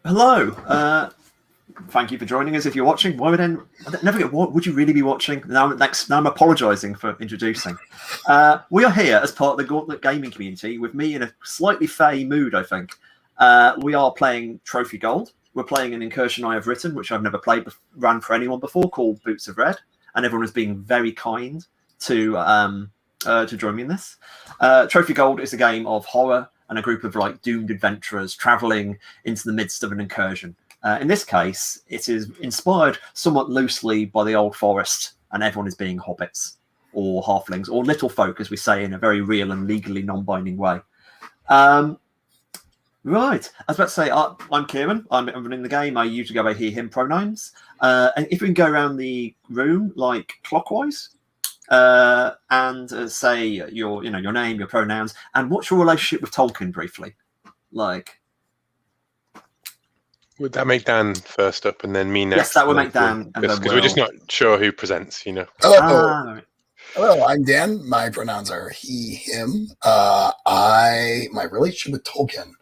Hello. Thank you for joining us. If you're watching, why would I never get? What would you really be watching? Now I'm apologising for introducing. We are here as part of the Gauntlet gaming community with me in a slightly fey mood. I think we are playing Trophy Gold. We're playing an incursion I have written, which I've never ran for anyone before, called Boots of Red, and everyone has been very kind to join me in this. Trophy Gold is a game of horror and a group of doomed adventurers traveling into the midst of an incursion. In this case, it is inspired somewhat loosely by the Old Forest, and everyone is being hobbits or halflings or little folk, as we say in a very real and legally non-binding way. Right, I was about to say, I'm Kieran. I'm running the game. I usually go by he, him pronouns. And if we can go around the room clockwise, and say your name, your pronouns, and what's your relationship with Tolkien briefly, Would that make Dan first up and then me next? Yes, that would make Dan. Because we're just not sure who presents, Hello. Right. Hello, I'm Dan. My pronouns are he, him. My relationship with Tolkien.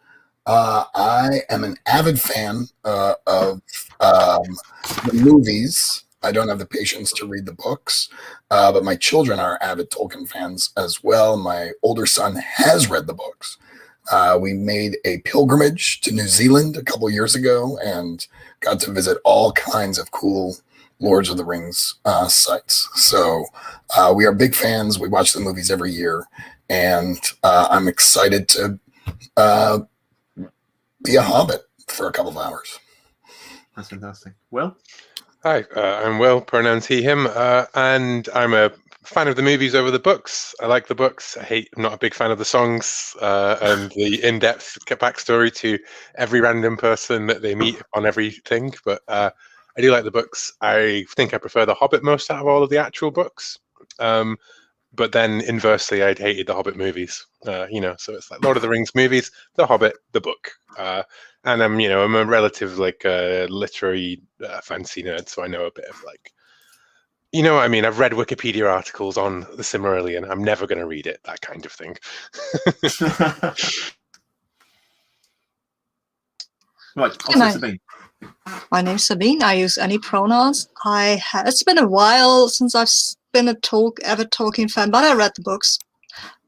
I am an avid fan of the movies. I don't have the patience to read the books, but my children are avid Tolkien fans as well. My older son has read the books. We made a pilgrimage to New Zealand a couple years ago and got to visit all kinds of cool Lords of the Rings sites. So we are big fans. We watch the movies every year, and I'm excited to be a hobbit for a couple of hours. That's fantastic. Will? Hi, I'm Will, pronouns he, him, and I'm a fan of the movies over the books. I like the books. I'm not a big fan of the songs and the in-depth backstory to every random person that they meet on everything, but I do like the books. I think I prefer The Hobbit most out of all of the actual books, but then inversely, I'd hated the Hobbit movies, so it's like Lord of the Rings movies, The Hobbit, the book. And I'm a relative literary fancy nerd, so I know a bit of I've read Wikipedia articles on the Silmarillion. I'm never going to read it, that kind of thing. Right, Sabine. My name's Sabine. I use any pronouns. It's been a while since I've been avid Tolkien fan, but I read the books.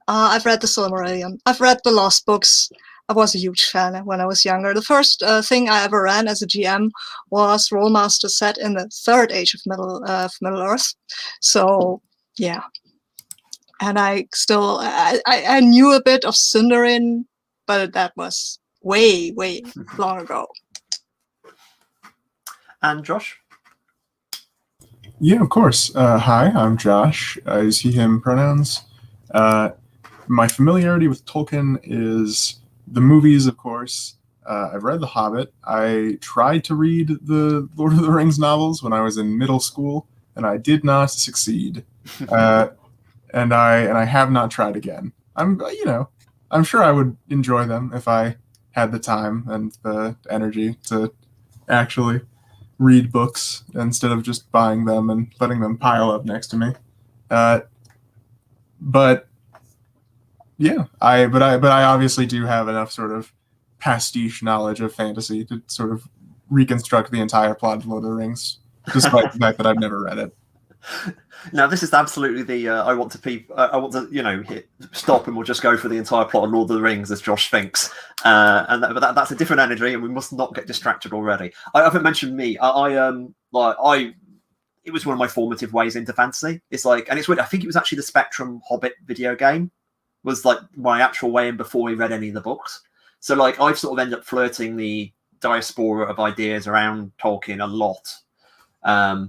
I've read the Silmarillion. I've read the Lost books. I was a huge fan when I was younger. The first thing I ever ran as a GM was Rollmaster set in the Third Age of Middle Earth. So yeah, and I knew a bit of Sindarin, but that was way long ago. And Josh? Yeah, of course. Hi, I'm Josh. I use he, him pronouns. My familiarity with Tolkien is the movies, of course. I've read The Hobbit. I tried to read the Lord of the Rings novels when I was in middle school, and I did not succeed. And I have not tried again. I'm sure I would enjoy them if I had the time and the energy to actually read books instead of just buying them and letting them pile up next to me. But yeah, I obviously do have enough sort of pastiche knowledge of fantasy to sort of reconstruct the entire plot of Lord of the Rings, despite the fact that I've never read it. Now, this is absolutely the I want to hit stop and we'll just go for the entire plot of Lord of the Rings as Josh thinks, but that's a different energy, and we must not get distracted already. I haven't mentioned me. It was one of my formative ways into fantasy. It's and it's weird. I think it was actually the Spectrum Hobbit video game was my actual way in before we read any of the books. So I've sort of ended up flirting the diaspora of ideas around Tolkien a lot. I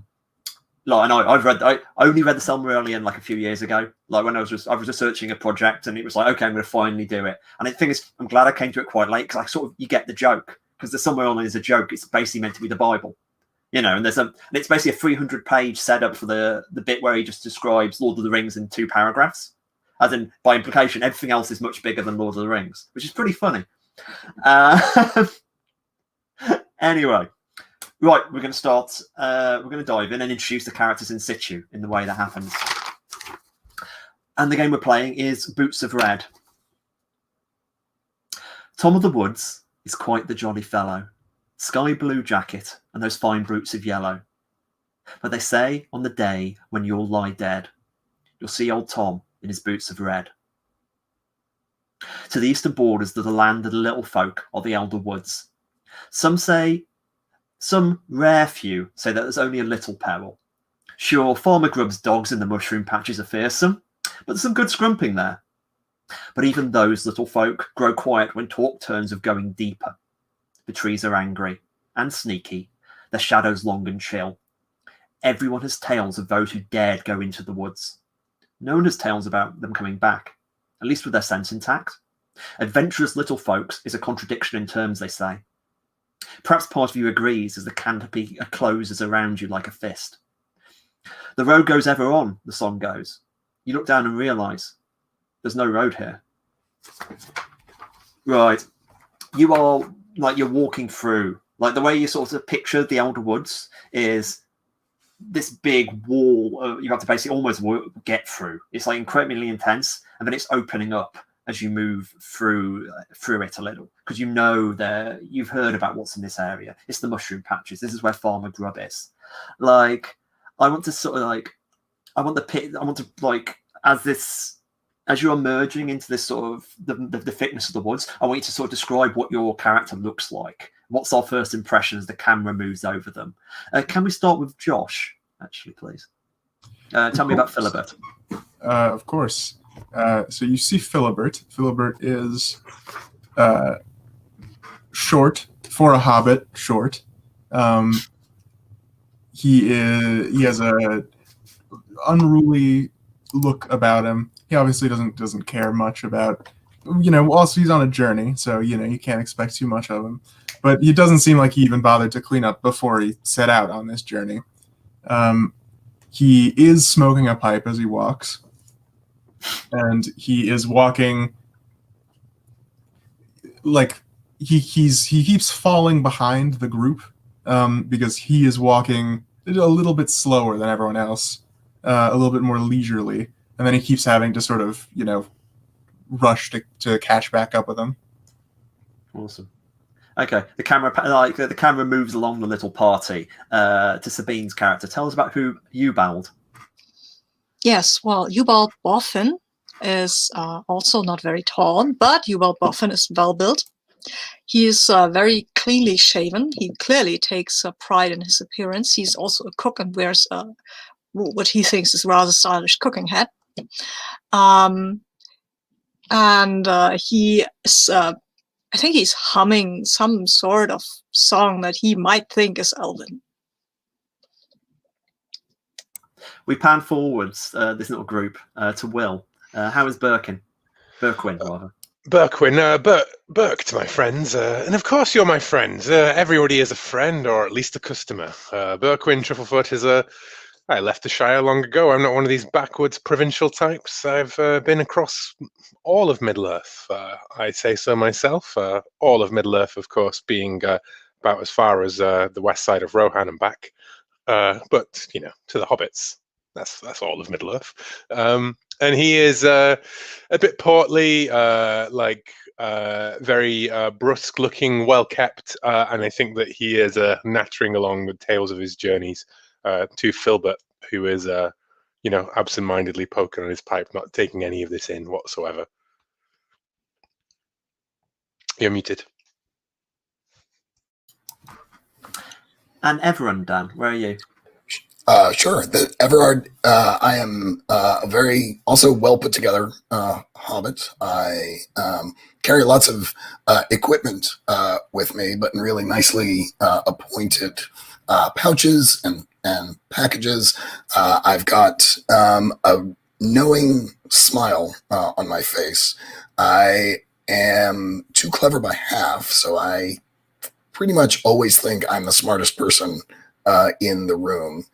only read the Silmarillion a few years ago. When I was researching a project, and it was okay, I'm going to finally do it. And the thing is, I'm glad I came to it quite late because you get the joke, because the Silmarillion is a joke. It's basically meant to be the Bible, and it's basically a 300-page setup for the bit where he just describes Lord of the Rings in 2 paragraphs. As in, by implication, everything else is much bigger than Lord of the Rings, which is pretty funny. Anyway. Right, we're going to start. We're going to dive in and introduce the characters in situ in the way that happens. And the game we're playing is Boots of Red. Tom of the Woods is quite the jolly fellow. sky blue jacket and those fine boots of yellow. But they say on the day when you'll lie dead, you'll see old Tom in his boots of red. To the eastern borders of the land of the little folk or the elder woods. Some rare few say that there's only a little peril. Sure, Farmer Grub's dogs in the mushroom patches are fearsome, but there's some good scrumping there. But even those little folk grow quiet when talk turns of going deeper. The trees are angry and sneaky, their shadows long and chill. Everyone has tales of those who dared go into the woods. No one has tales about them coming back, at least with their sense intact. Adventurous little folks is a contradiction in terms, they say. Perhaps part of you agrees as the canopy closes around you like a fist. The road goes ever on, the song goes. You look down and realise there's no road here. Right. You are, like, you're walking through. Like, the way you sort of picture the Elder Woods is this big wall you have to basically almost get through. It's like incredibly intense, and then it's opening up as you move through it a little, because you know you've heard about what's in this area. It's the mushroom patches. This is where Farmer Grub is. Like, I want to sort of like, as you're emerging into this sort of the thickness of the woods, I want you to sort of describe what your character looks like. What's our first impression as the camera moves over them? Can we start with Josh, actually, please? Tell me about Philibert. Of course. So you see Philibert. Philibert is short, for a hobbit, short. He has a unruly look about him. He obviously doesn't care much about, also he's on a journey, so, you can't expect too much of him. But he doesn't seem like he even bothered to clean up before he set out on this journey. He is smoking a pipe as he walks. And he is walking like he keeps falling behind the group because he is walking a little bit slower than everyone else, a little bit more leisurely, and then he keeps having to sort of rush to catch back up with them. Awesome. Okay, the camera moves along the little party to Sabine's character. Tell us about who Ubald. Yes, well, Ubald Boffin is also not very tall, but Ubald Boffin is well built. He is very cleanly shaven. He clearly takes pride in his appearance. He's also a cook and wears what he thinks is a rather stylish cooking hat. He is, I think he's humming some sort of song that he might think is Elven. We pan forwards, this little group, to Will. How is Birkin? Birkwin, rather. Birkwin, Burke to my friends. And of course you're my friends. Everybody is a friend, or at least a customer. Birkwin Trufflefoot is I left the Shire long ago. I'm not one of these backwards provincial types. I've been across all of Middle-earth. I say so myself. All of Middle-earth, of course, being about as far as the west side of Rohan and back. But, to the hobbits. That's all of Middle-earth. And he is a bit portly, very brusque-looking, well-kept, and I think that he is nattering along the tales of his journeys to Filbert, who is, absent-mindedly poking on his pipe, not taking any of this in whatsoever. You're muted. And Everard, Dan, where are you? Sure. Everard, I am a very also well put together hobbit. I carry lots of equipment with me, but in really nicely appointed pouches and packages. I've got a knowing smile on my face. I am too clever by half, so I pretty much always think I'm the smartest person in the room.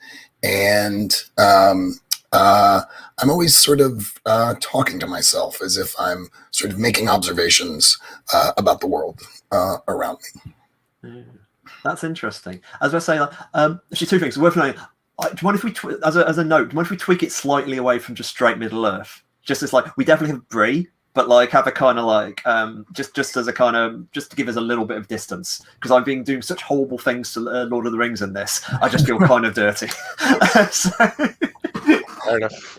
And I'm always sort of talking to myself as if I'm sort of making observations about the world around me. Yeah, that's interesting. As I say, actually, two things. Worth knowing. Do you mind if we, as a note, do you mind if we tweak it slightly away from just straight Middle Earth? Just as we definitely have Bree, but like have a kind of like just as a kind of just to give us a little bit of distance, because I've been doing such horrible things to Lord of the Rings in this. I just feel kind of dirty. So, Fair enough.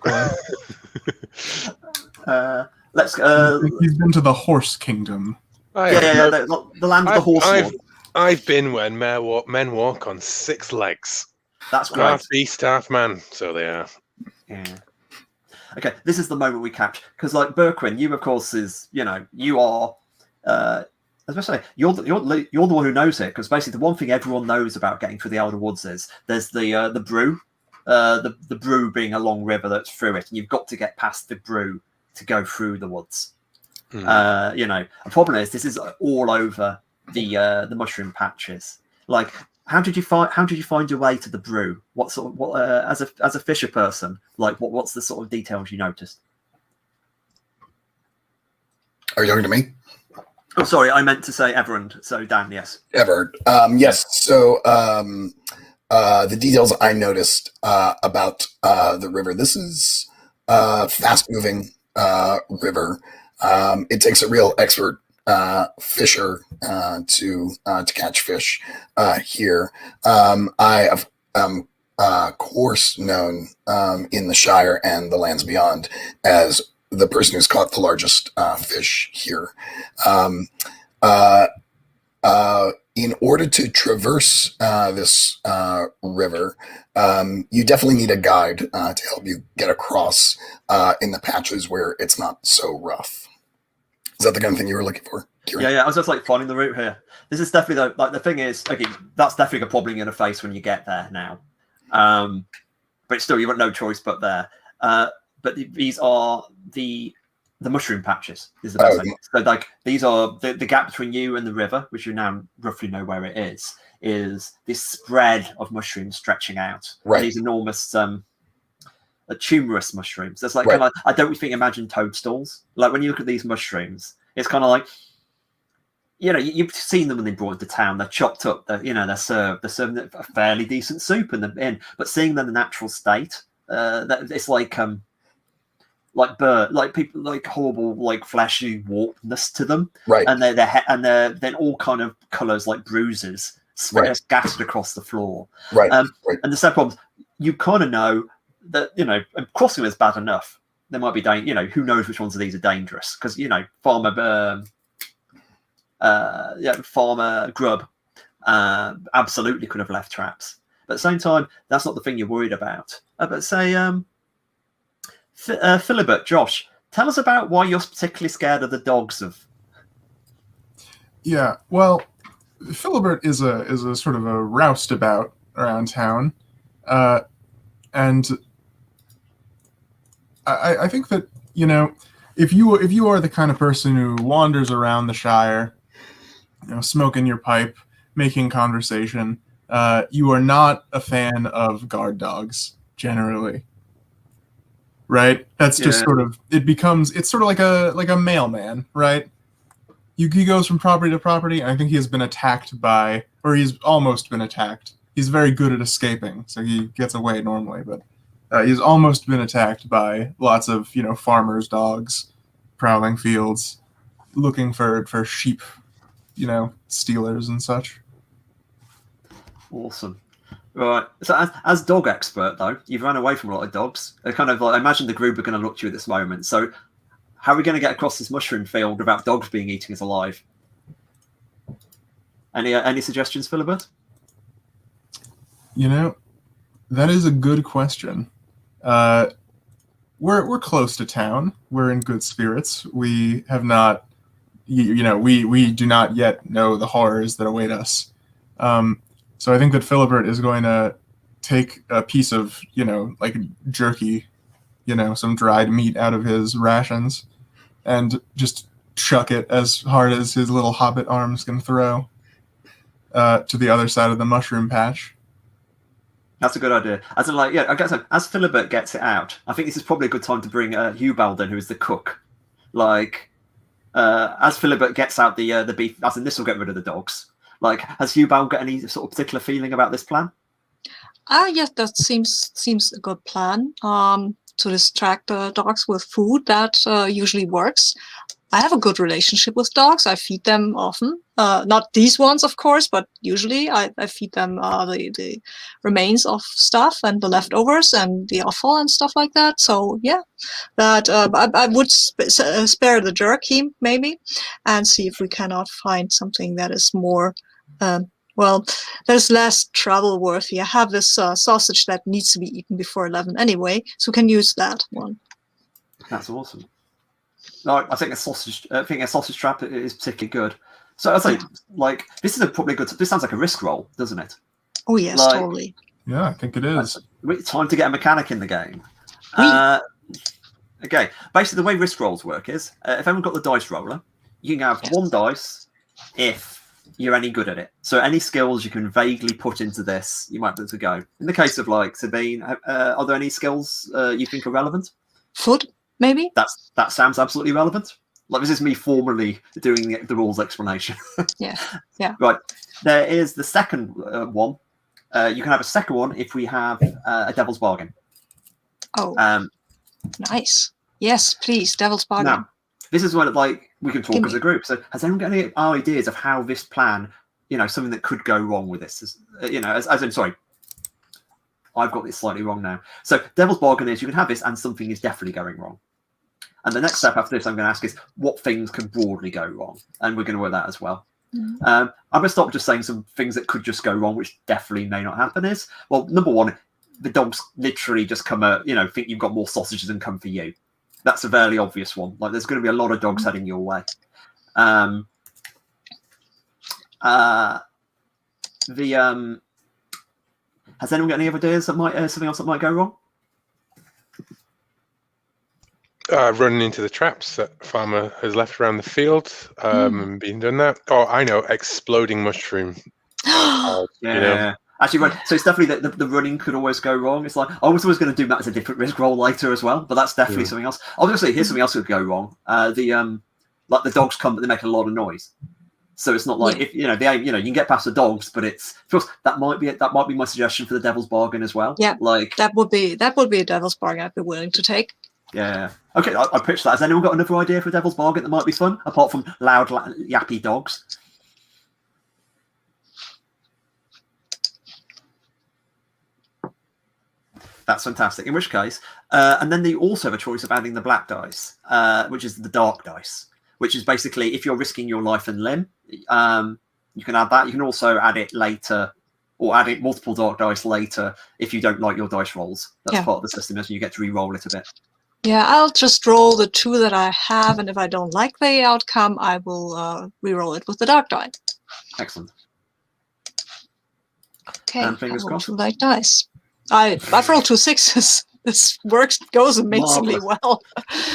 let's. He's been to the Horse Kingdom. The land of the horse. I've been when men walk on 6 legs. That's great. Half beast, half man. So they are. Yeah. Okay, this is the moment we catch, because like Berquin, you of course you are. Especially you're the one who knows it, because basically the one thing everyone knows about getting through the Elder Woods is there's the brew, the brew being a long river that's through it, and you've got to get past the brew to go through the woods. The problem is this is all over the mushroom patches. Like, how did you find your way to the brew? What as a fisher person, like what's the sort of details you noticed? Are you talking to me? Oh, sorry, I meant to say Everand. So Dan, yes. Everard. Yes. So the details I noticed about the river. This is a fast-moving river. It takes a real expert fisher to catch fish here. I am course known in the Shire and the lands beyond as the person who's caught the largest fish here. In order to traverse this river, you definitely need a guide to help you get across in the patches where it's not so rough. Is that the kind of thing you were looking for, Kieran? Yeah. I was just like finding the route here. This is definitely the thing is, okay, that's definitely a problem you're going to face when you get there now. But still, you've got no choice but there. But these are the mushroom patches. Is the best thing. So like these are the gap between you and the river, which you now roughly know where it is this spread of mushrooms stretching out. Right. These enormous tumorous mushrooms. That's like kind of, I don't think imagine toadstools. Like when you look at these mushrooms, it's kind of like, you've seen them when they brought into town. They're chopped up. They're served. They're serving a fairly decent soup in the inn. But seeing them in the natural state, it's like people like horrible like fleshy warpness to them. Right. And they're then all kind of colours like bruises scattered across the floor. Right. And the second problem, you kind of know that crossing is bad enough. There might be who knows which ones of these are dangerous, because farmer grub absolutely could have left traps. But at the same time, that's not the thing you're worried about. But say Philibert, Josh, tell us about why you're particularly scared of the dogs of. Yeah, well, Philibert is a sort of a roustabout around town, and I think that if you are the kind of person who wanders around the Shire, smoking your pipe, making conversation, you are not a fan of guard dogs generally, right? That's just sort of it's sort of like a mailman, right? He goes from property to property, and I think he has been attacked or he's almost been attacked. He's very good at escaping, so he gets away normally, but he's almost been attacked by lots of farmers' dogs prowling fields, looking for sheep, stealers and such. Awesome. Right. So as dog expert though, you've run away from a lot of dogs. I kind of like, I imagine the group are going to look to you at this moment. So how are we going to get across this mushroom field without dogs being eating us alive? Any suggestions, Philibert? That is a good question. We're close to town. We're in good spirits. We have not, we do not yet know the horrors that await us. So I think that Philibert is going to take a piece of, like jerky, some dried meat out of his rations, and just chuck it as hard as his little hobbit arms can throw to the other side of the mushroom patch. That's a good idea. I guess as Philibert gets it out, I think this is probably a good time to bring Hubald in, who is the cook. Like, as Philibert gets out the beef, as in this will get rid of the dogs. Like, has Hubald got any sort of particular feeling about this plan? Yes, that seems a good plan. to distract the dogs with food. That usually works. I have a good relationship with dogs. I feed them often. Not these ones, of course, but usually I feed them the remains of stuff and the leftovers and the offal and stuff like that. So yeah, that I would spare the jerky maybe, and see if we cannot find something that is more. Well, there's less travel worthy. I have this sausage that needs to be eaten before 11 anyway, so we can use that one. That's awesome. No, I think a sausage trap is particularly good. So I think, like, this is probably good. This sounds like a risk roll, doesn't it? Oh yes, like, totally. Yeah, I think it is. Time to get a mechanic in the game. Okay, basically the way risk rolls work is, if everyone got the dice roller, you can have one dice if you're any good at it. So any skills you can vaguely put into this, you might be able to go. In the case of like Sabine, are there any skills you think are relevant? Food, maybe? That sounds absolutely relevant. Like, this is me formally doing the rules explanation. Yeah. Right. There is the second one. You can have a second one if we have a devil's bargain. Oh, nice. Yes, please, devil's bargain. Now, this is what, like, we can talk as a group. So has anyone got any ideas of how this plan, something that could go wrong with this? Sorry, I've got this slightly wrong now. So devil's bargain is you can have this and something is definitely going wrong. And the next step after this I'm going to ask is what things can broadly go wrong? And we're going to work that as well. Mm-hmm. I'm going to stop just saying some things that could just go wrong, which definitely may not happen is, well, number one, the dogs literally just come, think you've got more sausages and come for you. That's a very obvious one. Like, there's going to be a lot of dogs heading your way. Has anyone got any other ideas that might something else that might go wrong? Running into the traps that farmer has left around the field and being done that. Oh, I know, exploding mushroom. Yeah. Actually, right. So it's definitely that the running could always go wrong. It's like I was always going to do that as a different risk roll later as well, but that's definitely something else. Obviously, here's something else that could go wrong. Like the dogs come, but they make a lot of noise. So it's not like if you can get past the dogs, but it's of course that might be my suggestion for the devil's bargain as well. Yeah, like that would be a devil's bargain I'd be willing to take. Yeah. Okay, I pitched that. Has anyone got another idea for a devil's bargain that might be fun apart from loud, yappy dogs? That's fantastic. In which case, and then they also have a choice of adding the black dice, which is the dark dice, which is basically if you're risking your life and limb, you can add that. You can also add it later, or add it multiple dark dice later if you don't like your dice rolls. That's part of the system, as you get to re-roll it a bit. Yeah, I'll just roll the 2 that I have, and if I don't like the outcome, I will re-roll it with the dark die. Excellent. Okay, and fingers crossed. 2 light dice. I've rolled 2 6s. This goes amazingly well.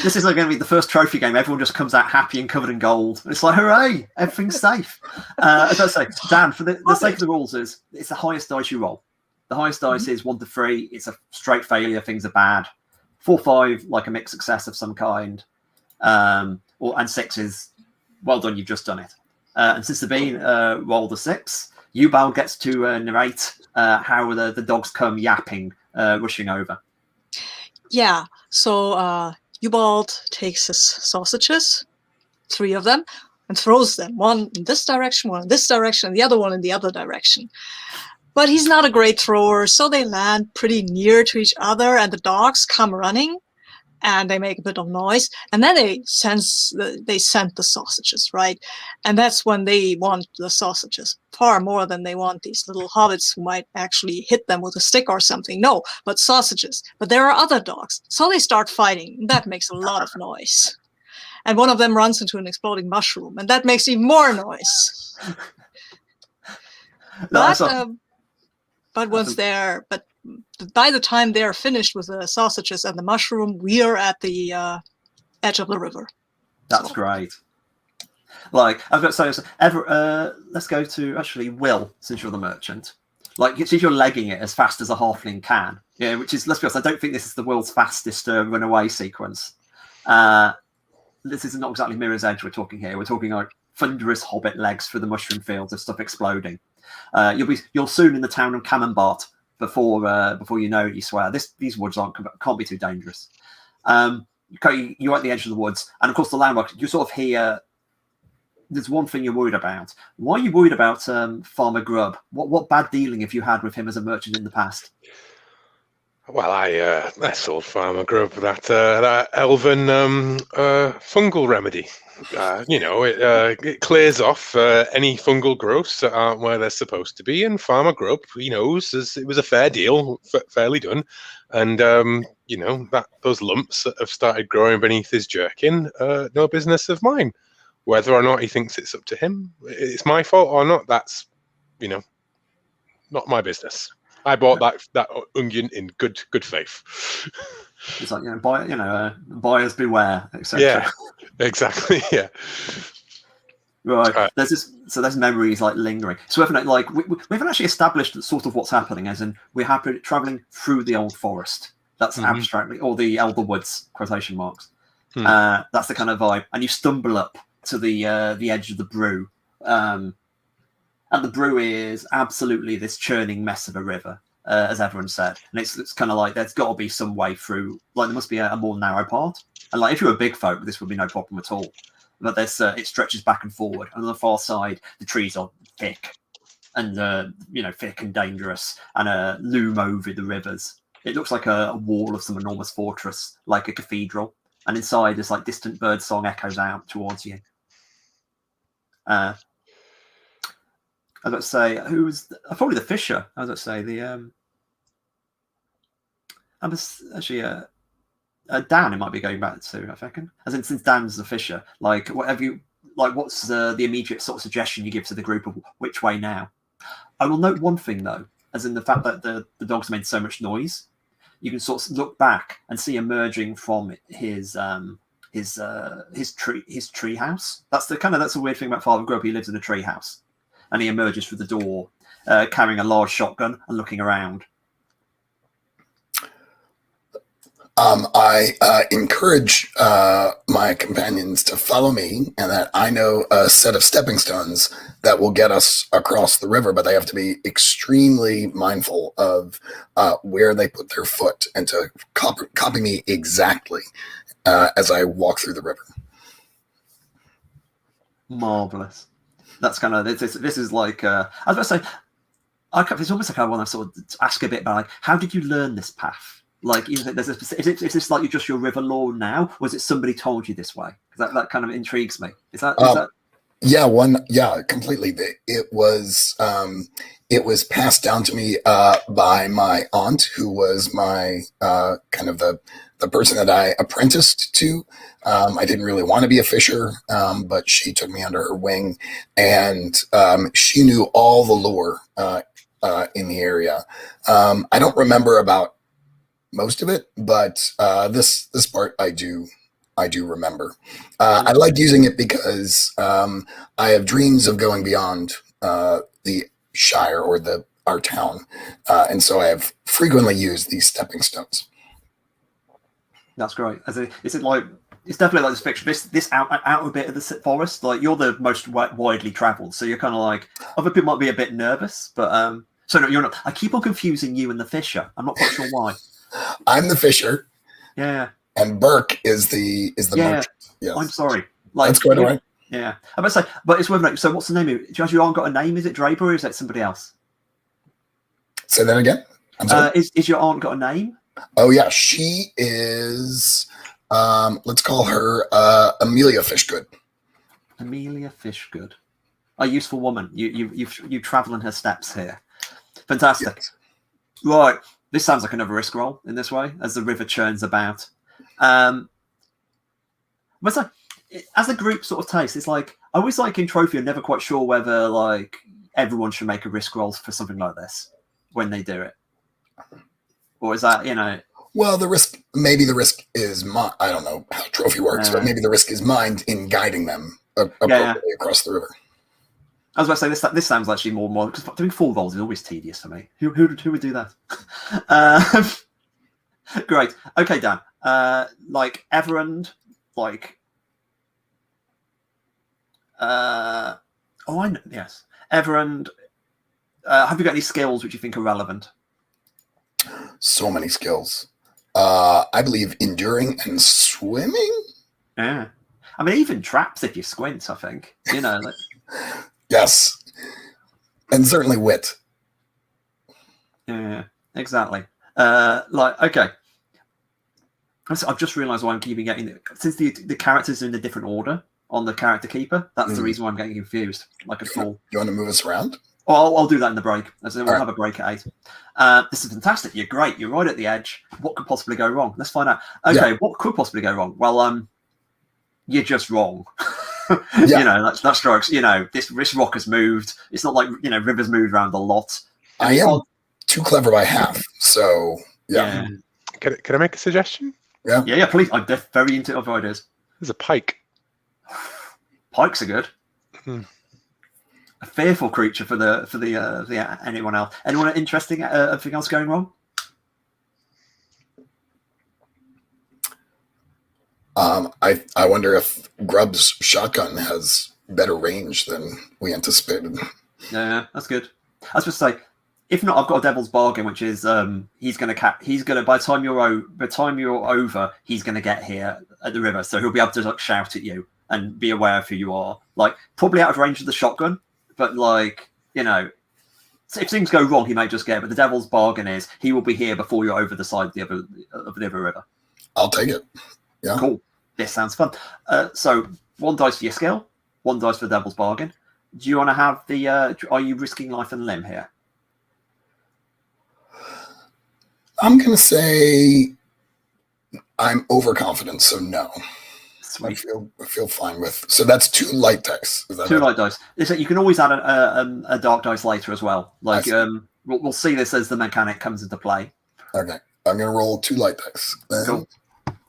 This is going to be the first trophy game. Everyone just comes out happy and covered in gold. It's like, hooray, everything's safe. As I say, Dan, for the sake of the rules, it's the highest dice you roll. The highest dice is 1 to 3. It's a straight failure. Things are bad. 4, 5, like a mixed success of some kind. And 6 is, well done, you've just done it. And since Sabine rolled a 6, Ubal gets to narrate how the dogs come yapping, rushing over. Yeah, so Ubald takes his sausages, 3 of them, and throws them. One in this direction, one in this direction, and the other one in the other direction. But he's not a great thrower, so they land pretty near to each other, and the dogs come running, and they make a bit of noise, and then they scent the sausages, right? And that's when they want the sausages far more than they want these little hobbits who might actually hit them with a stick or something. No, but sausages. But there are other dogs, so they start fighting, and that makes a lot of noise. And one of them runs into an exploding mushroom, and that makes even more noise. But by the time they're finished with the sausages and the mushroom, we are at the edge of the river. That's great. Like, I've got to say, let's go to actually Will, since you're the merchant. Like, since you're legging it as fast as a halfling can, which is, let's be honest, I don't think this is the world's fastest runaway sequence. This is not exactly Mirror's Edge we're talking here. We're talking like thunderous hobbit legs through the mushroom fields of stuff exploding. You'll soon in the town of Camembert, before you know it, you swear these woods can't be too dangerous. You're at the edge of the woods, and of course the landmark. You sort of hear. There's one thing you're worried about. Why are you worried about Farmer Grubb? What bad dealing have you had with him as a merchant in the past? Well, I sold Farmer Grub that elven fungal remedy. It clears off any fungal growths that aren't where they're supposed to be. And Farmer Grub, he knows it was a fair deal, fairly done. And that those lumps that have started growing beneath his jerkin, no business of mine. Whether or not he thinks it's up to him, it's my fault or not. That's not my business. I bought that onion in good faith. It's like buyers beware, etc. Yeah, exactly. Yeah. Right. There's memories like lingering. So we haven't actually established sort of what's happening, as in we're traveling through the old forest. That's abstractly, or the Elder Woods quotation marks. That's the kind of vibe, and you stumble up to the edge of the brew. And the brew is absolutely this churning mess of a river, as everyone said. And it's kind of like there's got to be some way through. Like there must be a more narrow part. And like if you were a big folk, this would be no problem at all. But there's it stretches back and forward. And on the far side, the trees are thick and thick and dangerous, and loom over the rivers. It looks like a wall of some enormous fortress, like a cathedral. And inside, this like distant bird song echoes out towards you. I was about to say, who's probably the fisher? I was about to say Dan. It might be going back to, I reckon. As in, since Dan's the fisher, like what's the immediate sort of suggestion you give to the group of which way now? I will note one thing though, as in the fact that the dogs made so much noise. You can sort of look back and see emerging from his tree house. That's a weird thing about Father Grub. He lives in a tree house. And he emerges through the door, carrying a large shotgun and looking around. I encourage my companions to follow me, and that I know a set of stepping stones that will get us across the river, but they have to be extremely mindful of where they put their foot and to copy me exactly as I walk through the river. Marvelous. That's kind of this is like I was about to say. It's almost like I want to sort of ask a bit about like how did you learn this path? Like, is this like just your river lore now? Was it somebody told you this way? Because that kind of intrigues me. Is that? Yeah, completely. It was passed down to me by my aunt, who was my kind of the person that I apprenticed to. I didn't really want to be a fisher, but she took me under her wing, and she knew all the lore in the area. I don't remember about most of it, but this part I do remember. I like using it because I have dreams of going beyond the Shire or our town, and so I have frequently used these stepping stones. That's great. Is it like it's definitely like this fiction? This outer bit of the forest, like you're the most widely travelled, so you're kind of like other people might be a bit nervous, but so no, you're not. I keep on confusing you and the fisher. I'm not quite sure why. I'm the fisher. Yeah. And Burke is the merchant. Yes. I'm sorry. Like, that's quite all right. Yeah. I'm about to say, but it's worth noting. So what's the name of it? Has your aunt got a name? Is it Draper or is that somebody else? Say that again. I'm sorry. Is your aunt got a name? Oh yeah, she is. Let's call her Amelia Fishgood. Amelia Fishgood, a useful woman. You travel in her steps here. Fantastic. Yes. Right, this sounds like another risk roll in this way as the river churns about. But as a group sort of taste, it's like I always like in Trophy. I'm never quite sure whether like everyone should make a risk roll for something like this when they do it. Or is that, Well, maybe the risk is mine. I don't know how Trophy works, but maybe the risk is mine in guiding them appropriately across the river. I was about to say, this sounds actually more because doing full rolls is always tedious for me. Who would do that? Great. Okay, Dan. Like Everand, like... I know, yes. Everand, have you got any skills which you think are relevant? so many skills. I believe enduring and swimming. Yeah. I mean, even traps if you squint, I think. You know. Like... Yes. And certainly wit. Yeah, exactly. Okay. I've just realised why I'm keeping getting... Since the characters are in a different order on the character keeper, that's the reason why I'm getting confused. Like a fool. You want to move us around? Oh, I'll do that in the break. We'll right. have a break at 8. This is fantastic. You're great. You're right at the edge. What could possibly go wrong? Let's find out. Okay, what could possibly go wrong? Well, you're just wrong. You know, that strikes. You know, this rock has moved. It's not like, you know, rivers moved around a lot. I am too clever by half. So yeah. Can I make a suggestion? Yeah. Please. I'm very into other ideas. There's a pike. Pikes are good. A fearful creature for the anyone else. Anyone interesting? Anything else going wrong? I wonder if Grubb's shotgun has better range than we anticipated. Yeah, that's good. I was just say, if not, I've got a devil's bargain, which is he's gonna by the time you're over, he's gonna get here at the river, so he'll be able to like shout at you and be aware of who you are. Like probably out of range of the shotgun, but like, you know, if things go wrong, he may just get it. But the devil's bargain is he will be here before you're over the side of the other river. I'll take it. Yeah. Cool. This sounds fun. So 1 dice for your skill, 1 dice for the devil's bargain. Do you want to have the? Are you risking life and limb here? I'm gonna say I'm overconfident, so no. Sweet. I feel fine with. So that's 2 light dice. Is that 2 light dice. Listen, you can always add a dark dice later as well. Like we'll see this as the mechanic comes into play. Okay, I'm gonna roll 2 light dice. Cool.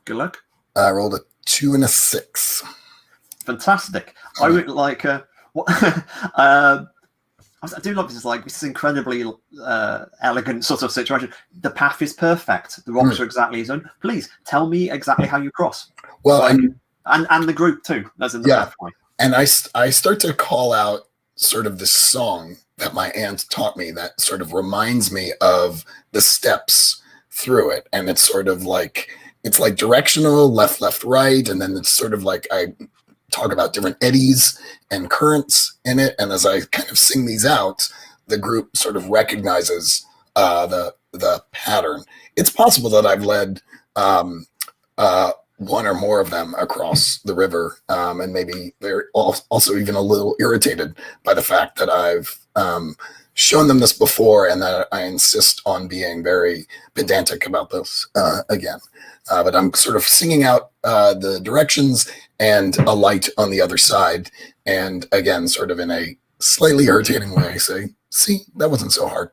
Good luck. I rolled a 2 and a 6. Fantastic. I would like what I do love this. Is like this incredibly elegant sort of situation. The path is perfect. The rocks are exactly his own. Please tell me exactly how you cross. Well, and the group too. As in the pathway. And I start to call out sort of this song that my aunt taught me that sort of reminds me of the steps through it, and it's sort of like. It's like directional, left, right, and then it's sort of like I talk about different eddies and currents in it. And as I kind of sing these out, the group sort of recognizes the pattern. It's possible that I've led 1 or more of them across the river, and maybe they're also even a little irritated by the fact that I've shown them this before and that I insist on being very pedantic about this again. But I'm sort of singing out the directions and a light on the other side. And again, sort of in a slightly irritating way, I say, see, that wasn't so hard.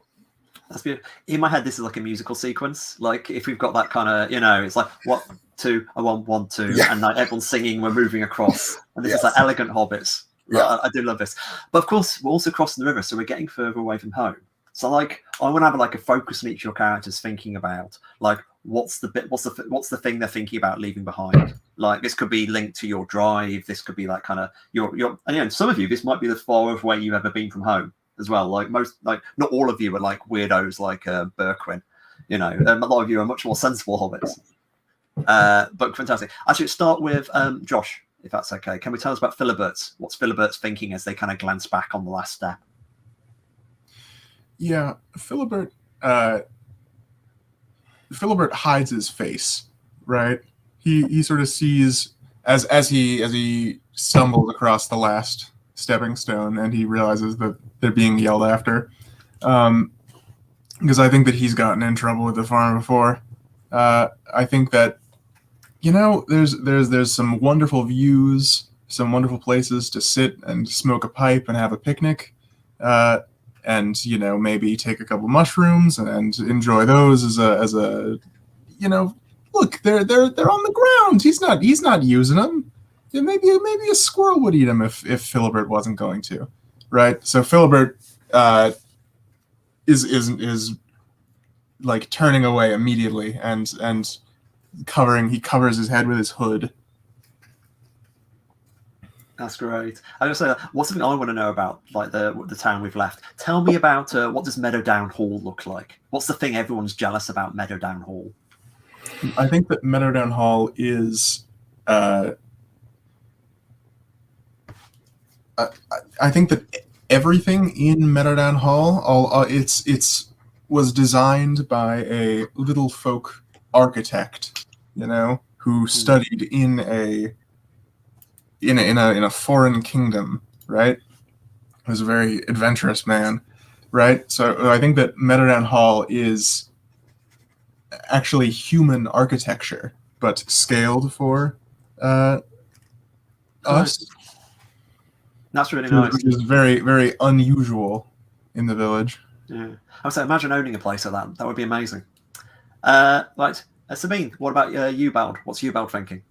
That's beautiful. In my head, this is like a musical sequence. Like if we've got that kind of, you know, it's like 1, 2, 1, 2, and like everyone's singing, we're moving across. And this is like elegant hobbits. Yeah. I do love this. But of course, we're also crossing the river, so we're getting further away from home. So like I want to have like a focus on each of your characters thinking about like what's the thing they're thinking about leaving behind. Like this could be linked to your drive. This could be like kind of your and you know, some of you, this might be the farthest away you've ever been from home as well. Like not all of you are like weirdos like Berquin. You know, a lot of you are much more sensible hobbits. But fantastic. Actually, start with Josh, if that's okay. Can we tell us about Philibert? What's Philibert's thinking as they kind of glance back on the last step? Yeah, Philibert hides his face, right? He sort of sees as he stumbles across the last stepping stone, and he realizes that they're being yelled after. Because I think that he's gotten in trouble with the farm before. I think that, you know, there's some wonderful views, some wonderful places to sit and smoke a pipe and have a picnic. And, you know, maybe take a couple mushrooms and enjoy those as a, you know, look, they're on the ground. He's not using them. Yeah, maybe a squirrel would eat them if Philibert wasn't going to, right? So Philibert is like turning away immediately and he covers his head with his hood. That's great. I was gonna say, what's something I want to know about, like the town we've left? Tell me about what does Meadowdown Hall look like? What's the thing everyone's jealous about Meadowdown Hall? I think that Meadowdown Hall is. I think that everything in Meadowdown Hall, it's was designed by a little folk architect, who studied in a foreign kingdom, right? He was a very adventurous man, right? So I think that Meadowdown Hall is actually human architecture, but scaled for us. That's really nice. Which is very, very unusual in the village. Yeah, I would say, imagine owning a place like that. That would be amazing. Right, Sabine, what about Ubald? What's Ubald thinking?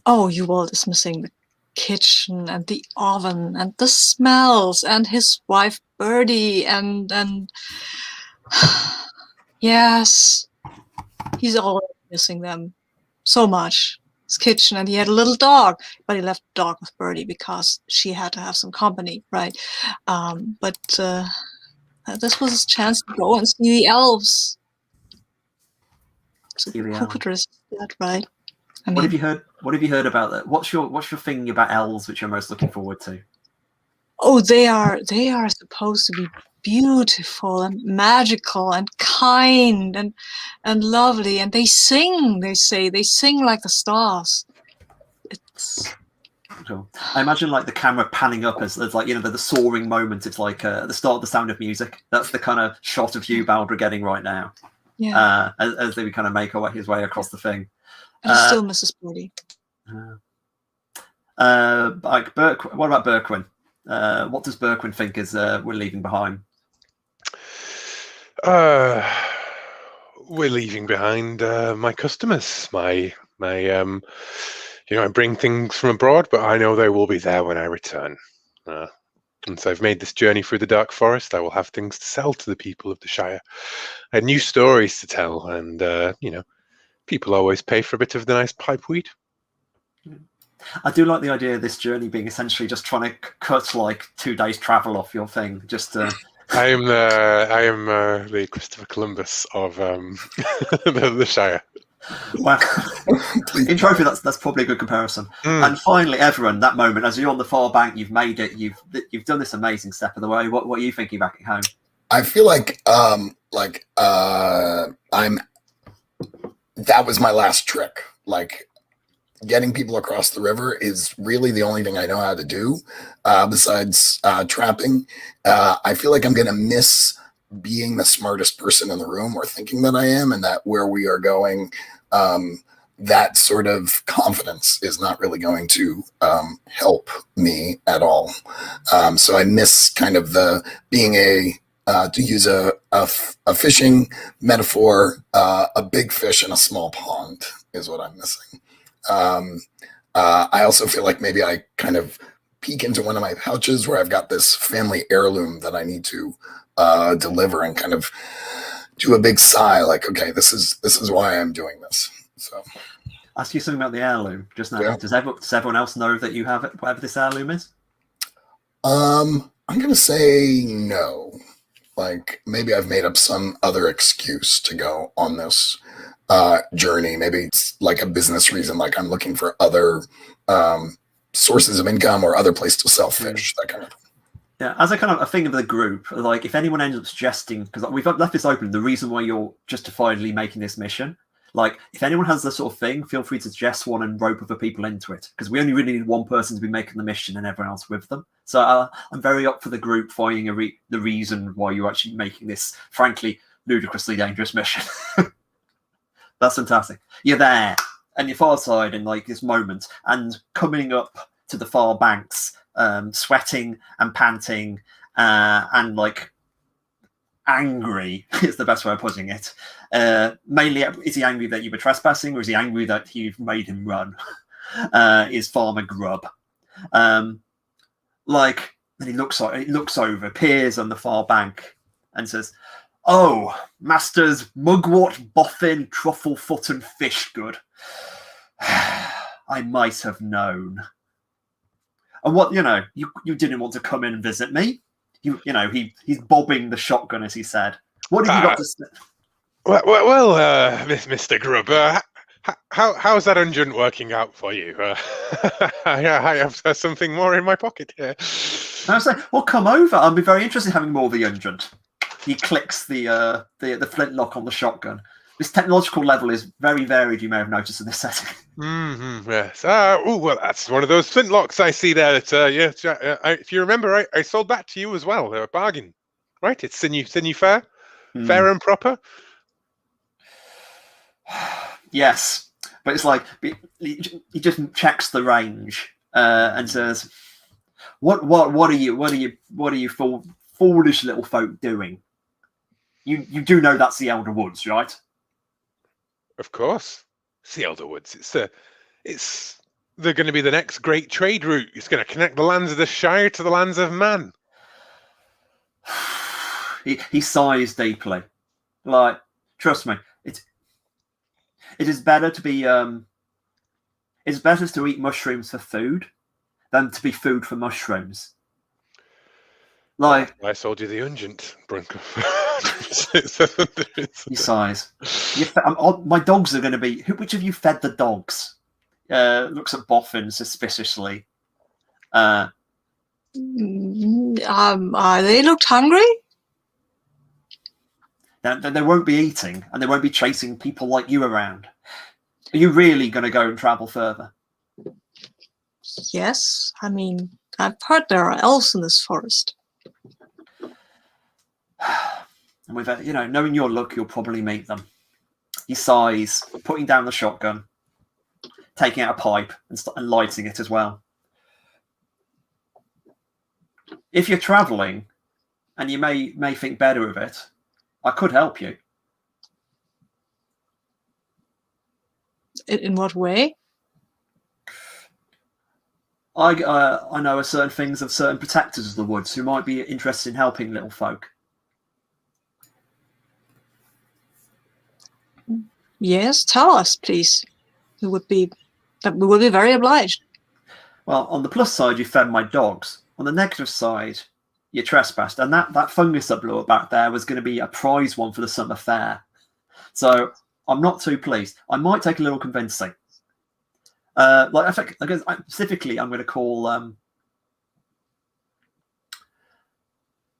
Oh, Ubald is missing the kitchen and the oven and the smells and his wife Birdie and yes, he's always missing them so much. His kitchen, and he had a little dog, but he left the dog with Birdie because she had to have some company, right? But this was his chance to go and see the elves. So who could resist that, right? I mean, what have you heard about that? What's your thing about elves which you're most looking forward to? Oh, they are supposed to be beautiful and magical and kind and lovely, and they sing. They sing like the stars. It's cool. I imagine like the camera panning up as like the soaring moment. It's like the start of The Sound of Music. That's the kind of shot of Ubald we're getting right now. Yeah. As they kind of make his way across the thing. And he still misses Birdie. Like what about Berkwin? What does Berkwin think is we're leaving behind? We're leaving behind my customers. I bring things from abroad, but I know they will be there when I return. Once I've made this journey through the dark forest, I will have things to sell to the people of the Shire, and new stories to tell. And people always pay for a bit of the nice pipeweed. I do like the idea of this journey being essentially just trying to cut like 2 days travel off your thing. Just I am the Christopher Columbus of the Shire. Well, in trophy, that's probably a good comparison. And finally, everyone, that moment as you're on the far bank, you've made it. You've done this amazing step of the way. What are you thinking back at home? I feel like that was my last trick. Like, getting people across the river is really the only thing I know how to do besides trapping. I feel like I'm going to miss being the smartest person in the room, or thinking that I am, and that where we are going, that sort of confidence is not really going to help me at all. So I miss kind of the being to use a fishing metaphor, a big fish in a small pond is what I'm missing. I also feel like maybe I kind of peek into one of my pouches where I've got this family heirloom that I need to deliver, and kind of do a big sigh, like, okay, this is why I'm doing this. So, ask you something about the heirloom just now. Yeah. Does everyone else know that you have it, whatever this heirloom is? I'm gonna say no. Like, maybe I've made up some other excuse to go on this journey. Maybe it's like a business reason, like I'm looking for other sources of income or other place to sell fish, that kind of thing. Yeah, as a kind of a thing of the group, like if anyone ends up suggesting, because we've left this open, the reason why you're justifiably making this mission, like if anyone has this sort of thing, feel free to suggest one and rope other people into it, because we only really need one person to be making the mission and everyone else with them. So I'm very up for the group finding the reason why you're actually making this, frankly, ludicrously dangerous mission. That's fantastic. You're there, and you're far side in like this moment, and coming up to the far banks, sweating and panting, and like angry is the best way of putting it. Mainly, is he angry that you were trespassing, or is he angry that you've made him run? Is Farmer Grub. Like, then he looks over, peers on the far bank, and says, "Oh, Masters Mugwort, Boffin, Trufflefoot, and Fishgood. I might have known." And what you didn't want to come in and visit me. He's bobbing the shotgun as he said. What have you got to say? Well, Mr. Grubb, how's that unguent working out for you? I have something more in my pocket here. I was like, well, come over. I'll be very interested in having more of the unguent. He clicks the flintlock on the shotgun. This technological level is very varied, you may have noticed in this setting. Yes. Well, that's one of those flintlocks I see there. If you remember, I sold that to you as well. A bargain, right? It's sinew fair, fair and proper. Yes, but it's like he just checks the range and says, "What are you foolish little folk doing? You do know that's the Elder Woods, right?" Of course, it's the Elder Woods. They're going to be the next great trade route. It's going to connect the lands of the Shire to the lands of man. He sighs deeply. Like, trust me, it is better to be it's better to eat mushrooms for food than to be food for mushrooms. Like, I sold you the unguent, Brunko. He sighs. My dogs are going to be. Which of you fed the dogs? Looks at Boffin suspiciously. They looked hungry. They won't be eating, and they won't be chasing people like you around. Are you really going to go and travel further? Yes, I mean, I've heard there are elves in this forest. And with knowing your luck, you'll probably meet them. He sighs, putting down the shotgun, taking out a pipe and lighting it as well. If you're traveling, and you may think better of it, I could help you. In what way? I know certain things of certain protectors of the woods who might be interested in helping little folk. Yes, tell us, please. We would be very obliged. Well, on the plus side, you fed my dogs. On the negative side, you trespassed, and that fungus that blew up back there was going to be a prize one for the summer fair. So I'm not too pleased. I might take a little convincing. Specifically, I'm going to call.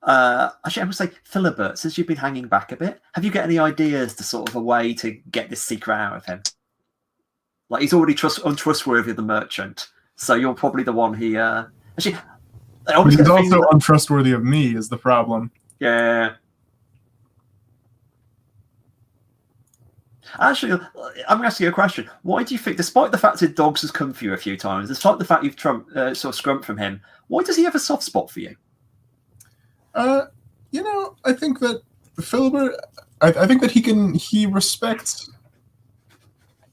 Actually, I would say Philibert. Since you've been hanging back a bit, have you got any ideas to sort of a way to get this secret out of him? Like, he's already untrustworthy of the merchant, so you're probably the one he. Actually, he's also untrustworthy of me. Is the problem? Yeah. Actually, I'm going to ask you a question. Why do you think, despite the fact that Dogs has come for you a few times, despite the fact you've sort of scrumped from him, why does he have a soft spot for you? I think that Philibert, I think that he respects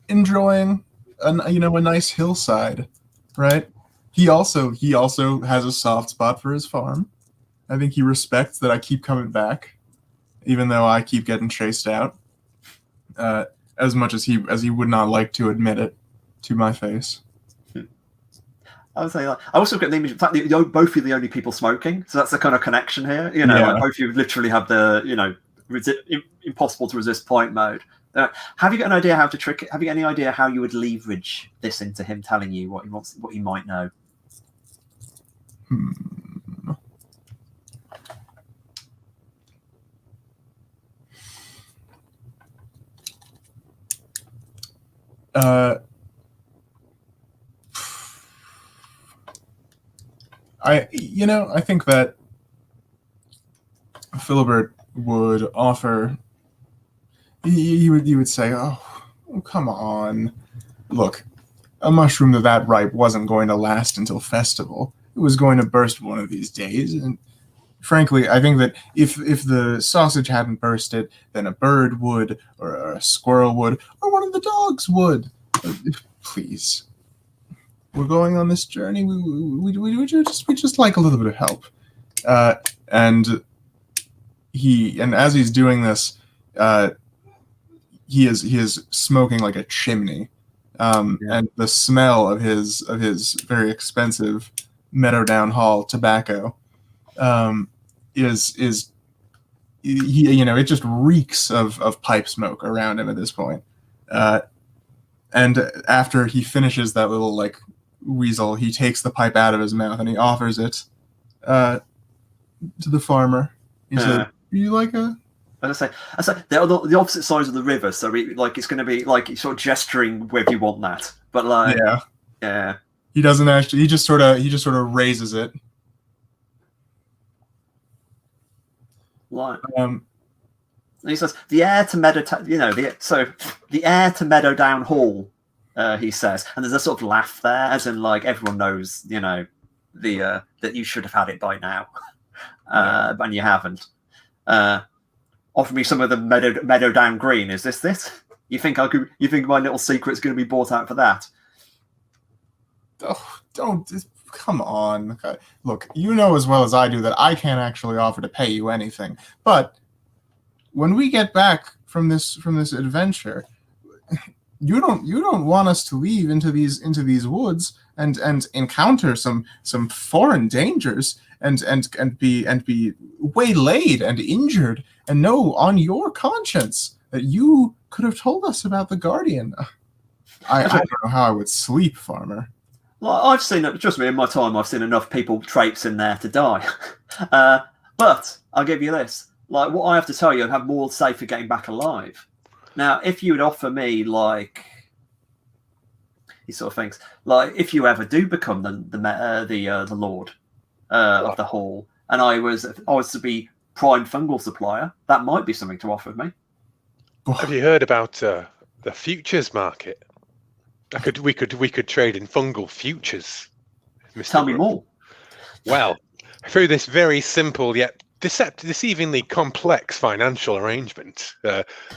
enjoying a nice hillside, right? He also has a soft spot for his farm. I think he respects that I keep coming back, even though I keep getting chased out. As much as he would not like to admit it to my face. I would say I also get the image of the fact that both are the only people smoking, so that's the kind of connection here. Like both of you literally have the impossible to resist point mode. Have you got an idea how to trick it? Have you got any idea how you would leverage this into him telling you what he wants, what he might know? I think that Philibert would offer. You would say, "Oh, come on! Look, a mushroom that ripe wasn't going to last until festival. It was going to burst one of these days." And frankly, I think that if the sausage hadn't bursted, then a bird would, or a squirrel would, or one of the dogs would. Please. We're going on this journey. We just like a little bit of help, and as he's doing this, he is smoking like a chimney, and the smell of his very expensive Meadowdown Hall tobacco is he, it just reeks of pipe smoke around him at this point. And after he finishes that little like weasel, he takes the pipe out of his mouth and he offers it to the farmer. He said, "You like a?" I say they're the opposite sides of the river, so it's going to be like he's sort of gesturing whether you want that, but like yeah. He doesn't actually. He just sort of raises it. Like, he says the heir to the heir to Meadowdown Hall. He says, and there's a sort of laugh there, as in like everyone knows, that you should have had it by now, and you haven't. Offer me some of the Meadowdown Green. Is this? You think You think my little secret's going to be bought out for that? Oh, don't. Come on. Look, you know as well as I do that I can't actually offer to pay you anything. But when we get back from this adventure, you don't want us to leave into these woods and encounter some foreign dangers and be waylaid and injured and know on your conscience that you could have told us about the Guardian. I don't know how I would sleep, farmer. Well, I've seen it. Trust me, in my time, I've seen enough people traipse in there to die. But I'll give you this: like what I have to tell you, I'd have more safe for getting back alive. Now, if you would offer me like, he sort of thinks like, if you ever do become the lord of the hall, and I was to be prime fungal supplier, that might be something to offer me. Have you heard about the futures market? We could trade in fungal futures. Mr. Tell me more. Well, through this very simple yet deceivingly complex financial arrangement,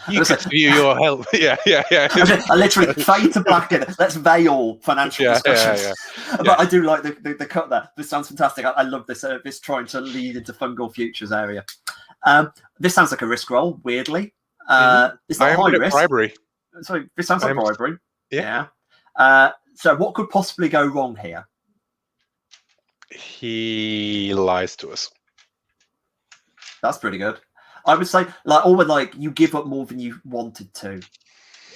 you could view your health. Yeah. I literally fade to black it. Let's veil financial discussions. But I do like the cut there. This sounds fantastic. I love this. This trying to lead into fungal futures area. This sounds like a risk roll. Weirdly, it's not high risk. Bribery. Sorry, this sounds like bribery. Yeah. So what could possibly go wrong here? He lies to us. That's pretty good. I would say, like, you give up more than you wanted to.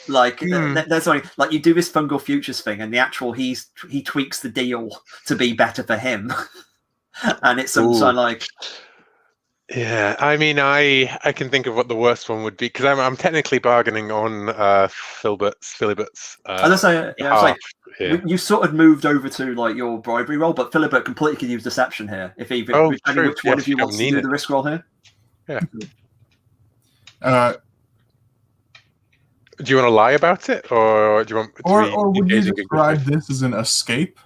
Like, there's only like you do this fungal futures thing, and the actual he tweaks the deal to be better for him, and it's so like. Yeah, I mean, I can think of what the worst one would be because I'm technically bargaining on Philibert's. As I say, you sort of moved over to like your bribery roll, but Philibert completely could use deception here. If which one of you wants to do the risk roll here? Yeah. Do you want to lie about it, or do you want? Or would you describe this as an escape?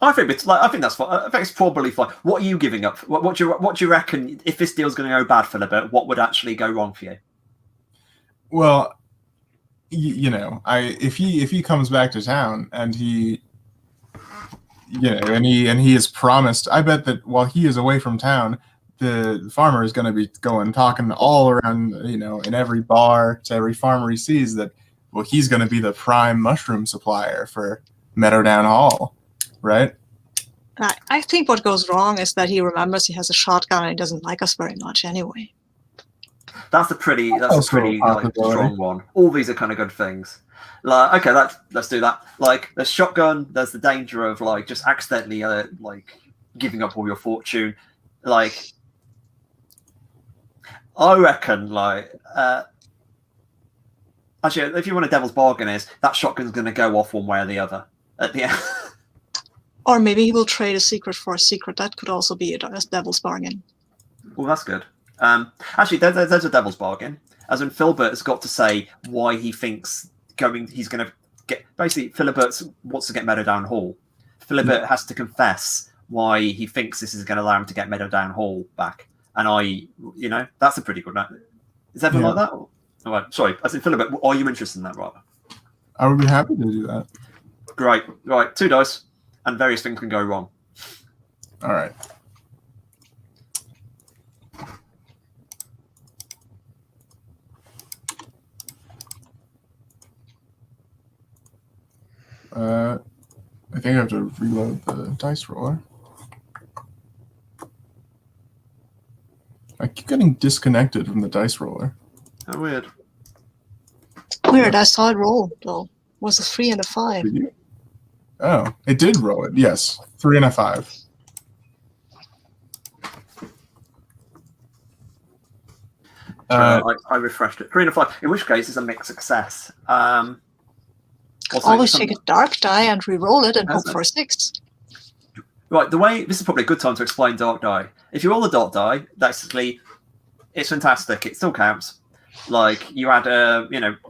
I think that's fine. I think it's probably fine. What are you giving up? What do you reckon if this deal's going to go bad for Philibert? What would actually go wrong for you? Well, if he comes back to town and he is promised, I bet that while he is away from town, the farmer is going to be talking all around, in every bar to every farmer he sees that, well, he's going to be the prime mushroom supplier for Meadowdown Hall, right? I think what goes wrong is that he remembers he has a shotgun and he doesn't like us very much anyway. That's a pretty strong one. All these are kind of good things. Like, okay, let's do that. Like, there's shotgun. There's the danger of like just accidentally giving up all your fortune. Like, I reckon actually, if you want a devil's bargain, is that shotgun's going to go off one way or the other at the end. Or maybe he will trade a secret for a secret. That could also be a devil's bargain. Well, that's good. Actually, there's a devil's bargain. As in, Philibert has got to say why he thinks he's going to get. Basically, Philibert wants to get Meadowdown Hall. Philibert has to confess why he thinks this is going to allow him to get Meadowdown Hall back. And that's a pretty good. Is everyone like that? All right, sorry. As in, Philibert, are you interested in that, rather? I would be happy to do that. Great. Right, 2 dice, and various things can go wrong. All right. I think I have to reload the dice roller. I keep getting disconnected from the dice roller. How weird. Weird, I saw it roll, though. Was a 3 and a 5. Did you? Oh, it did roll it. Yes, 3 and a 5. I refreshed it. 3 and a 5. In which case, it's a mixed success. Always take a dark die and re-roll it and hope for a 6. Right, this is probably a good time to explain dark die. If you roll a dark die, basically, it's fantastic. It still counts. Like, you add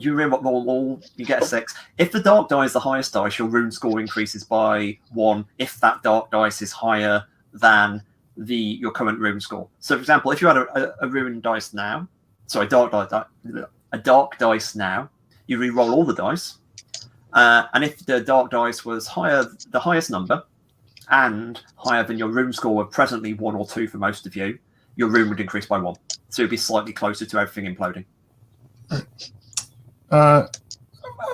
you roll what normal, you get a 6. If the dark die is the highest dice, your rune score increases by 1 if that dark dice is higher than your current rune score. So, for example, if you had a rune dice now, a dark dice now, you re-roll all the dice, and if the dark dice was the highest number, and higher than your rune score of presently 1 or 2 for most of you, your rune would increase by 1. So it'd be slightly closer to everything imploding. I'm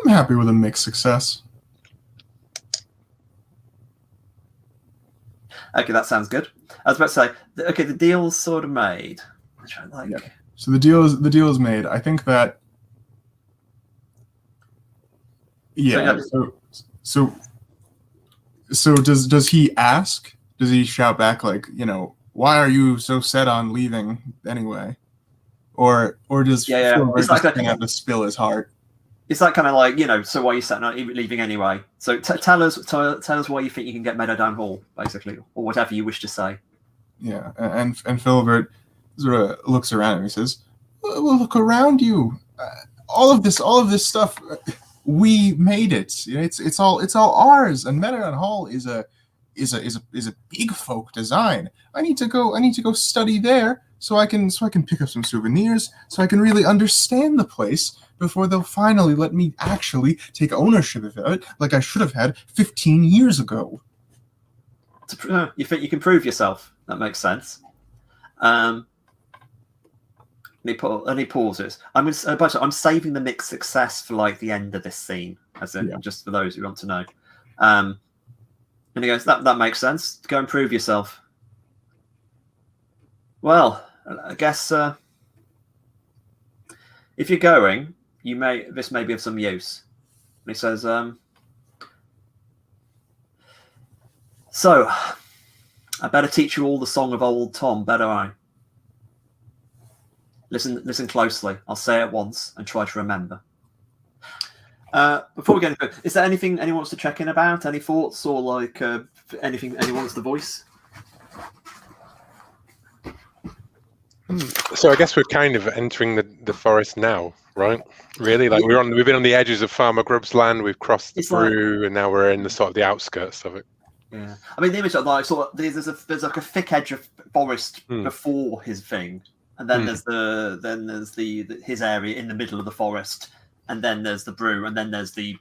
happy with a mixed success. Okay, that sounds good. I was about to say, the deal's sort of made. Which I like. Yeah. So the deal is made. I think that. Yeah. So does he ask? Does he shout back like, why are you so set on leaving anyway? Or does Phil just have to spill his heart? It's that kind of like, so why are you set on leaving anyway? So tell us why you think you can get Meadow Down Hall, basically, or whatever you wish to say. Yeah, and Philbert sort of looks around and he says, "Well, look around you. All of this stuff, we made it. It's all ours. And Meadow Down Hall is a big folk design. I need to go study there so I can pick up some souvenirs, so I can really understand the place before they'll finally let me actually take ownership of it, like I should have had 15 years ago." You think you can prove yourself? That makes sense. And he pauses. I'm saving the mixed success for like the end of this scene, just for those who want to know. And he goes, that makes sense. Go and prove yourself. Well, I guess if you're going, this may be of some use. And he says, so I better teach you all the song of old Tom, better I? Listen closely. I'll say it once and try to remember. Before we get into it, is there anything anyone wants to check in about? Any thoughts or like anything anyone wants to voice? So I guess we're kind of entering the forest now, right? Really, like we've been on the edges of Farmer Grubb's land. We've crossed the Brew, and now we're in the sort of the outskirts of it. Yeah, I mean the image of like sort of there's like a thick edge of forest before his thing, and then there's his area in the middle of the forest, and then there's the Brew, and then there's the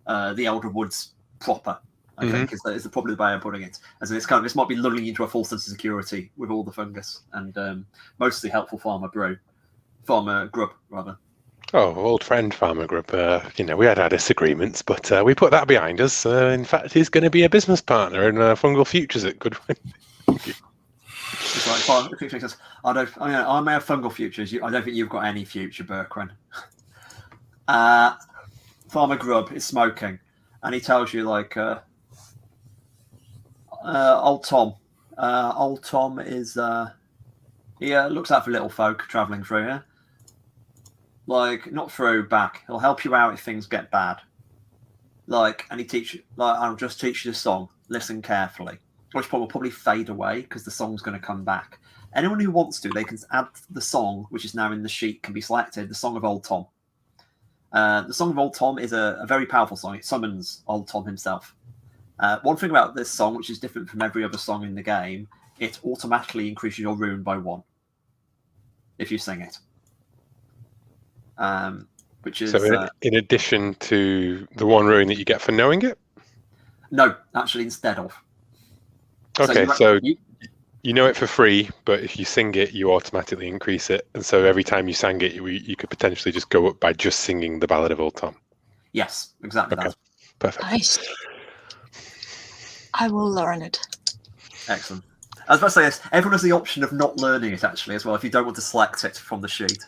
Elder Woods proper. I think is probably the way I'm putting it. As it's this might be lulling into a false sense of security with all the fungus and mostly helpful Farmer Grubb rather. Oh, old friend Farmer Grubb. We had our disagreements, but we put that behind us. In fact, he's going to be a business partner in Fungal Futures at Goodwin. It's like I may have Fungal Futures. I don't think you've got any future, Berkran. Farmer Grubb is smoking, and he tells you like, old Tom. Old Tom is he looks out for little folk travelling through here. Like, not through, back. He'll help you out if things get bad. Like, and I'll just teach you the song. Listen carefully. Which point will probably fade away because the song's going to come back. Anyone who wants to, they can add the song, which is now in the sheet, can be selected. The Song of Old Tom. The Song of Old Tom is a very powerful song. It summons Old Tom himself. One thing about this song, which is different from every other song in the game, it automatically increases your rune by 1 if you sing it. Which is in addition to the 1 rune that you get for knowing it? No, actually instead of. Okay, so you know it for free, but if you sing it, you automatically increase it. And so every time you sang it, you could potentially just go up by just singing the Ballad of Old Tom. Yes, exactly that. Perfect. Nice. I will learn it. Excellent. I was about to say, yes, everyone has the option of not learning it, actually, as well, if you don't want to select it from the sheet.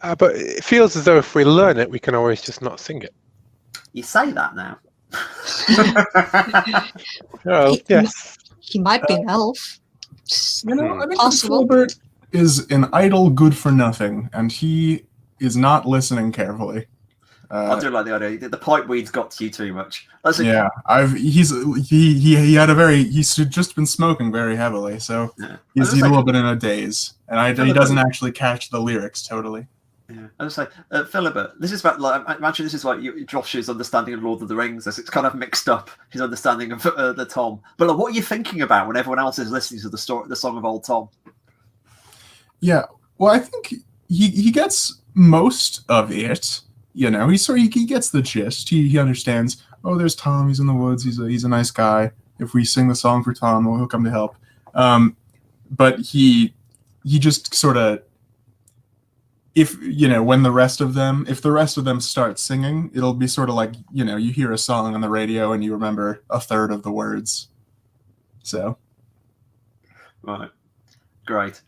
But it feels as though if we learn it, we can always just not sing it. You say that now. Oh, yes. He might be an elf. You know, I think Possible. Philibert is an idle good for nothing, and he is not listening carefully. I do like the idea. The pipe weed's got to you too much. Yeah, he's just been smoking very heavily, so Yeah. he's a little bit in a daze, and he doesn't actually catch the lyrics totally. Yeah, I was like, Philibert, this is about like, imagine this is like Josh's understanding of Lord of the Rings. It's kind of mixed up his understanding of the Tom. But like, what are you thinking about when everyone else is listening to the song of Old Tom? Yeah, well, I think he gets most of it. You know, he gets the gist. He understands. Oh, there's Tom. He's in the woods. He's a nice guy. If we sing the song for Tom, he'll come to help. But he just sort of, if the rest of them start singing, it'll be sort of like, you hear a song on the radio and you remember a third of the words. So, Right, great.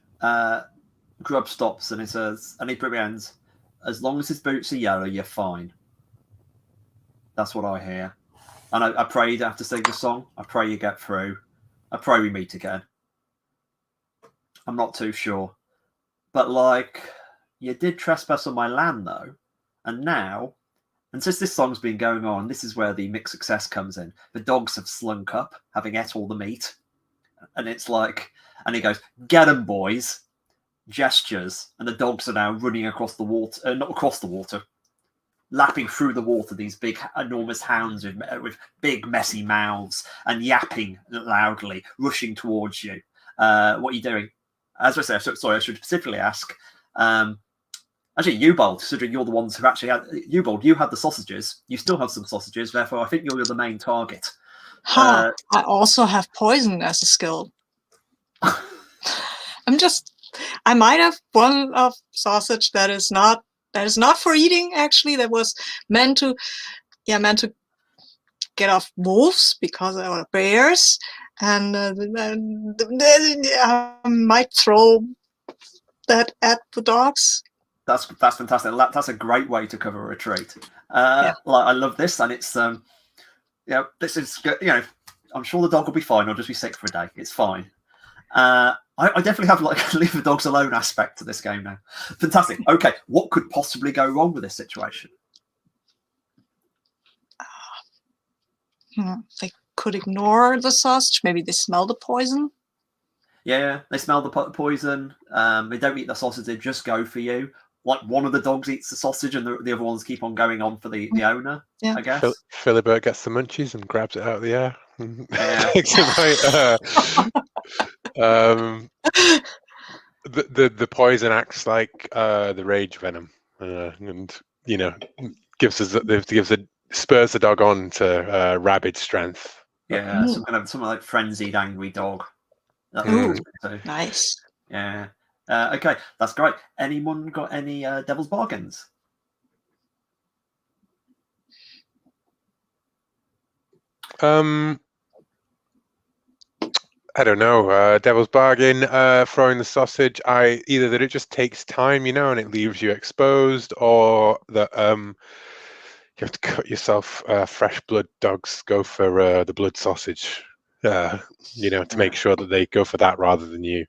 Grub stops and he says, and he pretends, as long as his boots are yellow, you're fine. That's what I hear. And I pray you don't have to sing the song. I pray you get through. I pray we meet again. I'm not too sure. But, like, you did trespass on my land, though. And now, and since this song's been going on, this is where the mixed success comes in. The dogs have slunk up, having ate all the meat. And it's like, and he goes, get 'em, boys. Gestures, and the dogs are now running across the water, not across the water, lapping through the water, these big, enormous hounds with big, messy mouths and yapping loudly, rushing towards you. What are you doing? As I say, sorry, I should specifically ask. Actually, Ubold, considering you're the ones who actually had... Ubold, you had the sausages. You still have some sausages, therefore I think you're the main target. I also have poison as a skill. I might have one of sausage that is not for eating. Actually, that was meant to get off wolves because they were bears, and I might throw that at the dogs. That's fantastic. That's a great way to cover a retreat. Like, I love this, and it's this is good. I'm sure the dog will be fine. I'll just be sick for a day. It's fine. I definitely have like a leave the dogs alone aspect to this game now. Fantastic. Okay, what could possibly go wrong with this situation? They could ignore the sausage. Maybe they smell the poison. Yeah, they smell the poison. They don't eat the sausage. They just go for you. Like one of the dogs eats the sausage, and the other ones keep on going on for the owner. Yeah. I guess. Philibert gets the munchies and grabs it out of the air. Yeah. The poison acts like the rage venom, and spurs the dog on to rabid strength. Yeah, some like frenzied, angry dog. Ooh, nice. Yeah. Okay, that's great. Anyone got any devil's bargains? I don't know. Devil's bargain, throwing the sausage. Either that it just takes time, and it leaves you exposed, or that you have to cut yourself. Fresh blood dogs go for the blood sausage, to make sure that they go for that rather than you.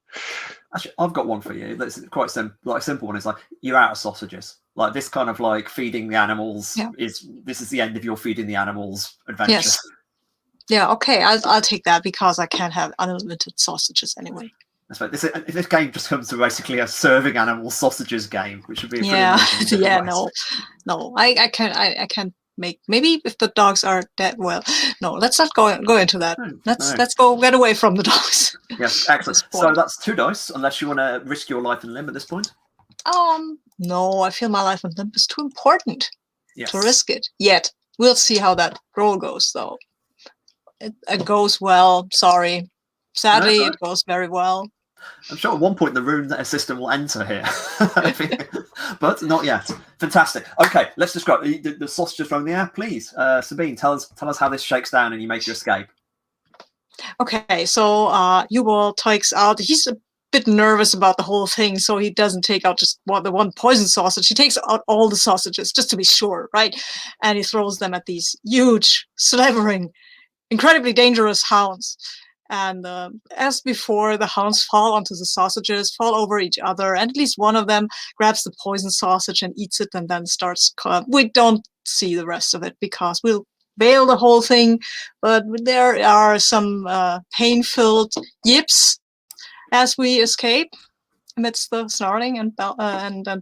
Actually, I've got one for you. That's quite simple. Like a simple one is like you're out of sausages. Like this kind of like feeding the animals is the end of your feeding the animals adventure. Yes. Yeah, okay, I'll take that because I can't have unlimited sausages anyway. That's right. This game just comes to basically a serving animals sausages game, which would be no. I can't make. Maybe if the dogs are dead, well, no. Let's not go into that. Let's go get away from the dogs. Yes, excellent. So that's 2 dice, unless you want to risk your life and limb at this point. No, I feel my life and limb is too important to risk it. Yet we'll see how that roll goes, though. It goes well. Sorry. Sadly, it goes very well. I'm sure at one point the rune system will enter here. But not yet. Fantastic. Okay, let's describe the sausages from the air, please. Sabine, tell us how this shakes down and you make your escape. Okay, so Yuval takes out. He's a bit nervous about the whole thing, so he doesn't take out just the one poison sausage. He takes out all the sausages just to be sure, right? And he throws them at these huge, slavering, incredibly dangerous hounds. And as before, the hounds fall onto the sausages, fall over each other, and at least one of them grabs the poison sausage and eats it, and then starts. We don't see the rest of it because we'll veil the whole thing, but there are some pain-filled yips as we escape amidst the snarling and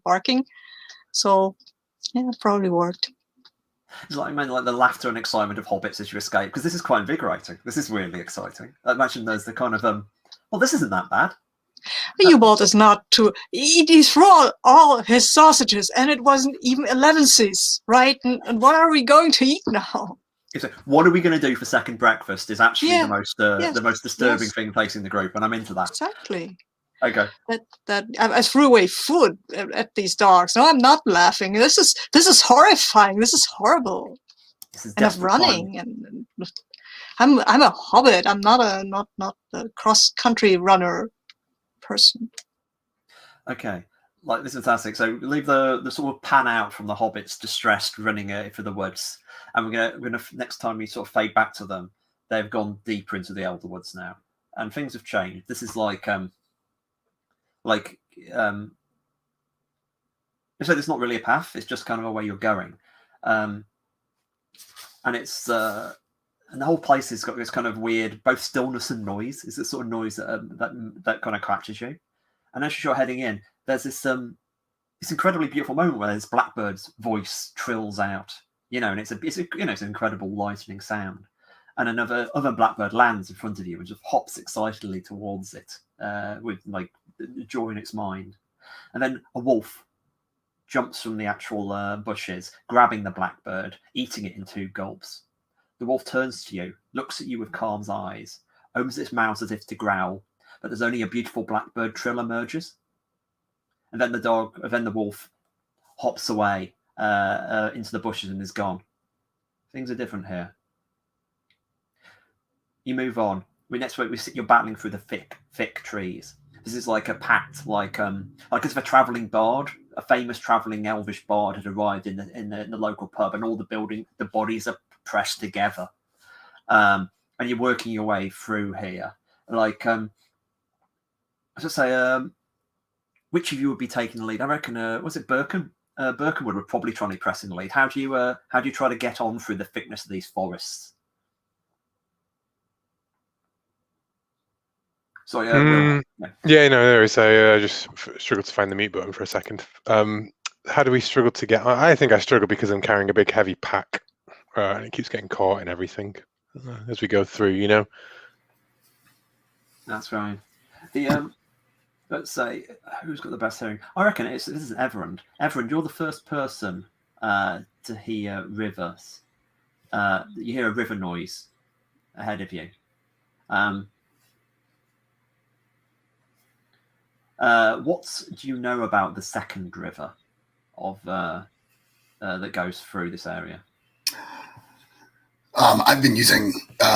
barking. So, yeah, it probably worked. It's like, I mean, like the laughter and excitement of hobbits as you escape, because this is quite invigorating. This is really exciting. I imagine there's the kind of, well, this isn't that bad. Ubald is not to. He threw all his sausages, and it wasn't even 11's, right? And what are we going to eat now? So what are we going to do for second breakfast is actually the most disturbing yes. thing facing the group, and I'm into that. Exactly. Okay. That I threw away food at these dogs. No, I'm not laughing. This is horrifying. This is horrible. This is and of running and I'm a hobbit. I'm not a cross country runner person. Okay. Like, this is fantastic. So leave the sort of pan out from the hobbits distressed running for the woods, and we're gonna next time we sort of fade back to them, they've gone deeper into the Elder Woods now, and things have changed. This is it's not really a path. It's just kind of a way you're going, and it's and the whole place has got this kind of weird both stillness and noise. It's the sort of noise that kind of catches you, and as you're heading in, there's this incredibly beautiful moment where this blackbird's voice trills out, and it's an incredible lightning sound, and another blackbird lands in front of you and just hops excitedly towards it with like joy in its mind, and then a wolf jumps from the actual bushes, grabbing the blackbird, eating it in 2 gulps. The wolf turns to you, looks at you with calm eyes, opens its mouth as if to growl, but there's only a beautiful blackbird trill emerges. And then the wolf hops away into the bushes and is gone. Things are different here. You move on. You're battling through the thick trees. This is like a pact, like as if a travelling bard, a famous travelling elvish bard, had arrived in the local pub, and all the bodies are pressed together, and you're working your way through here. Like, as I say, which of you would be taking the lead? I reckon, was it Birkin? Birkin would probably try to press in the lead. How do you try to get on through the thickness of these forests? So no worries. I just struggled to find the mute button for a second. How do we struggle to get on? I think I struggle because I'm carrying a big heavy pack, and it keeps getting caught in everything as we go through. That's right. The let's say, who's got the best hearing? I reckon this is Everand. Everand, you're the first person to hear rivers. You hear a river noise ahead of you. What do you know about the second river that goes through this area? I've been using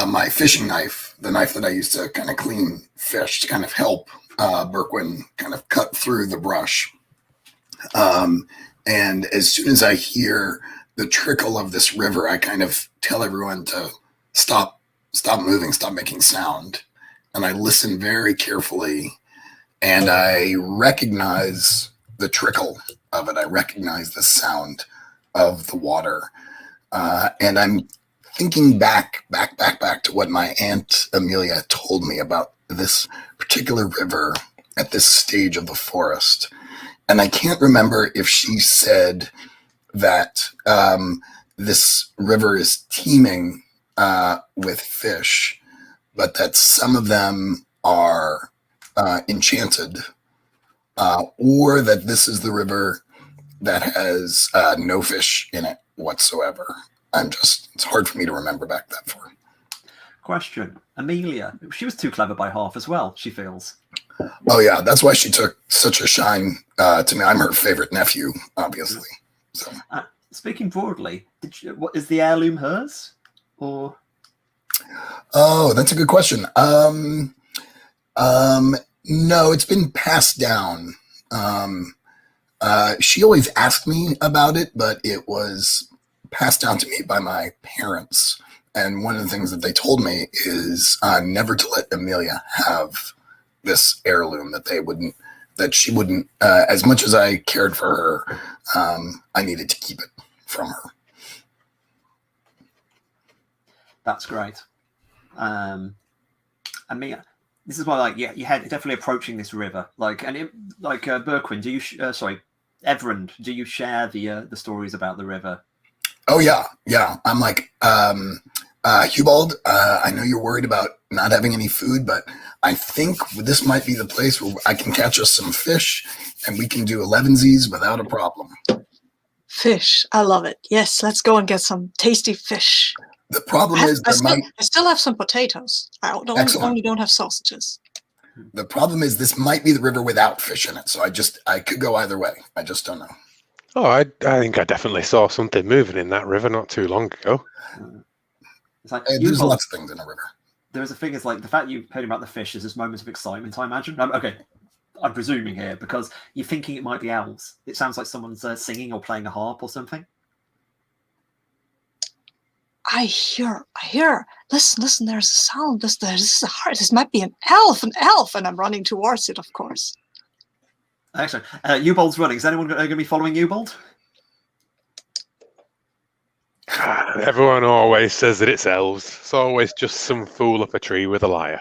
my fishing knife, the knife that I use to kind of clean fish, to kind of help Berkwin kind of cut through the brush. And as soon as I hear the trickle of this river, I kind of tell everyone to stop moving, stop making sound. And I listen very carefully, and I recognize the trickle of it. I recognize the sound of the water. And I'm thinking back to what my Aunt Amelia told me about this particular river at this stage of the forest. And I can't remember if she said that this river is teeming with fish, but that some of them are enchanted, or that this is the river that has no fish in it whatsoever. It's hard for me to remember back that far. Question. Amelia, she was too clever by half as well, she feels. Oh yeah, that's why she took such a shine to me. I'm her favorite nephew, obviously. So, speaking broadly, what is the heirloom hers, or? Oh, that's a good question. No, it's been passed down. She always asked me about it, but it was passed down to me by my parents. And one of the things that they told me is never to let Amelia have this heirloom, that she wouldn't, as much as I cared for her, I needed to keep it from her. That's great. I mean, this is why, like, yeah, you had definitely approaching this river, Berquin. Do you, Everand, do you share the stories about the river? Oh yeah. I'm like, Hubald, I know you're worried about not having any food, but I think this might be the place where I can catch us some fish, and we can do 11sies without a problem. Fish, I love it. Yes, let's go and get some tasty fish. The problem is I still have some potatoes. I only don't have sausages. The problem is this might be the river without fish in it, so I could go either way. I just don't know. Oh, I think I definitely saw something moving in that river not too long ago. It's like, there's lots of things in a river. There's a thing, is like the fact you've heard about the fish is this moment of excitement, I imagine. Okay, I'm presuming here because you're thinking it might be elves. It sounds like someone's singing or playing a harp or something. I hear. Listen, there's a sound. This is a heart. This might be an elf, and I'm running towards it, of course. Excellent. Ubald's running. Is anyone going to be following Ubald? Everyone always says that it's elves. It's always just some fool up a tree with a lyre.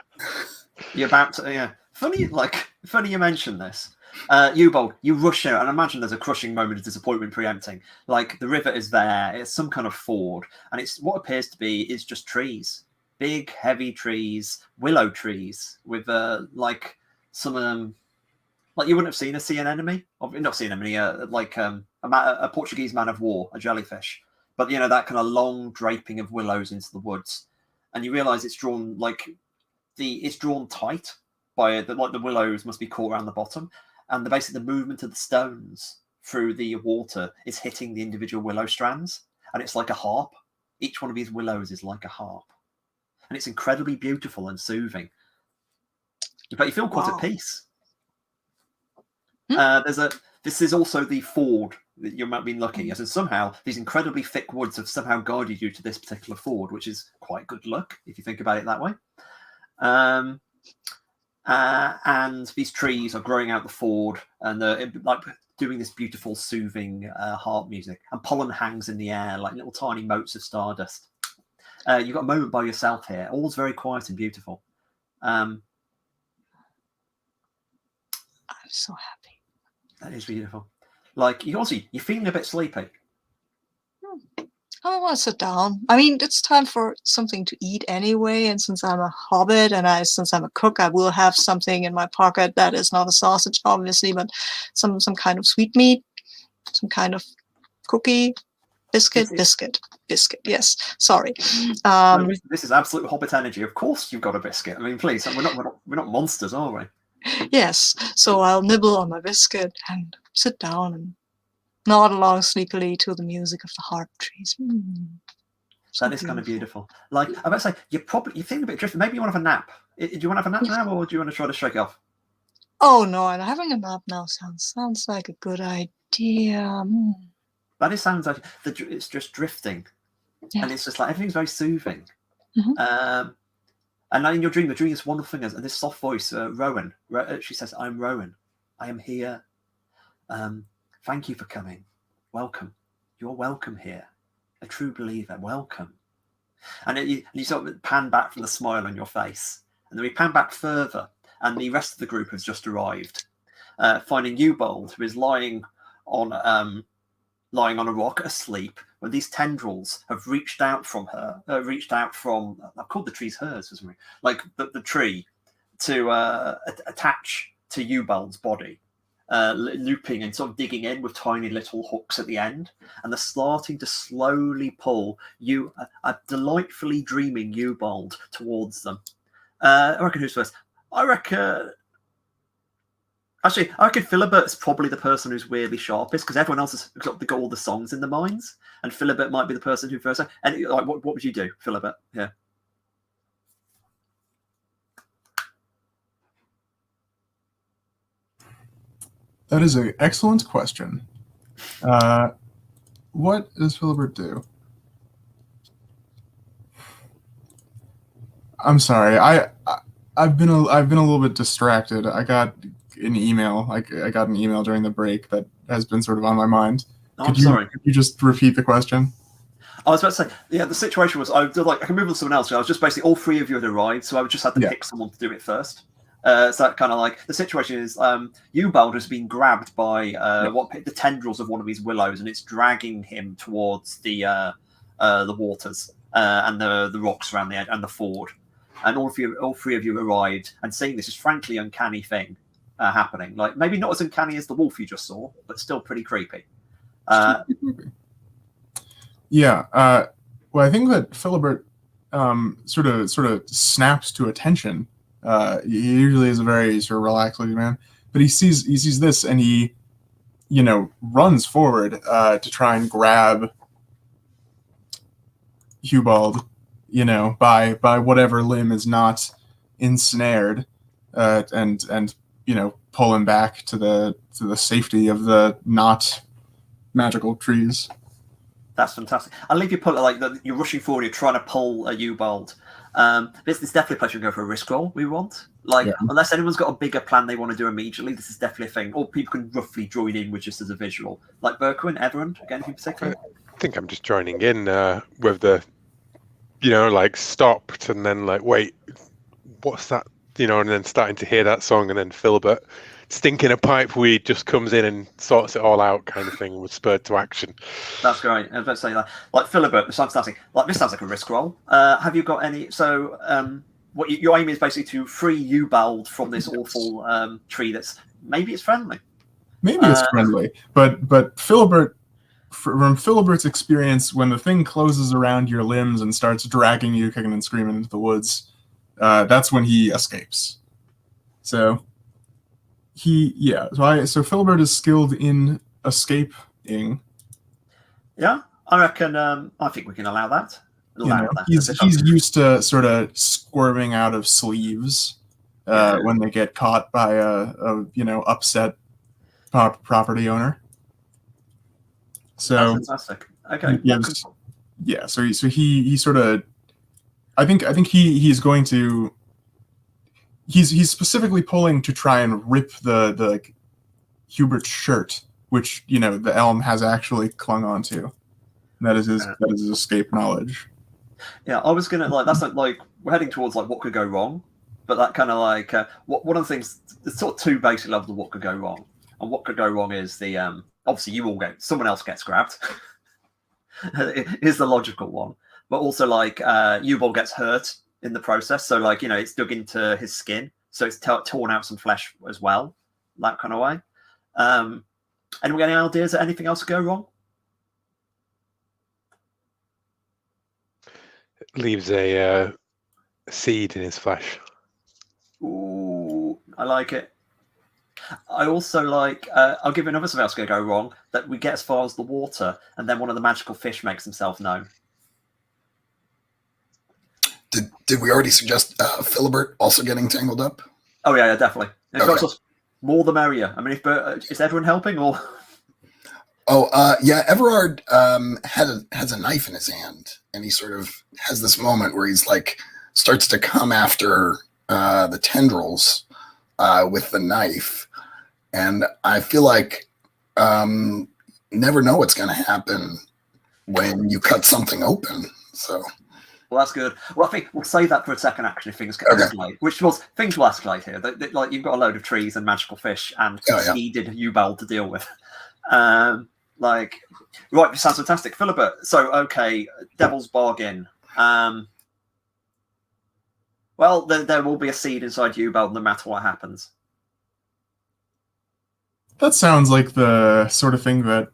You're about to, yeah. Funny you mention this. Ubald, you rush out, and I imagine there's a crushing moment of disappointment preempting. Like, the river is there, it's some kind of ford, and it's what appears to be is just trees. Big, heavy trees, willow trees, with like some of them, like you wouldn't have seen a sea anemone, not sea anemone, a Portuguese man of war, a jellyfish. But you know, that kind of long draping of willows into the woods, and you realise it's drawn it's drawn tight by the willows must be caught around the bottom, and the movement of the stones through the water is hitting the individual willow strands, and it's like a harp. Each one of these willows is like a harp, and it's incredibly beautiful and soothing. In fact, you feel quite at peace. This is also the ford that you might have been lucky, as in somehow these incredibly thick woods have somehow guided you to this particular ford, which is quite good luck if you think about it that way. And these trees are growing out the ford, and they're like doing this beautiful, soothing harp music. And pollen hangs in the air like little tiny motes of stardust. You've got a moment by yourself here. All's very quiet and beautiful. I'm so happy. That is beautiful. Like, you're feeling a bit sleepy. I want to sit down. I mean, it's time for something to eat anyway, and since I'm a hobbit and since I'm a cook, I will have something in my pocket that is not a sausage, obviously, but some kind of sweetmeat, some kind of cookie, biscuit. Yes, sorry. This is absolute hobbit energy. Of course, you've got a biscuit. I mean, please, we're not monsters, are we? Yes. So I'll nibble on my biscuit and sit down and nod along sleepily to the music of the harp trees. That is kind of beautiful. Like, I'm about to say, you're feeling a bit drifty. Maybe you want to have a nap. Do you want to have a nap now, or do you want to try to shake it off? Oh no, and having a nap now sounds like a good idea. That sounds like it's just drifting, and it's just like everything's very soothing. Mm-hmm. And in your dream, you're doing this wonderful thing, and this soft voice, Rowan. She says, "I'm Rowan. I am here. Thank you for coming. Welcome. You're welcome here. A true believer. Welcome." And you sort of pan back from the smile on your face, and then we pan back further, and the rest of the group has just arrived, finding Ubald, who is lying on a rock asleep, when these tendrils have reached out from I've called the trees hers, isn't it? Like the tree to attach to Ubald's body, looping and sort of digging in with tiny little hooks at the end, and they're starting to slowly pull a delightfully dreaming Ubald towards them. I reckon who's first? I reckon Philibert is probably the person who's weirdly sharpest, because everyone else has got all the songs in their minds, and Philibert might be the person who first. And like, what would you do, Philibert? Yeah. That is an excellent question. What does Philibert do? I'm sorry. I've been a little bit distracted. I got an email. I got an email during the break that has been sort of on my mind. Oh, I'm sorry. Could you just repeat the question? I was about to say, yeah, the situation was I can move on to someone else. So I was just basically all three of you had arrived, so I just had to pick someone to do it first. So that kind of like the situation is, Ubald has been grabbed by the tendrils of one of his willows, and it's dragging him towards the waters and the rocks around the edge and the ford. And all three of you arrived, and seeing this is frankly uncanny thing happening. Like maybe not as uncanny as the wolf you just saw, but still pretty creepy. Yeah. Well, I think that Philibert sort of snaps to attention. He usually is a very sort of relaxed looking man, but he sees this and he, runs forward to try and grab Hubald, by whatever limb is not ensnared, and pull him back to the safety of the not magical trees. That's fantastic. I'll leave you put you're rushing forward, you're trying to pull a Ubald. This is definitely a place we can go for a risk roll. We want unless anyone's got a bigger plan they want to do immediately, this is definitely a thing. Or people can roughly join in with just as a visual. Like Berkwin, Everand, again, anything particular? I think I'm just joining in with the, stopped and then wait, what's that? And then starting to hear that song, and then Philibert stinking a pipe weed just comes in and sorts it all out, kind of thing, was spurred to action. That's great. I was about to say like Philibert, this sounds fantastic. This sounds like a risk roll. Have you got any? So, what your aim is basically to free Ubald from this awful tree that's maybe it's friendly. Maybe it's friendly, but Philibert, from Philibert's experience, when the thing closes around your limbs and starts dragging you, kicking and screaming into the woods, that's when he escapes. So. So Philibert is skilled in escaping. Yeah, I reckon. I think we can allow that. He's used to sort of squirming out of sleeves when they get caught by a upset property owner. So that's fantastic. Okay. So he sort of. I think he's going to. He's specifically pulling to try and rip the Hubert's shirt, which the elm has actually clung onto. That is his escape knowledge. Yeah, I was gonna that's we're heading towards what could go wrong, but that kind of one of the things. There's sort of two basic levels of what could go wrong, and what could go wrong is the obviously someone else gets grabbed. Is the logical one, but also Ubald gets hurt in the process, so it's dug into his skin, so it's torn out some flesh as well, that kind of way. Anyone got any ideas that anything else could go wrong? Leaves a seed in his flesh. Ooh, I like it. I also I'll give you another something else could go wrong, that we get as far as the water and then one of the magical fish makes himself known. Did we already suggest Philibert also getting tangled up? Oh yeah, definitely. Okay. More the merrier. I mean, is everyone helping or? Oh yeah, Everard has a knife in his hand, and he sort of has this moment where he's starts to come after the tendrils with the knife, and I feel never know what's going to happen when you cut something open. So. Well, that's good. Well, I think we'll save that for a second action if things escalate. Things will escalate here. You've got a load of trees and magical fish and needed Ubald to deal with. Right, this sounds fantastic, Philibert. So, okay, Devil's Bargain. Well, there will be a seed inside Ubald no matter what happens. That sounds like the sort of thing that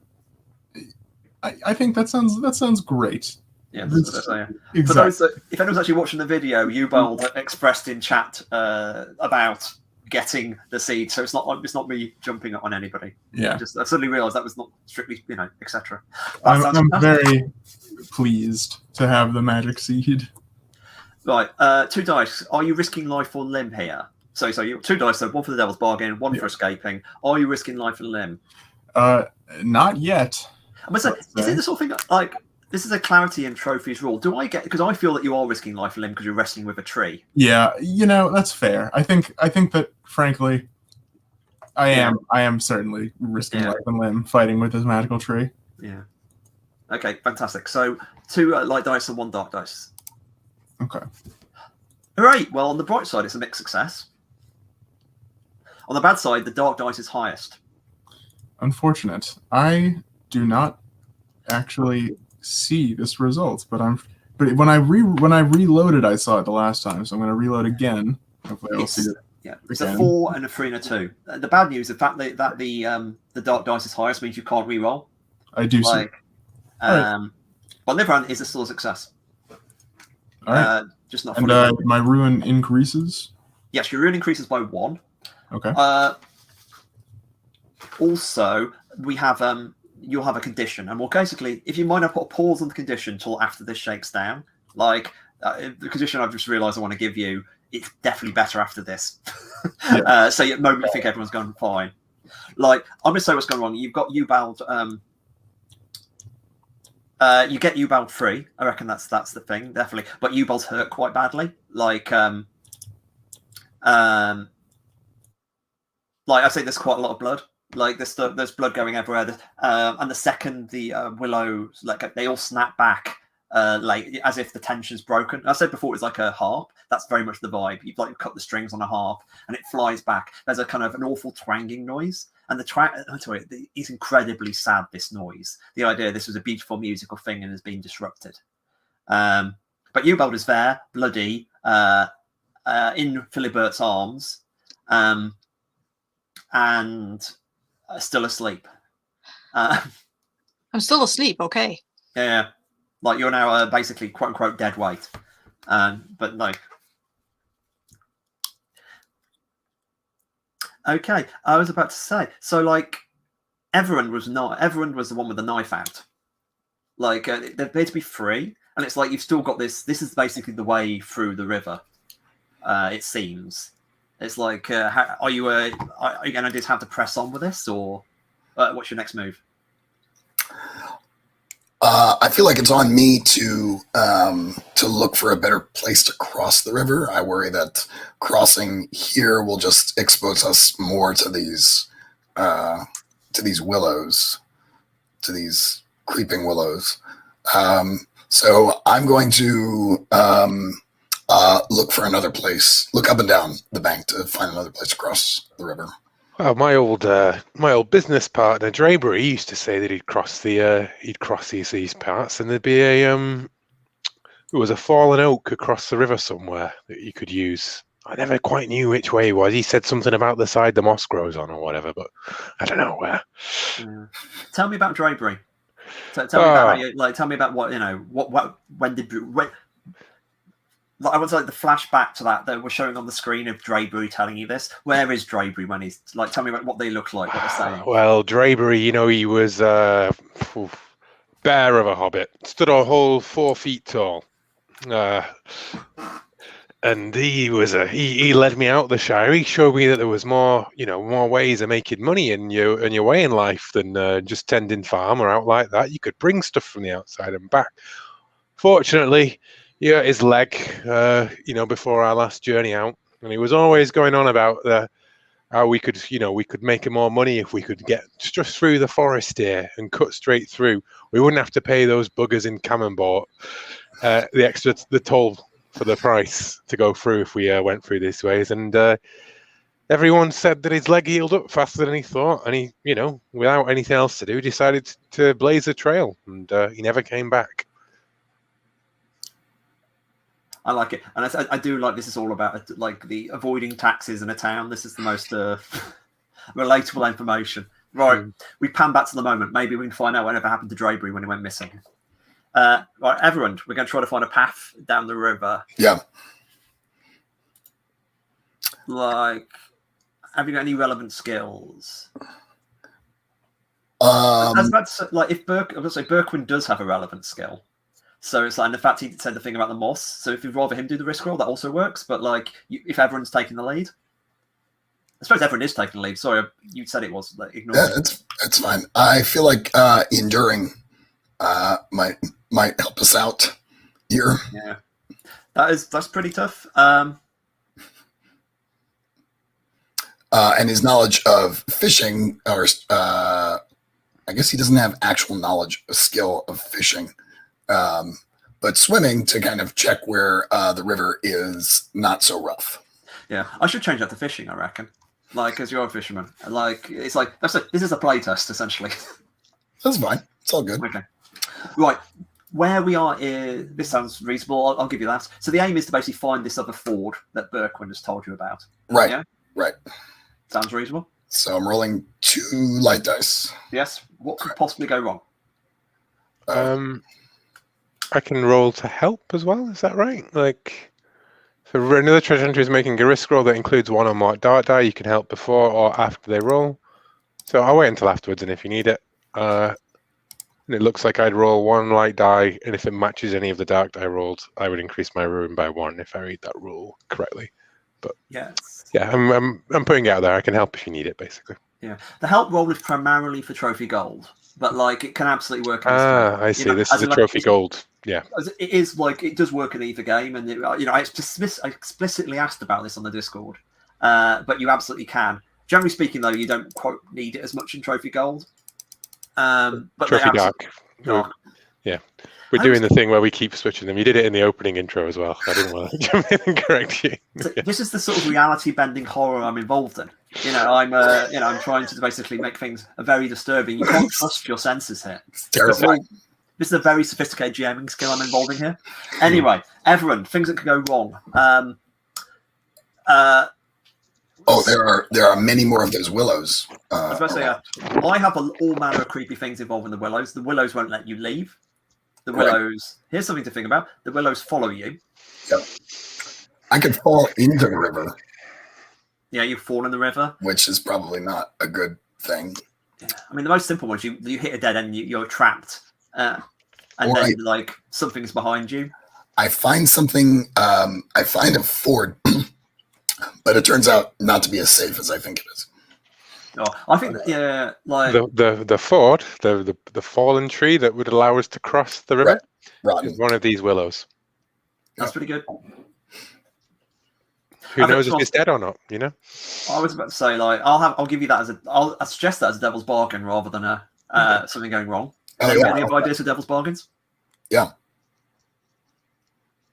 I think that sounds great. Yeah, exactly. For those if anyone's actually watching the video, Ubald expressed in chat about getting the seed, so it's not me jumping on anybody. Yeah, I suddenly realised that was not strictly, etc. I'm very pleased to have the magic seed. Right, 2 dice. Are you risking life or limb here? So you 2 dice, so 1 for the devil's bargain, 1 for escaping. Are you risking life and limb? Not yet. I must say, is it the sort of thing like this is a clarity in trophies rule? Do I get, because I feel that you are risking life and limb because you're wrestling with a tree. Yeah, that's fair. I think that frankly, I am certainly risking life and limb fighting with this magical tree. Yeah. Okay, fantastic. So 2 light dice and 1 dark dice. Okay. All right. Well, on the bright side, it's a mixed success. On the bad side, the dark dice is highest. Unfortunate. I do not actually see this result, but when I reloaded, I saw it the last time, so I'm going to reload again. Hopefully, I'll see it. Yeah, it's a 4 and a 3 and a 2. The bad news, the fact that the dark dice is highest means you can't reroll. I do see. But Liveran is still a success. All right. Just not. And my ruin increases. Yes, your ruin increases by 1. Okay. Also, we have you'll have a condition, and well, basically, if you mind, I'll put a pause on the condition until after this shakes down. Like the condition I've just realised I want to give you, it's definitely better after this. Yeah. So at the moment you think everyone's going fine. Like I'm gonna say what's going wrong. You've got Ubald. You get Ubald free. I reckon that's the thing, definitely. But Ubald's hurt quite badly. Like I say, there's quite a lot of blood. Like there's blood going everywhere. And the second the willows, like they all snap back, like as if the tension's broken. I said before it's like a harp. That's very much the vibe. You've like cut the strings on a harp and it flies back. There's a kind of an awful twanging noise. And it's incredibly sad, this noise. The idea this was a beautiful musical thing and has been disrupted. But Ubald is there, bloody, in Philibert's arms, and still asleep. I'm still asleep, okay. Yeah. Like you're now basically quote unquote dead weight. But no. Okay, I was about to say. So, like, Everund was the one with the knife out. Like, they appear to be free, and it's like you've still got this. This is basically the way through the river. It seems. It's like, are you going to just have to press on with this, or what's your next move? I feel like it's on me to look for a better place to cross the river. I worry that crossing here will just expose us more to these willows, to these creeping willows. So I'm going to look for another place, look up and down the bank to find another place to cross the river. Well, my old business partner Draper, he used to say that he'd cross these parts, and there'd be there was a fallen oak across the river somewhere that you could use. I never quite knew which way he was. He said something about the side the moss grows on or whatever, but I don't know where. Yeah. Tell me about Drapery. Tell me about how you, like. Tell me about what you know. When I was like the flashback to that we're showing on the screen of Drapery telling you this. Where is Drapery when he's like? Tell me about what they look like. What they're saying. Well, Drapery, he was bear of a hobbit, stood a whole 4 feet tall. And he led me out the Shire. He showed me that there was more ways of making money in your way in life than just tending farm or out like that. You could bring stuff from the outside and back. Fortunately, his leg, before our last journey out, and he was always going on about how we could make more money if we could get just through the forest here and cut straight through. We wouldn't have to pay those buggers in Camembert the toll for the price to go through if we went through these ways. And everyone said that his leg healed up faster than he thought, and he, without anything else to do, decided to blaze a trail, and he never came back. I like it, and I do like this is all about like the avoiding taxes in a town. This is the most relatable information. Right, we pan back to the moment. Maybe we can find out whatever happened to Drapery when he went missing. Right, Everund, we're going to try to find a path down the river. Yeah. Like, have you got any relevant skills? I was about to say, like, if Berkwin does have a relevant skill. So it's like, and the fact he said the thing about the moss. So if you'd rather him do the risk roll, that also works. But like, if everyone's taking the lead, I suppose everyone is taking leave. Sorry, you said it was. Like, ignore Yeah, me. it's fine. I feel like enduring might help us out here. Yeah, that's pretty tough. And his knowledge of fishing, or I guess he doesn't have actual knowledge, skill of fishing, but swimming to kind of check where the river is not so rough. Yeah, I should change that to fishing. I reckon. Like, as you're a fisherman, like it's like this is a playtest essentially. That's fine. It's all good. Okay, right. Where we are, this sounds reasonable. I'll give you that. So the aim is to basically find this other ford that Birkwin has told you about. Right. Yeah? Right. Sounds reasonable. So I'm rolling 2 light dice. Yes. What could possibly go wrong? I can roll to help as well. Is that right? Like, so another treasure hunter is making a risk roll that includes 1 or more dark die. You can help before or after they roll. So I'll wait until afterwards, and if you need it. And it looks like I'd roll 1 light die, and if it matches any of the dark die rolled, I would increase my ruin by 1 if I read that rule correctly. But yes. Yeah, I'm putting it out there. I can help if you need it, basically. Yeah, the help roll is primarily for trophy gold, but like it can absolutely work. I see. This is a trophy gold. Yeah, it is like it does work in either game, and I explicitly asked about this on the Discord, but you absolutely can. Generally speaking, though, you don't quite need it as much in trophy gold. But trophy dark. Yeah. We're doing the thing where we keep switching them. You did it in the opening intro as well. I didn't want to jump in and correct you. This is the sort of reality-bending horror I'm involved in. I'm trying to basically make things very disturbing. You can't trust your senses here. It's terrifying. This is a very sophisticated GMing skill I'm involving here. Anyway, everyone, things that could go wrong. There are many more of those willows. I was about to say, I have all manner of creepy things involving the willows. The willows won't let you leave. The willows. Right. Here's something to think about. The willows follow you. Yep. I could fall into the river. Yeah, you fall in the river, which is probably not a good thing. Yeah. I mean, the most simple ones, you hit a dead end, you're trapped, and then like something's behind you. I find something. I find a ford, but it turns out not to be as safe as I think it is. Oh, I think that, like the ford, the fallen tree that would allow us to cross the river, is one of these willows. That's pretty good. Who knows if it's dead or not? You know. I was about to say, like, I'll give you that as I'll suggest that as a devil's bargain rather than something going wrong. Any other ideas for devil's bargains? Yeah.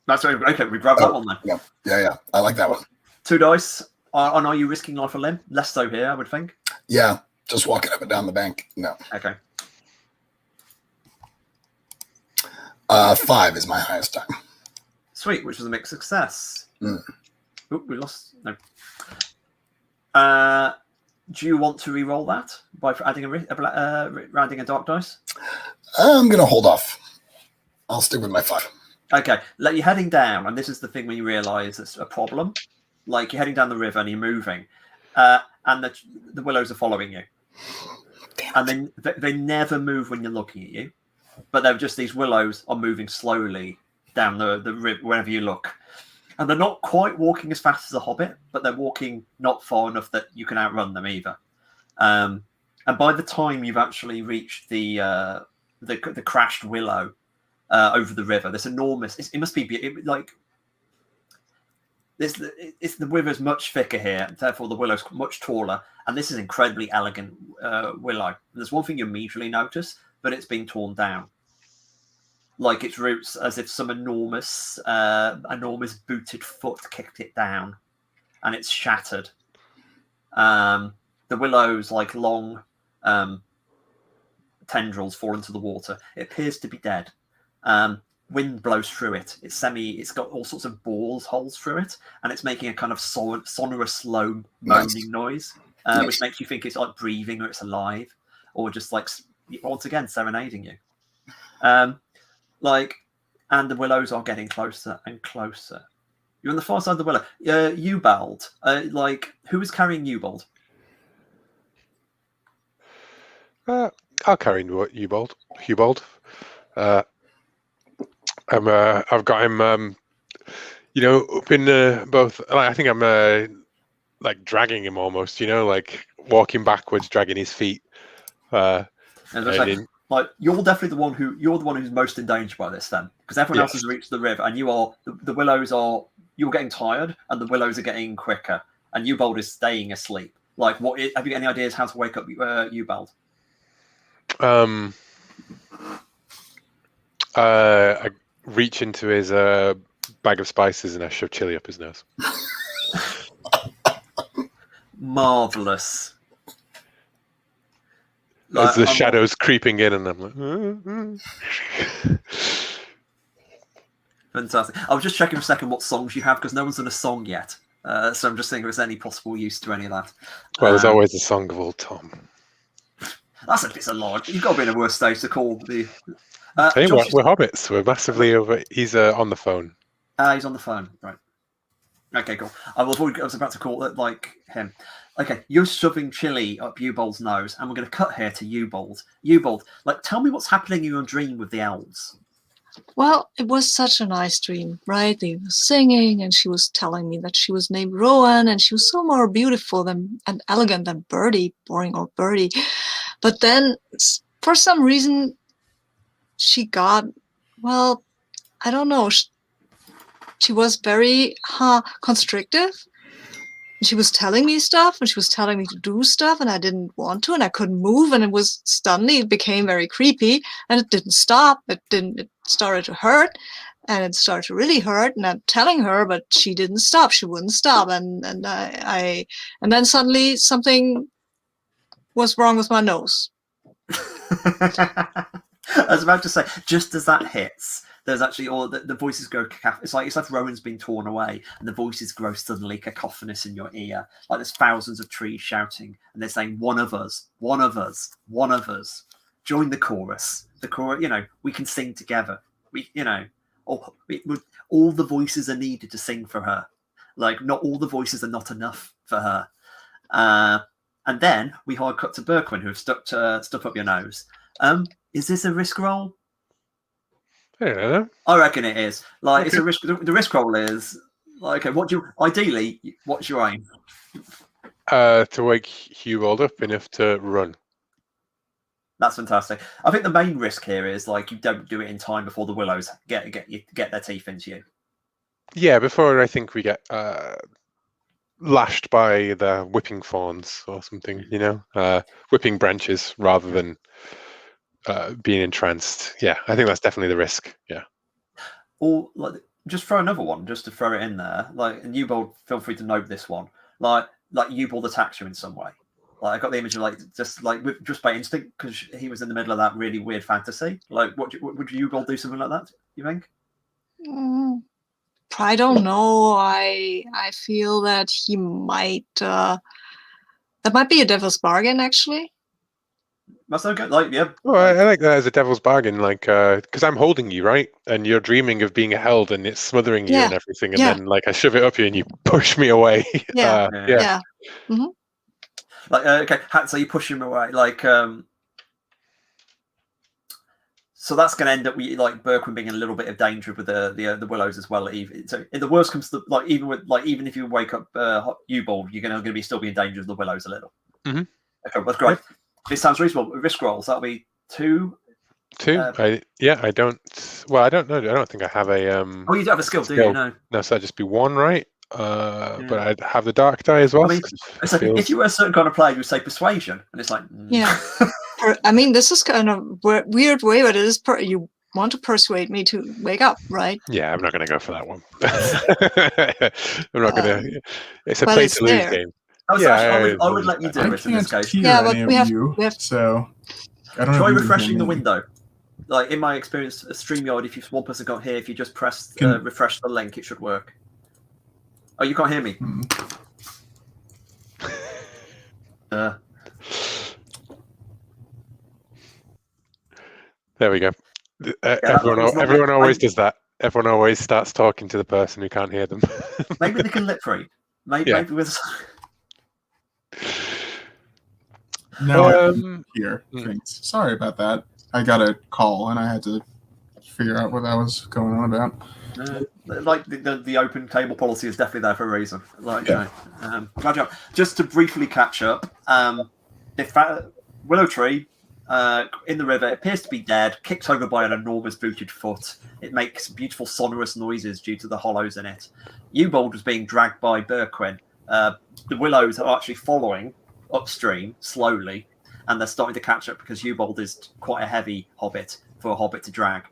That's okay. We grab that one then. Yeah. I like that one. 2 dice. And are you risking life or limb? Less so here, I would think. Yeah, just walking up and down the bank. No. Okay. 5 is my highest time. Sweet, which was a mixed success. Mm. Oop, we lost. No. Do you want to re-roll that by adding rounding a dark dice? I'm going to hold off. I'll stick with my 5. Okay, you're heading down, and this is the thing when you realise it's a problem. Like you're heading down the river and you're moving, and the willows are following you. And then they never move when you're looking at you, but they're just these willows are moving slowly down the river wherever you look. And they're not quite walking as fast as a hobbit, but they're walking not far enough that you can outrun them either. And by the time you've actually reached the crashed willow over the river, this enormous. It must be like. The river's much thicker here, therefore the willow's much taller, and this is incredibly elegant willow. And there's one thing you immediately notice, but it's been torn down. Like its roots, as if some enormous booted foot kicked it down, and it's shattered. The willow's like long tendrils fall into the water. It appears to be dead. Wind blows through it. It's got all sorts of holes through it, and it's making a kind of sonorous, slow moaning noise, which makes you think it's like breathing or it's alive, or just like once again serenading you. And the willows are getting closer and closer. You're on the far side of the willow. Ubald, who is carrying Ubald? I'll carry Ubald. I've got him. Up in both. I think I'm like dragging him almost, like walking backwards, dragging his feet. And like you're definitely the one who's most in danger by this then, because everyone else has reached the river, and the willows you're getting tired, and the willows are getting quicker, and Ubold is staying asleep. Like, have you got any ideas how to wake up Ubold? I reach into his bag of spices and I shove chili up his nose. Marvelous. As the shadows creeping in, and I'm like, Fantastic. I was just checking for a second what songs you have, because no one's done a song yet. So I'm just thinking if there's any possible use to any of that. Well, there's always a song of old Tom. That's a bit of lot. You've got to be in a worse state to call the. Hey, we're hobbits. We're massively over. He's on the phone. He's on the phone, right? Okay, cool. I was about to call it like him. Okay, you're shoving chili up Ubold's nose, and we're going to cut here to Ubold. Ubold, like, tell me what's happening in your dream with the elves. Well, it was such a nice dream, right? They were singing, and she was telling me that she was named Rowan, and she was so more beautiful and elegant than Birdie, boring old Birdie. But then, for some reason, she got, well, I don't know. She was very constrictive. She was telling me stuff, and she was telling me to do stuff, and I didn't want to, and I couldn't move, and it became very creepy, and it didn't stop. It started to hurt, and it started to really hurt, and I'm telling her, but she didn't stop. She wouldn't stop, and then suddenly something was wrong with my nose. I was about to say, just as that hits, there's actually all the voices go. It's like Rowan's been torn away, and the voices grow suddenly cacophonous in your ear. Like there's thousands of trees shouting, and they're saying, "One of us, one of us, one of us." Join the chorus. The chorus, we can sing together. All the voices are needed to sing for her. Like not all the voices are not enough for her. And then we hard cut to Berkwin, who have stuck up your nose. Is this a risk roll? I don't know. I reckon it is. Like it's a risk. The risk roll is like, okay. What's your aim? To wake Ubold up enough to run. That's fantastic. I think the main risk here is like you don't do it in time before the willows get their teeth into you. Yeah, before I think we get lashed by the whipping fawns or something. Whipping branches rather than being entranced. Yeah, I think that's definitely the risk. Yeah. Or like, just throw another one, just to throw it in there. Like, and Ubold, feel free to note this one. Like Ubold attacks you in some way. Like I got the image of just by instinct, because he was in the middle of that really weird fantasy. Like, would Ubold do something like that? You think? I don't know. I feel that he might. That might be a devil's bargain, actually. That's okay. Like, yeah. Well, I like that as a devil's bargain, like, because I'm holding you, right? And you're dreaming of being held, and it's smothering you and everything, and then like I shove it up you, and you push me away. Yeah. Mm-hmm. Like, okay, so you push him away, like, so that's going to end up with like Berkwin being in a little bit of danger with the willows as well. So if the worst comes to even if you wake up Ubold, you're going to be still be in danger of the willows a little. Mm-hmm. Okay, that's great. This sounds reasonable. Risk rolls, that'll be 2. 2. I don't. Well, I don't know. I don't think I have a. Oh, you don't have a skill, do you? No, so that'd just be 1, right? But I'd have the dark die as well. I mean, if you were a certain kind of player, you would say persuasion, and it's like, yeah. I mean, this is kind of weird way, but it is. You want to persuade me to wake up, right? Yeah, I'm not going to go for that one. I'm not going to. It's a play to lose game. I would let you do it in this case. Yeah, but we have. So I don't try refreshing the window. Like in my experience, a StreamYard, if one person can't hear, if you just press refresh the link, it should work. Oh, you can't hear me. There we go. Everyone always does that. Everyone always starts talking to the person who can't hear them. Maybe they can lip read. Maybe with. No, here. Thanks. Sorry about that. I got a call and I had to figure out what that was going on about. Like the open table policy is definitely there for a reason. Like, Yeah. glad job. Just to briefly catch up, willow tree in the river, it appears to be dead, kicked over by an enormous booted foot. It makes beautiful sonorous noises due to the hollows in it. Ubold was being dragged by Berquin. The willows are actually following upstream slowly, and they're starting to catch up because Ubold is quite a heavy hobbit for a hobbit to drag.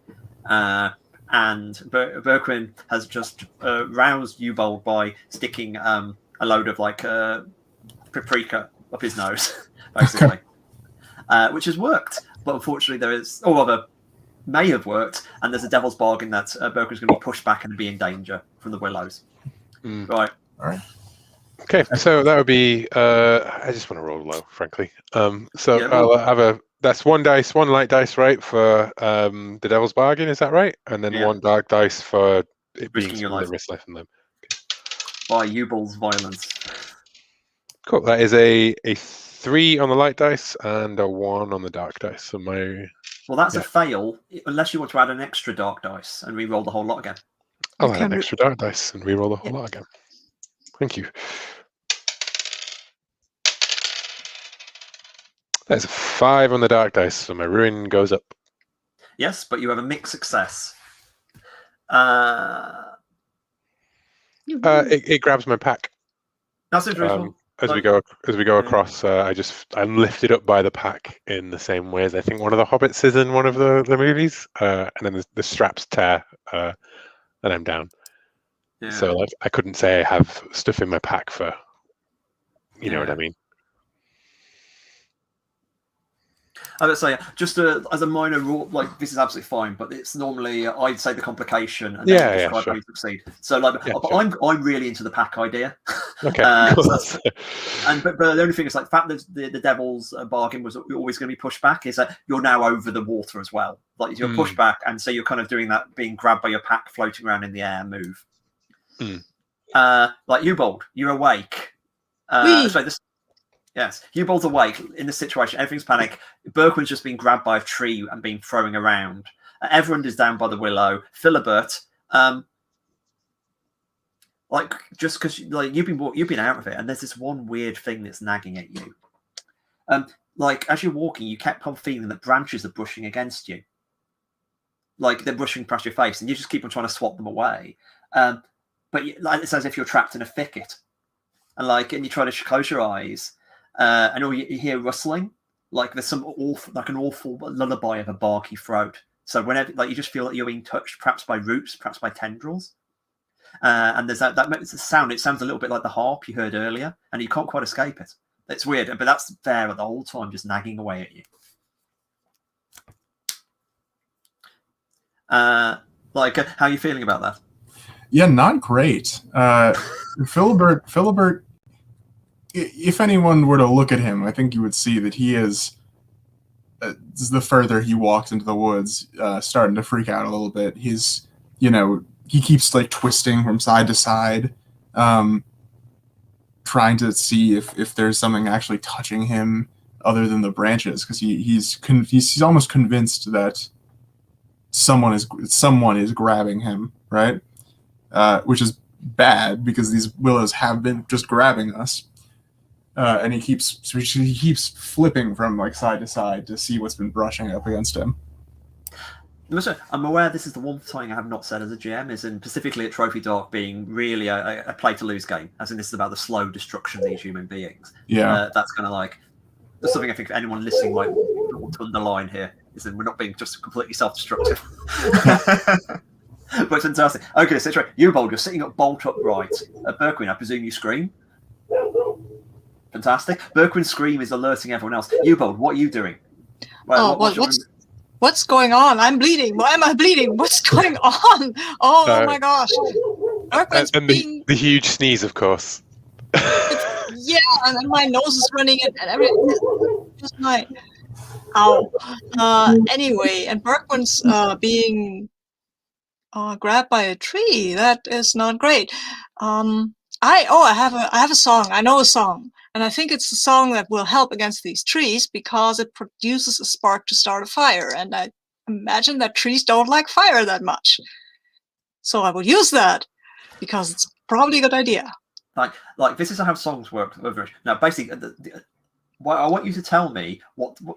And Berquin has just roused Ubold by sticking a load of like paprika up his nose, basically, which has worked. But unfortunately, there is, or rather, may have worked, and there's a devil's bargain that Berquin's going to be pushed back and be in danger from the willows. Right. All right. Okay, so that would be. I just want to roll low, frankly. So Yeah, I'll have that's one light dice, right, for the devil's bargain. Is that right? And then one dark dice for it being Risking your something life. that risks life and limb. By Ubold's violence. Cool. That is a 3 on the light dice and a 1 on the dark dice. So Well, that's a fail, unless you want to add an extra dark dice and re-roll the whole lot again. I'll add an extra dark dice and re-roll the whole lot again. Thank you. There's a 5 on the dark dice, so my ruin goes up. Yes, but you have a mixed success. It grabs my pack. That's interesting. As we go across, I'm lifted up by the pack in the same way as I think one of the hobbits is in one of the movies, and then the straps tear, and I'm down. Yeah. So like I couldn't say I have stuff in my pack for, you know what I mean. I would say just as a minor rule, like this is absolutely fine, but it's normally I'd say the complication and then describe how you succeed. So like, I'm really into the pack idea. Okay. But the only thing is like the fact that the devil's bargain was always going to be pushed back is that you're now over the water as well. Like you're pushed back, and so you're kind of doing that being grabbed by your pack, floating around in the air move. Like Ubold, you're awake. Yes, Ubold's awake in this situation. Everything's panic. Berquin's just been grabbed by a tree and been thrown around. Everyone is down by the willow. Philibert, like just because like you've been out of it, and there's this one weird thing that's nagging at you. Like as you're walking, you kept on feeling that branches are brushing against you, like they're brushing past your face, and you just keep on trying to swat them away. But it's as if you're trapped in a thicket, and you try to close your eyes. And all you hear rustling, like there's an awful lullaby of a barky throat. So whenever, you just feel like you're being touched, perhaps by roots, perhaps by tendrils. And there's that makes a sound. It sounds a little bit like the harp you heard earlier, and you can't quite escape it. It's weird, but that's there the whole time, just nagging away at you. How are you feeling about that? Yeah, not great. Philibert. If anyone were to look at him, I think you would see that he is, the further he walks into the woods, starting to freak out a little bit. He's, he keeps like twisting from side to side, trying to see if there's something actually touching him other than the branches, because he's almost convinced that someone is grabbing him, right? Which is bad because these willows have been just grabbing us. And he keeps flipping from like side to side to see what's been brushing up against him. Listen, I'm aware this is the one thing I have not said as a GM, is in specifically at Trophy Dark being really a play to lose game, as in this is about the slow destruction of these human beings. Yeah, that's kind of like that's something I think anyone listening might want to underline here, is that we're not being just completely self-destructive. But it's fantastic. Okay, so Ubold, you're sitting up bolt upright. Berquin, I presume you scream. Fantastic. Berquin's scream is alerting everyone else. Ubold, what are you doing? What's going on? I'm bleeding. Why am I bleeding? What's going on? Oh my gosh. And the huge sneeze, of course. Yeah, and my nose is running and everything. Just my ow. Anyway, and Berquin's being grabbed by a tree. That is not great. I have a song. I know a song. And I think it's a song that will help against these trees because it produces a spark to start a fire. And I imagine that trees don't like fire that much. So I will use that because it's probably a good idea. Like this is how songs work. Now, basically, I want you to tell me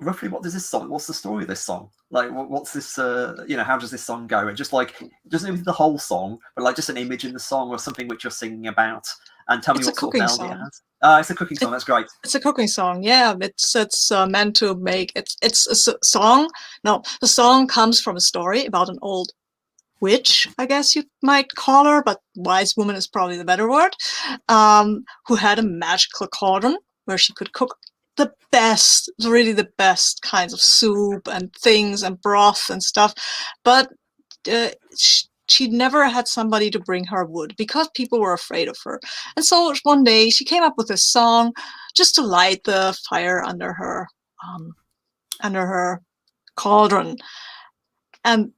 roughly what does this song? What's the story of this song? Like, what's this? How does this song go? And just like, doesn't even the whole song, but like just an image in the song or something which you're singing about, and tell me what sort of melody it has. It's a cooking song. That's great. It's a cooking song. Yeah, it's meant to make it's a song. No, the song comes from a story about an old witch, I guess you might call her, but wise woman is probably the better word, who had a magical cauldron where she could cook the best, really the best kinds of soup and things and broth and stuff. But she never had somebody to bring her wood because people were afraid of her. And so one day she came up with a song just to light the fire under her cauldron. And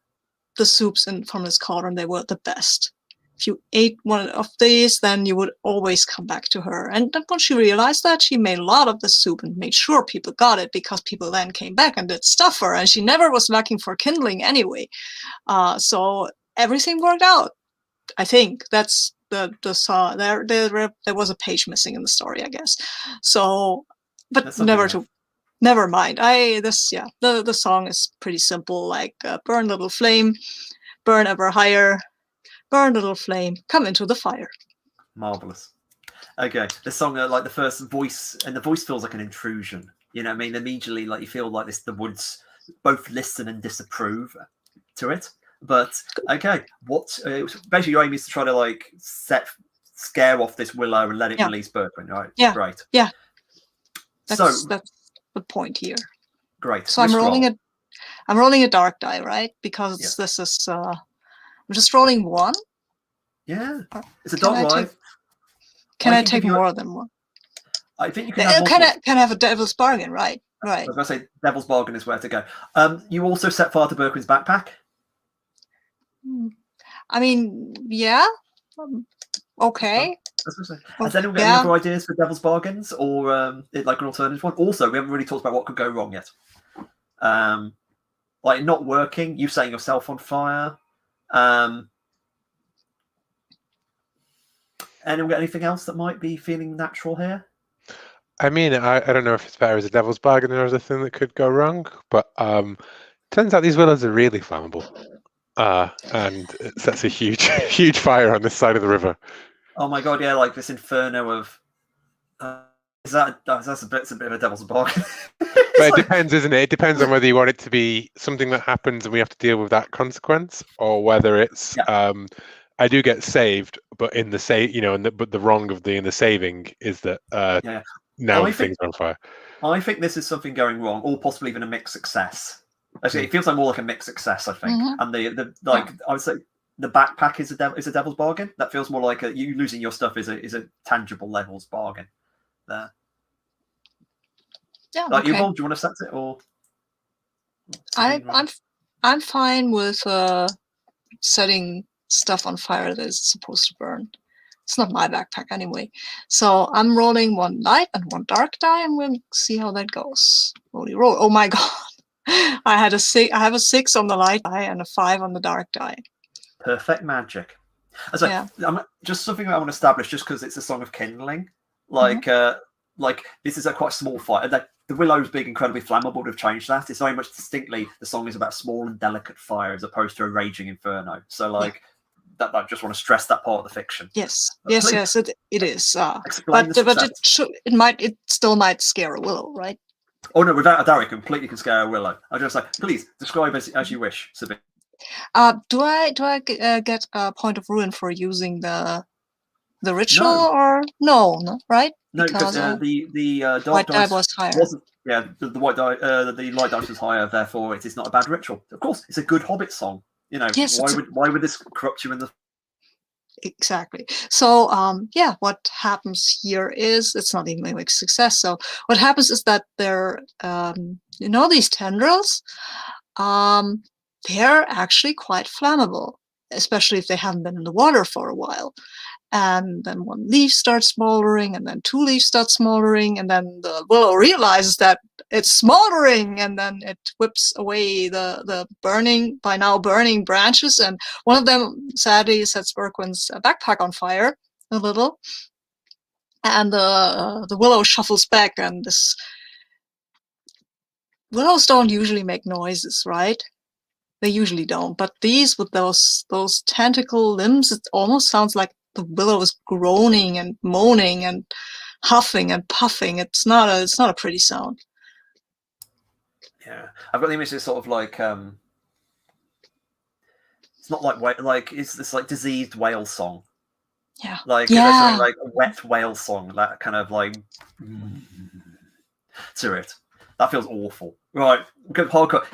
the soups from this cauldron, they were the best. If you ate one of these, then you would always come back to her. And then once she realized that, she made a lot of the soup and made sure people got it, because people then came back and did stuff for her. And she never was looking for kindling anyway. So everything worked out. I think that's the song. There was a page missing in the story, I guess. So, but never mind. The song is pretty simple, like burn little flame, burn ever higher, burn little flame, come into the fire. Marvelous. Okay, the song, like the first voice, and the voice feels like an intrusion. You know what I mean? Immediately, like you feel like the woods both listen and disapprove to it. But okay, basically your aim is to try to like scare off this willow and let it release Bergman, right? Yeah. Great. Yeah. That's the point here. Great. So I'm rolling a dark die, right? Because this is I'm just rolling one. Yeah. It's a dark die. Can I take more than one? I think you can have can I have a devil's bargain, right? Right. I was going to say devil's bargain is where to go. You also set fire to Bergman's backpack. I mean, yeah. Okay. Has anyone got any other ideas for devil's bargains, or like an alternative one? Also, we haven't really talked about what could go wrong yet. Like not working, you setting yourself on fire. Anyone got anything else that might be feeling natural here? I mean, I don't know if it's better as a devil's bargain or as a thing that could go wrong, but turns out these willows are really flammable. And it sets a huge fire on this side of the river. Oh my god, yeah, like this inferno of that's a bit of a devil's bargain. But it depends, isn't it? It depends on whether you want it to be something that happens and we have to deal with that consequence, or whether it's I do get saved, but in the but the wrong of the saving is that now things are on fire. I think this is something going wrong, or possibly even a mixed success. Actually, it feels like more like a mixed success, I think. And I would say the backpack is a devil's bargain. That feels more like you losing your stuff is a tangible levels bargain. There. Yeah. Like you, Bob, do you want to set it or? I'm fine with setting stuff on fire that is supposed to burn. It's not my backpack anyway. So I'm rolling one light and one dark die, and we'll see how that goes. Roll. Oh my god. I have a 6 on the light die and a 5 on the dark die. Perfect magic. I'm just something I want to establish, just because it's a song of kindling. Like this is a quite small fire. The willows being incredibly flammable would have changed that. It's very much distinctly the song is about small and delicate fire as opposed to a raging inferno. So that I just want to stress that part of the fiction. Yes, it is. But it still might scare a willow, right? Oh no, without a doubt, it completely can scare a willow. I just like, please describe as you wish, Sabine. Do I get a point of ruin for using the ritual or no, right? No, because the dark dice was higher. The white die, the light dice was higher. Therefore, it is not a bad ritual. Of course, it's a good Hobbit song. You know, yes, why would this corrupt you in the? Exactly. So, what happens here is it's not even a success. So, what happens is that they're, these tendrils, they're actually quite flammable, especially if they haven't been in the water for a while. And then one leaf starts smoldering, and then 2 leaves start smoldering, and then the willow realizes that it's smoldering, and then it whips away the burning branches, and one of them sadly sets Berquin's backpack on fire a little, and the willow shuffles back, and this willows don't usually make noises, right? They usually don't, but these with those tentacle limbs, it almost sounds like the willow is groaning and moaning and huffing and puffing. It's not a pretty sound. Yeah, I've got the image of sort of like it's not like it's this like diseased whale song. Yeah, like yeah, like a wet whale song, that kind of like to it. That feels awful. Right, good hardcore.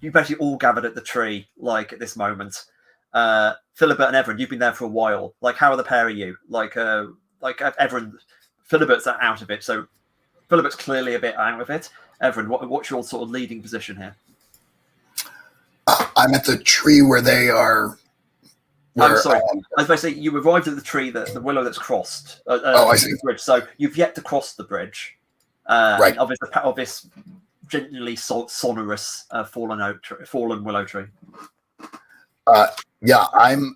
You basically all gathered at the tree like at this moment. Philibert and Everin, you've been there for a while. Like, how are the pair of you? Like Everin, Philibert's out of it, so Philibert's clearly a bit out of it. Everin, what's your sort of leading position here? I'm at the tree where they are. I'm sorry. I was going to say you arrived at the tree, the willow that's crossed. I see. The bridge. So you've yet to cross the bridge. Right. Of this gently sonorous fallen willow tree. Yeah, I'm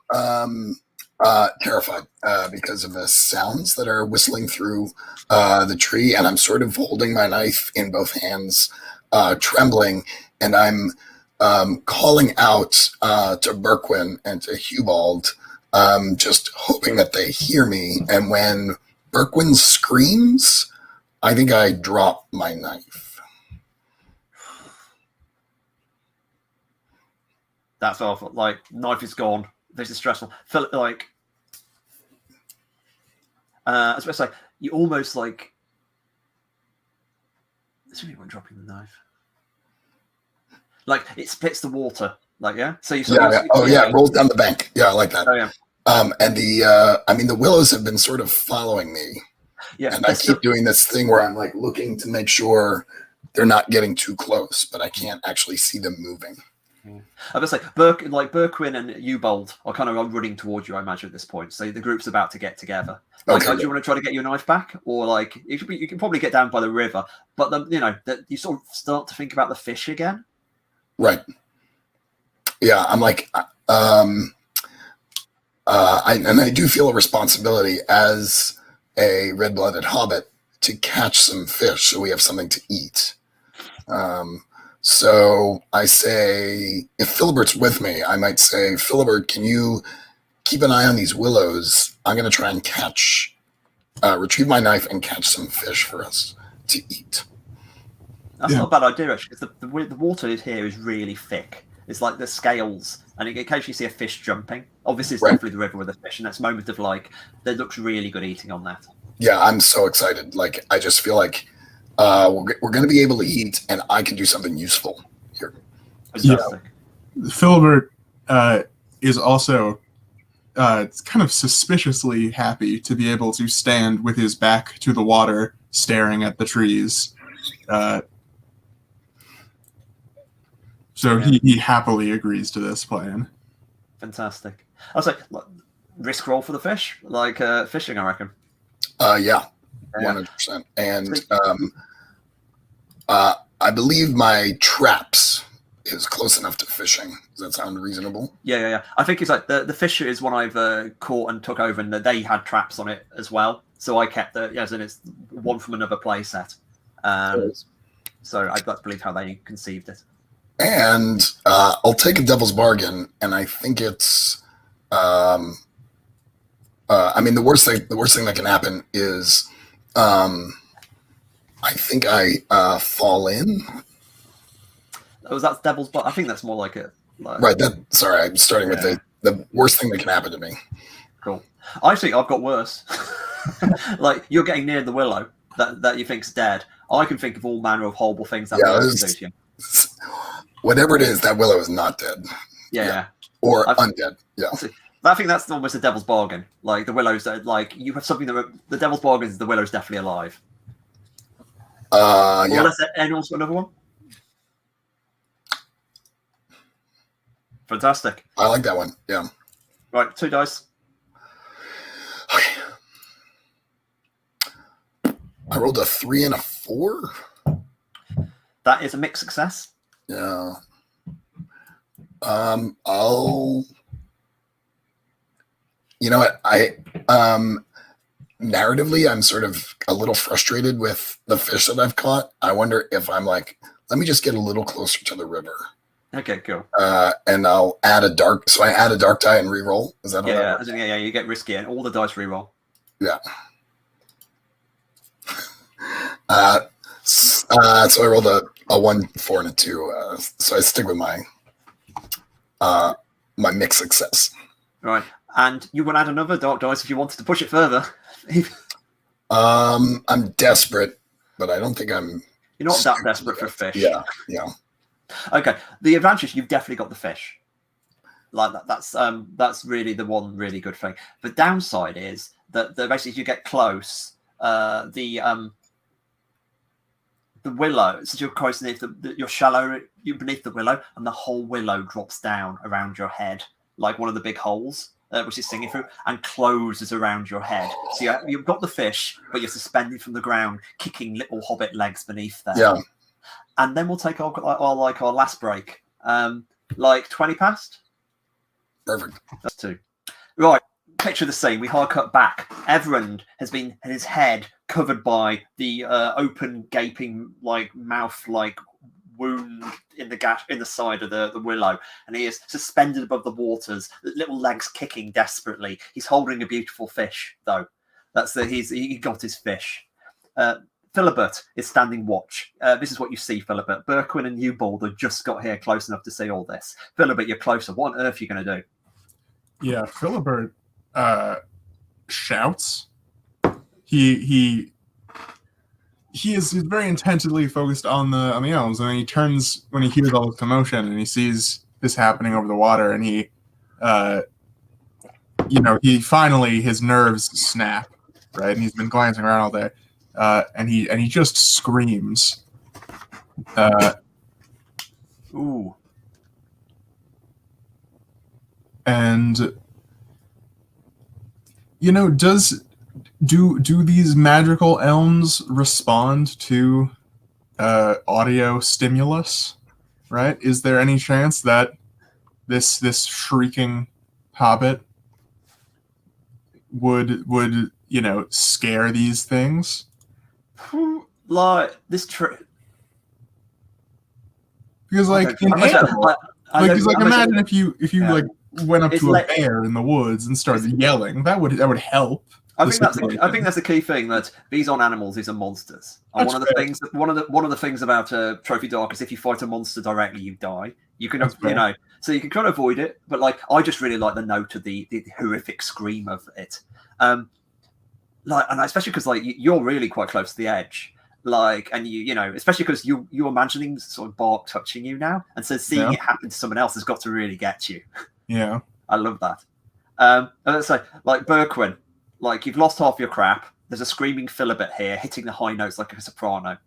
terrified because of the sounds that are whistling through the tree, and I'm sort of holding my knife in both hands, trembling, and I'm calling out to Berquin and to Hubald, just hoping that they hear me. And when Berquin screams, I think I drop my knife. That's awful. Like, knife is gone. This is stressful. Feel like, I was going to say, you almost like. There's really one dropping the knife. Like, it splits the water. Like, yeah. So you. It rolls down the bank. Yeah, I like that. Oh yeah. And the willows have been sort of following me. Yeah. And I keep doing this thing where I'm like looking to make sure they're not getting too close, but I can't actually see them moving. I was going to say, Berquin and Ubold are kind of running towards you, I imagine, at this point. So the group's about to get together. Like, Okay. do you want to try to get your knife back, or like you can probably get down by the river, but you sort of start to think about the fish again. Right. Yeah, I'm like, I do feel a responsibility as a red-blooded hobbit to catch some fish so we have something to eat. So I say, if Philibert's with me, I might say, Philibert, can you keep an eye on these willows? I'm going to try and retrieve my knife and catch some fish for us to eat. That's not a bad idea, actually, because the water here is really thick. It's like the scales, and you occasionally see a fish jumping. Obviously, it's definitely the river with a fish, and that's a moment of like, that looks really good eating on that. Yeah, I'm so excited. Like, I just feel like we're going to be able to eat, and I can do something useful here. Fantastic. Yeah. Philibert is also kind of suspiciously happy to be able to stand with his back to the water, staring at the trees. So he happily agrees to this plan. Fantastic. I was like, risk roll for the fish, like fishing, I reckon. Yeah, 100%. And I believe my traps is close enough to fishing. Does that sound reasonable? Yeah. I think it's like the fish is one I've caught and took over, and they had traps on it as well. So I kept as in it's one from another play set. So I believe how they conceived it. And I'll take a devil's bargain, and I think it's. The worst thing that can happen is, I think I fall in. Was that devil's bargain? I think that's more like it. Right. Sorry, I'm starting with the worst thing that can happen to me. Cool. I think I've got worse. Like, you're getting near the willow that you think's dead. I can think of all manner of horrible things that willow can do to you. Whatever it is, that willow is not dead. Yeah. Or undead. Yeah. I think that's almost a devil's bargain. Like, the willows, like, you have something the devil's bargain is the willow's definitely alive. Yeah. Unless anyone's got another one. Fantastic. I like that one. Yeah. Right, 2 dice. Okay. I rolled a 3 and a 4. That is a mixed success. Yeah. I'll. You know what? Narratively, I'm sort of a little frustrated with the fish that I've caught. I wonder if I'm like, let me just get a little closer to the river. Okay, cool. And I'll add a dark. So I add a dark die and reroll. Is that how that works? Yeah. You get risky and all the dice reroll. Yeah. So I rolled a 1, 4, and a 2. So I stick with my my mixed success. Right. And you would add another dark dice if you wanted to push it further. I'm desperate, but I don't think I'm. You're not that desperate for fish. Yeah. Okay. The advantage, you've definitely got the fish. Like that's really the one really good thing. The downside is that basically as you get close, the willow, since you're close beneath you're shallow, you're beneath the willow, and the whole willow drops down around your head, like one of the big holes. Which is singing through, and closes around your head. So you've got the fish, but you're suspended from the ground, kicking little hobbit legs beneath there. Yeah. And then we'll take our last break. Like 20 past? Perfect. That's 2. Right. Picture the scene. We hard cut back. Everand has been his head covered by the open, gaping, mouth, wound in the side of the willow, and he is suspended above the waters, little legs kicking desperately. He's holding a beautiful fish, though. He got his fish. Philibert is standing watch. This is what you see, Philibert. Berquin and Newbold have just got here close enough to see all this. Philibert, you're closer. What on earth are you going to do? Yeah, Philibert shouts. He is very intently focused on the elves, and then he turns when he hears all this commotion and he sees this happening over the water, and he finally his nerves snap, right? And he's been glancing around all day, and he just screams. Ooh. And Do these magical elms respond to audio stimulus? Right? Is there any chance that this shrieking hobbit would scare these things? Like this because imagine if you went up to a bear in the woods and started yelling. That would help. I think that's the key thing, that these aren't animals; these are monsters. And one of the things about Trophy Dark is if you fight a monster directly, you die. You can so you can try to avoid it. But I just really like the note of the horrific scream of it. And especially because you're really quite close to the edge. And especially because you're imagining sort of bark touching you now, and so seeing it happen to someone else has got to really get you. Yeah, I love that. And let's say, Berquin, you've lost half your crap. There's a screaming Philibert here, hitting the high notes like a soprano.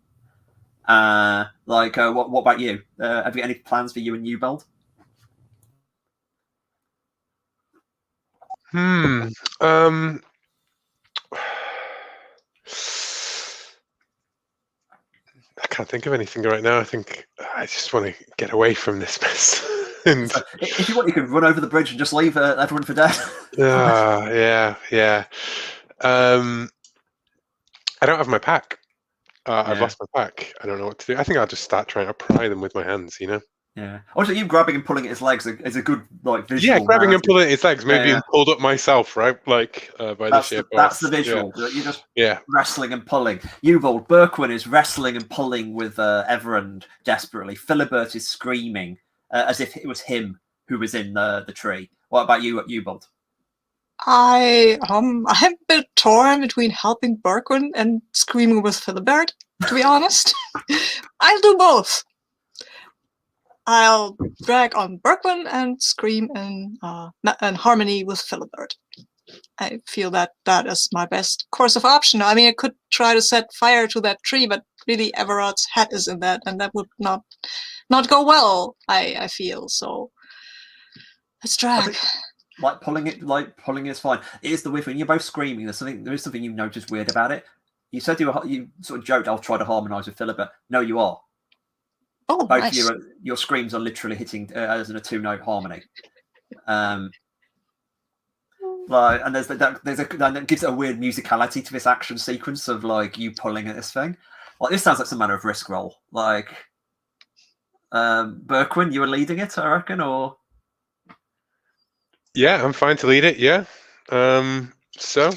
What about you? Have you any plans for you and Newbold? I can't think of anything right now. I think I just want to get away from this mess. And if you want, you can run over the bridge and just leave everyone for dead. Yeah. I don't have my pack. I've lost my pack. I don't know what to do. I think I'll just start trying to pry them with my hands. Yeah. Also, you grabbing and pulling at his legs is a good visual. Yeah, grabbing and pulling at his legs, maybe pulled up myself, right? By the sheer force. That's the visual. Yeah. You're just wrestling and pulling. Newbold, Berquin is wrestling and pulling with Everand desperately. Philibert is screaming as if it was him who was in the tree. What about you, Newbold? I'm a bit torn between helping Berquin and screaming with Philibert, to be honest. I'll do both. I'll drag on Berquin and scream in harmony with Philibert. I feel that is my best course of option. I mean, I could try to set fire to that tree, but really Everard's head is in that, and that would not go well, I feel. So let's drag. Pulling is fine. It is the weird thing. You're both screaming. There is something you noticed weird about it. You said you sort of joked, I'll try to harmonise with Philibert. No, you are. Oh, Both nice. of your screams are literally hitting as in a 2-note harmony. And that gives it a weird musicality to this action sequence of like you pulling at this thing. Like this sounds like some manner of risk roll. Like Berquin, you were leading it, I reckon, or Yeah, I'm fine to lead it. Yeah. So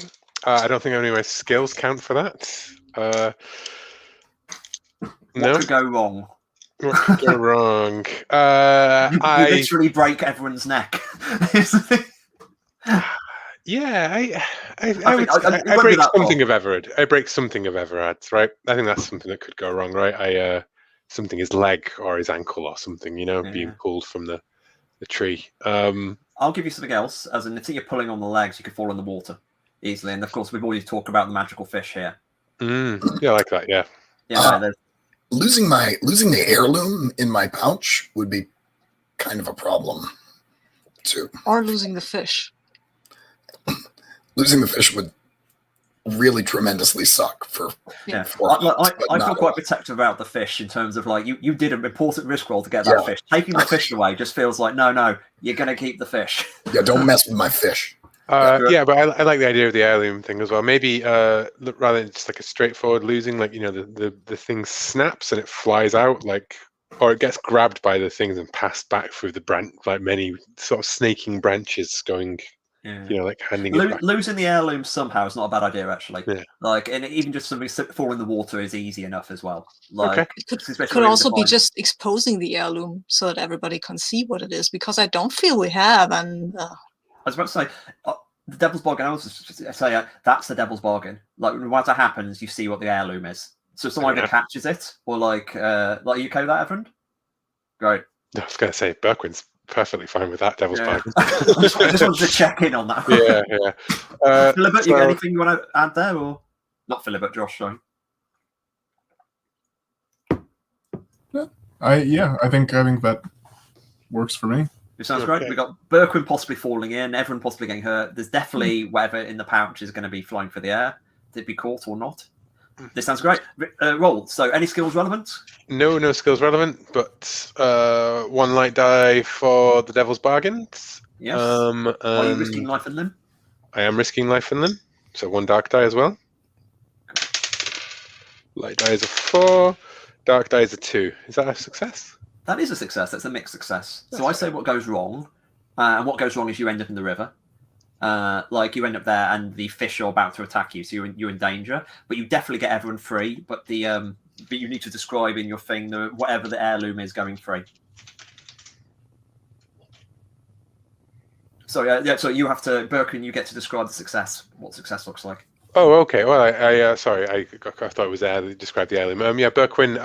I don't think any of my skills count for that. what could go wrong? What could go wrong? You literally break everyone's neck. Yeah, I won't break be that something far. of Everard. I break something of Everard's, right? I think that's something that could go wrong, right? Something his leg or his ankle or something, being pulled from the tree. I'll give you something else. As in, if you're pulling on the legs, you could fall in the water easily. And of course, we've already talked about the magical fish here. Yeah, I like that. Yeah. Losing the heirloom in my pouch would be kind of a problem too. Or losing the fish. Losing the fish would really tremendously suck for. Yeah, months, I feel quite protective about the fish in terms of like you did an important risk roll to get that fish. Taking the fish away just feels like no, you're gonna keep the fish. Yeah, don't mess with my fish. Yeah, but I like the idea of the heirloom thing as well. Maybe rather than just like a straightforward losing, like the thing snaps and it flies out, like, or it gets grabbed by the things and passed back through the branch, like many sort of snaking branches going. Like handing it back. Losing the heirloom somehow is not a bad idea, actually. Yeah. Like, and even just something fall in the water is easy enough as well. Like, it could also be just exposing the heirloom so that everybody can see what it is, because I don't feel we have. And I was about to say, the devil's bargain. I was say that's the devil's bargain. Like, when what happens, you see what the heirloom is. So someone either catches it, or like are you okay with that, Everand? Great. I was going to say Berquin's perfectly fine with that devil's bargain. I just wanted to check in on that. Yeah. Philibert, you got anything you want to add there, or not? Philibert, Josh, sorry. I think that works for me. It sounds great. We got Berquin possibly falling in, everyone possibly getting hurt. There's definitely whatever in the pouch is going to be flying for the air. Did it be caught or not? This sounds great. Roll. So, any skills relevant? No skills relevant, but 1 light die for the devil's bargain. Yes. Are you risking life and limb? I am risking life and limb, so 1 dark die as well. Light die is a 4, dark die is a 2. Is that a success? That is a success. That's a mixed success. So I say what goes wrong, and what goes wrong is you end up in the river. Like you end up there, and the fish are about to attack you, so you're in danger. But you definitely get everyone free. But you need to describe in your thing whatever the heirloom is going free. So so you have to, Birkin. You get to describe the success. What success looks like. Oh, okay. Well, I thought it was there that described the heirloom. Berquin,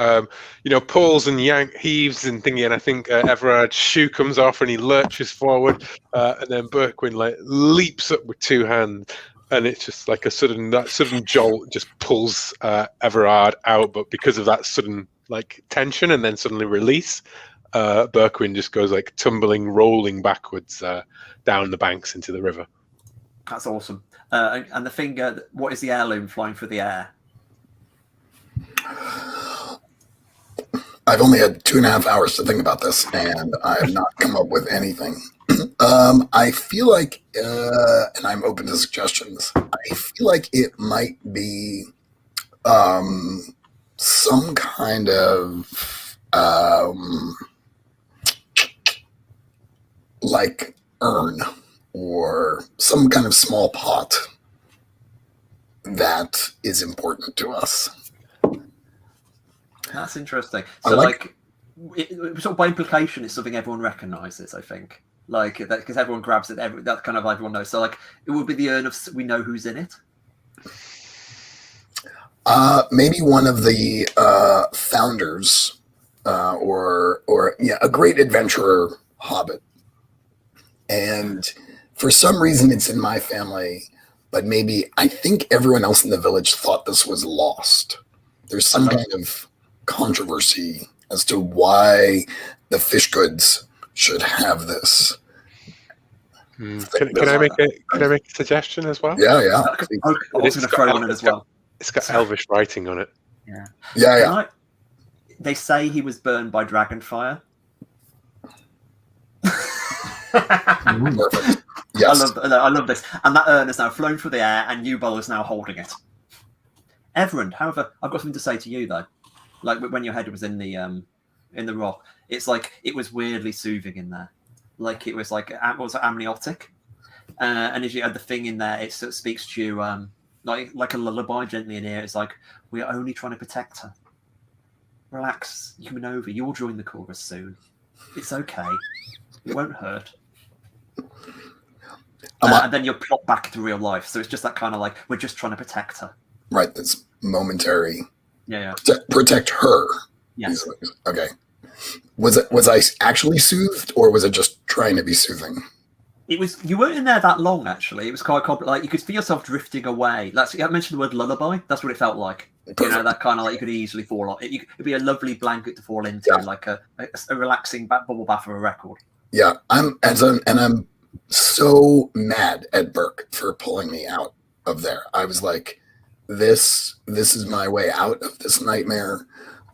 pulls and heaves and thingy, and I think Everard's shoe comes off and he lurches forward, and then Berquin leaps up with 2 hands, and it's just like a sudden jolt just pulls Everard out, but because of that sudden tension and then suddenly release, Berquin just goes tumbling, rolling backwards down the banks into the river. That's awesome. And the thing, what is the heirloom flying through the air? I've only had 2.5 hours to think about this, and I have not come up with anything. I feel like, and I'm open to suggestions, I feel like it might be some kind of urn or some kind of small pot that is important to us. That's interesting. So, sort of by implication, it's something everyone recognizes, I think. That because everyone grabs it, that kind of everyone knows. So, it would be the urn of we know who's in it. Maybe one of the founders, or a great adventurer hobbit. And for some reason, it's in my family, but maybe I think everyone else in the village thought this was lost. There's some kind of controversy as to why the fish goods should have this. Can I make a suggestion as well? Yeah. I was going to throw one in as well. It's got Elvish writing on it. Yeah. They say he was burned by dragonfire. Perfect. Yes. I love this. And that urn is now flown through the air, and Ubal is now holding it. Everand, however, I've got something to say to you though. Like when your head was in the rock, it's like it was weirdly soothing in there. Like it was like amniotic, and as you had the thing in there, it sort of speaks to you like a lullaby gently in here. It's like, we're only trying to protect her. Relax, you over. You'll join the chorus soon. It's okay. It won't hurt. And then you're plopped back into real life. So it's just that kind of like, we're just trying to protect her. Right, that's momentary. Yeah. Protect her. Yes. Okay. Was I actually soothed, or was it just trying to be soothing? It was. You weren't in there that long, actually. It was quite like you could feel yourself drifting away. I mentioned the word lullaby. That's what it felt like. Perfect. You know, that kind of like you could easily fall on. It'd be a lovely blanket to fall into, like a relaxing bubble bath of a record. Yeah, I'm so mad at Burke for pulling me out of there. I was like, this is my way out of this nightmare.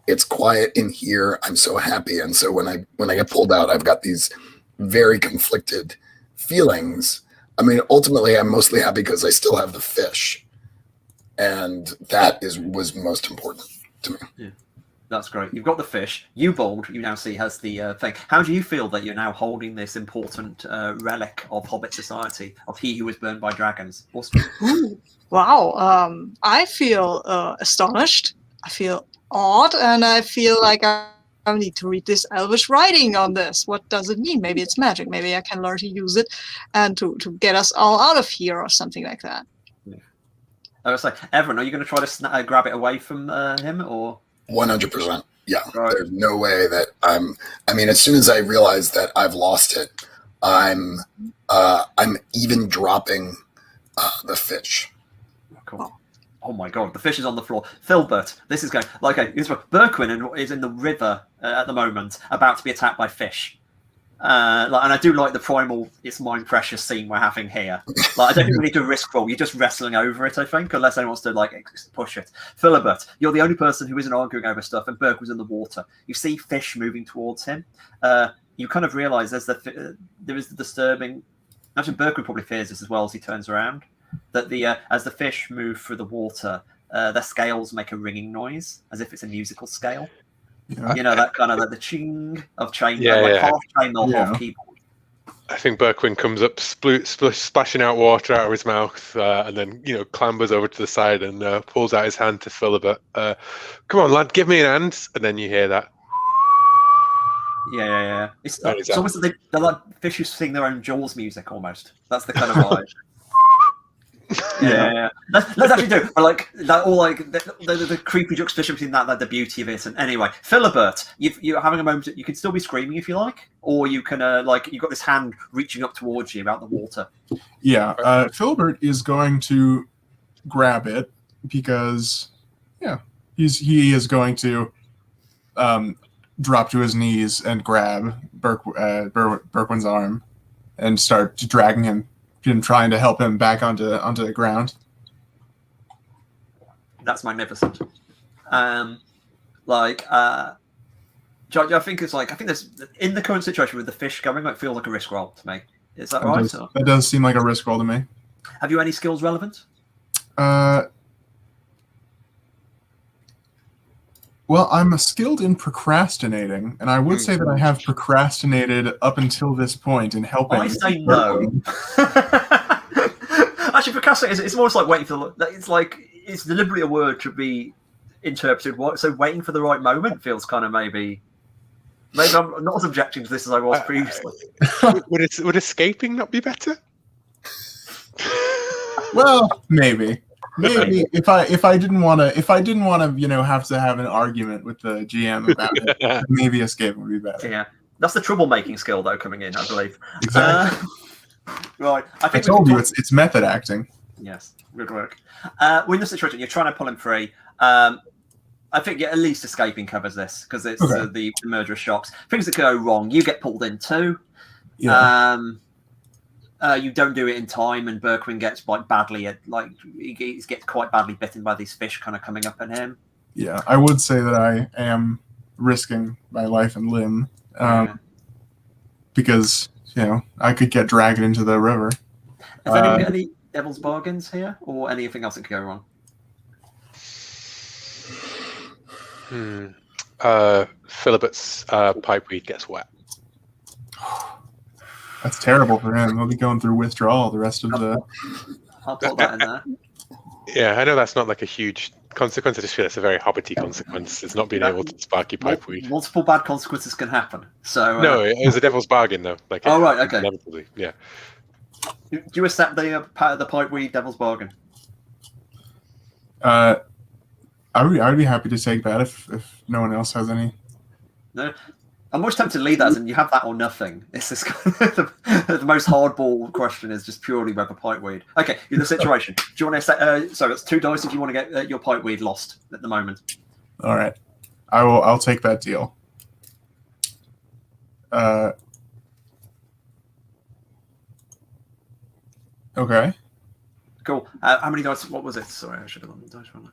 It's quiet in here. I'm so happy. And so when I get pulled out, I've got these very conflicted feelings. I mean, ultimately, I'm mostly happy because I still have the fish, and that was most important to me. Yeah, that's great. You've got the fish. Ubald, you now see, has the thing. How do you feel that you're now holding this important relic of Hobbit society, of he who was burned by dragons? Ooh, wow. I feel astonished. I feel awed, and I feel like I need to read this Elvish writing on this. What does it mean? Maybe it's magic. Maybe I can learn to use it and to get us all out of here or something like that. Yeah. I was like, Everand, are you going to try to grab it away from him, or 100%? Yeah, right. There's no way that as soon as I realize that I've lost it, I'm even dropping the fish. Cool. Oh my god, the fish is on the floor. Filbert, this is going like Berquin is in the river at the moment, about to be attacked by fish. And I do like the primal "it's mine precious" scene we're having here. Like, I don't think we need to risk roll. You're just wrestling over it, I think, unless anyone wants to like push it. Filbert, you're the only person who isn't arguing over stuff, and Berk was in the water. You see fish moving towards him. You kind of realise there is the disturbing. Imagine Berkwood probably fears this as well as he turns around. That as the fish move through the water, their scales make a ringing noise, as if it's a musical scale. Yeah. You know, that kind of like the ching of chain, half chainmail, half keyboard. I think Berkwin comes up, splashing out water out of his mouth, and then clambers over to the side and pulls out his hand to Philibert. Come on, lad, give me an hand. And then you hear that. Yeah. It's almost like they're like fish who sing their own Jaws music almost. That's the kind of vibe. Yeah. Let's actually do like that. All like the creepy juxtaposition between that, like the beauty of it. And anyway, Philibert, you're having a moment. You can still be screaming if you like, or you can you've got this hand reaching up towards you about the water. Yeah, Philibert is going to grab it because he is going to drop to his knees and grab Berkwin's arm and start dragging him, trying to help him back onto the ground. That's magnificent. I think there's in the current situation with the fish going, it feels like a risk roll to me. Is that right? That does seem like a risk roll to me. Have you any skills relevant? Well, I'm skilled in procrastinating, and I would say that I have procrastinated up until this point in helping. I say no. Actually, procrastinating is almost like waiting for it's deliberately a word to be interpreted. So waiting for the right moment feels kind of maybe I'm not as objecting to this as I was previously. Would escaping not be better? Well, maybe if I didn't want to have to have an argument with the GM about it, maybe escape would be better. Yeah, that's the troublemaking skill though coming in, I believe. Exactly. Right, I told you it's method acting. Yes, good work. We're in the situation you're trying to pull him free. I think at least escaping covers this because it's the murderous shocks. Things that go wrong, you get pulled in too. Yeah. You don't do it in time, and Berkwin gets he gets quite badly bitten by these fish kind of coming up at him. Yeah, I would say that I am risking my life and limb, Yeah. because I could get dragged into the river. Has anyone got any devil's bargains here, or anything else that could go wrong? Philibbert's pipeweed gets wet. That's terrible for him. He'll be going through withdrawal the rest of the. I'll put that in there. Yeah, I know that's not like a huge consequence. I just feel it's a very hobbity consequence. It's not being able to spark your pipeweed. Multiple bad consequences can happen. So no, it was a devil's bargain though. Like, oh right, okay. Inevitably, yeah. Do you accept the pipeweed devil's bargain? I would be happy to take that if no one else has any. No, I'm much tempted to leave that as in you have that or nothing. It's this the most hardball question is just purely whether pipeweed. Okay, in the situation. Do you want to say? So it's 2 dice if you want to get your pipeweed lost at the moment. All right, I'll take that deal. Okay. Cool. How many dice? What was it? Sorry, I should have done the dice roll.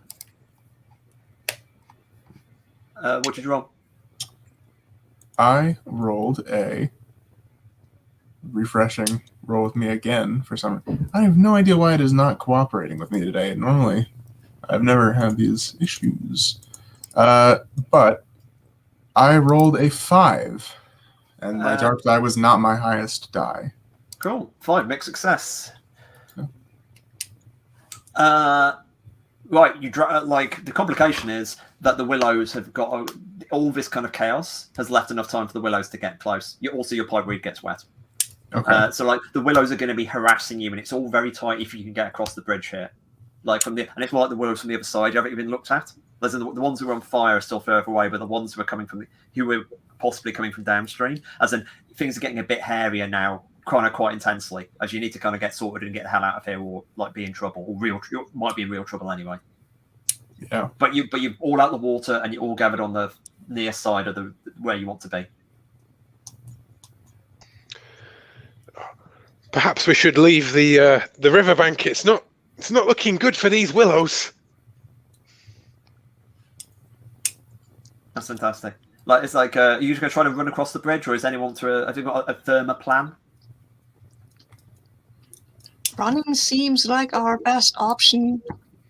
What did you roll? I rolled a refreshing roll with me again for some. I have no idea why it is not cooperating with me today. Normally, I've never had these issues. But I rolled a 5, and my dark die was not my highest die. Cool. 5, mixed success. Yeah. Right, like the complication is that the willows have got all this kind of chaos has left enough time for the willows to get close. Also, your pipeweed gets wet. Okay. So like the willows are going to be harassing you, and it's all very tight if you can get across the bridge here. Like and it's like the willows from the other side. You haven't even looked at. There's the ones who are on fire are still further away, but the ones who are coming from who were possibly coming from downstream, as in things are getting a bit hairier now. Kind of quite intensely, as you need to kind of get sorted and get the hell out of here, or like be in trouble, or might be in real trouble anyway. Yeah. But you're all out the water, and you're all gathered on the near side of the where you want to be. Perhaps we should leave the riverbank. It's not looking good for these willows. That's fantastic. Like it's like are you just going to try to run across the bridge, or is anyone have you got a firmer plan? Running seems like our best option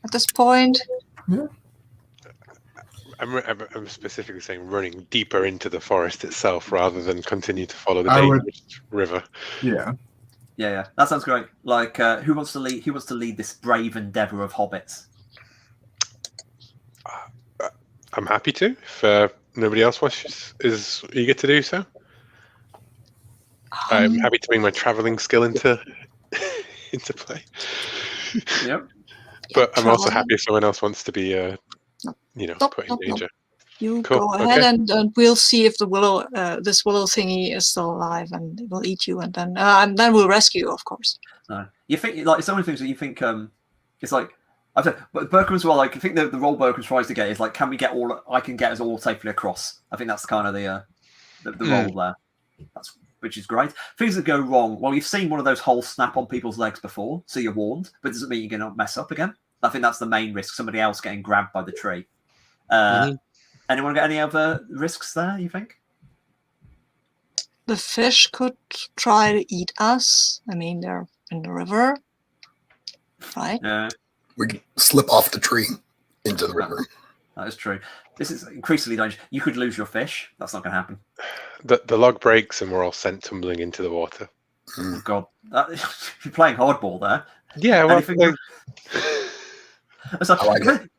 at this point. Yeah. I'm specifically saying running deeper into the forest itself rather than continue to follow the dangerous river. Yeah. Yeah, that sounds great. Like, who wants to lead? Who wants to lead this brave endeavor of hobbits? I'm happy to. If nobody else is eager to do so, I'm happy to bring my traveling skill into play. Yep. But I'm also happy if someone else wants to be, put in danger. You Cool. go ahead, and we'll see if the willow, this willow thingy, is still alive, and it will eat you, and then we'll rescue you, of course. No, you think like it's one of the things that you think it's like. But Berkham as well. Like I think the role Berkham tries to get is like, can we get all? I can get us all safely across. I think that's kind of the role there. Which is great. Things that go wrong. Well, you've seen one of those holes snap on people's legs before, so you're warned. But it doesn't mean you're going to mess up again. I think that's the main risk. Somebody else getting grabbed by the tree. Anyone got any other risks there? You think? The fish could try to eat us. I mean, they're in the river, right? Yeah. We can slip off the tree into the river. That is true. This is increasingly dangerous. You could lose your fish. That's not going to happen. The log breaks and we're all sent tumbling into the water. Oh, God. You're playing hardball there. Yeah, well, I like it.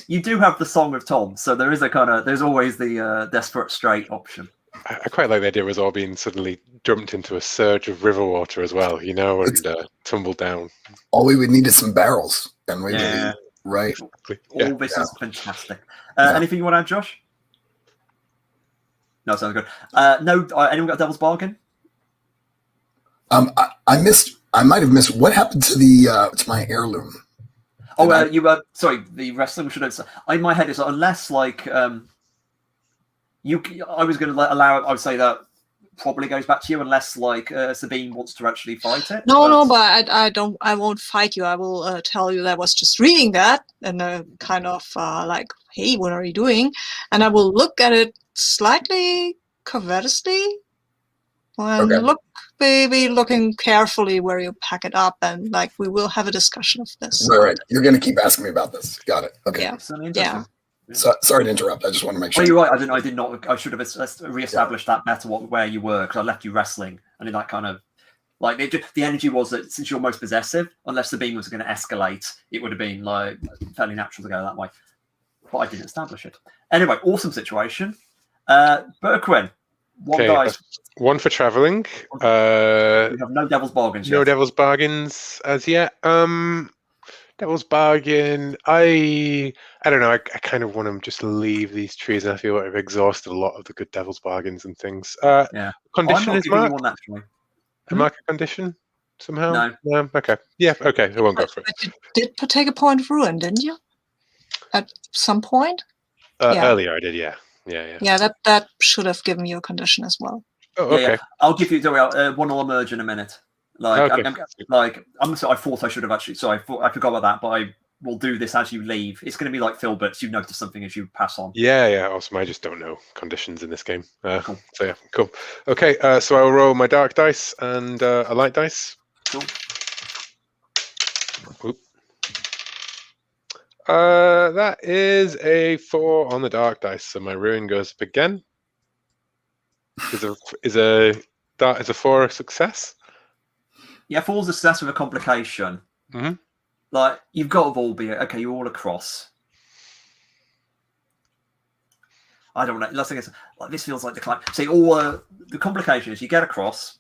You do have the Song of Tom, so there is there's always the desperate straight option. I quite like the idea of us all being suddenly dumped into a surge of river water as well, and tumbled down. All we would need is some barrels, and we'd Yeah. be right. All this is fantastic. Anything you want to add, Josh? No, sounds good. No, anyone got a devil's bargain? I might have missed what happened to to my heirloom. Oh, you were sorry. The wrestling should have. In my head, it's unless like I was going to allow it. I would say that probably goes back to you, unless like Sabine wants to actually fight it. But I won't fight you. I will tell you that I was just reading that and kind of like, hey, what are you doing? And I will look at it slightly covetously. And Okay. be looking carefully where you pack it up, and like we will have a discussion of this. Right. You're going to keep asking me about this. Got it. Okay. Yeah. It's certainly interesting. So, sorry to interrupt. I just want to make Well, sure. you're right. I did not. I should have reestablished that better. Where you were, because I left you wrestling, and in that kind of like the energy was that since you're most possessive, unless the beam was going to escalate, it would have been like fairly natural to go that way. But I didn't establish it. Anyway, awesome situation. Berquin, one dice. One for traveling. We have no devil's bargains yet. No devil's bargains as yet. Devil's bargain. I don't know. I kind of want to just leave these trees, and I feel like I've exhausted a lot of the good devil's bargains and things. Yeah. Condition is marked. One naturally. A market condition somehow. No. Okay. Yeah. Okay. I won't go for it. But you did take a point of ruin, didn't you? At some point. Yeah. Earlier, I did. Yeah. Yeah. That should have given you a condition as well. Oh, okay. Yeah. I'll give you. One will emerge in a minute. Like, Okay. I'm sorry. I thought I should have actually. Sorry, I forgot about that. But I will do this as you leave. It's going to be like Filbert's. You notice something as you pass on. Yeah. Awesome. I just don't know conditions in this game. Cool. So yeah, cool. Okay. So I'll roll my dark dice and a light dice. Cool. Oop. That is a 4 on the dark dice, so my ruin goes up again. Is a 4 a success? Yeah, 4's a success with a complication. Mm-hmm. Like you've got to all be okay. You're all across. I don't know. Let's think it's like this feels like the climb. See, all the complication is you get across.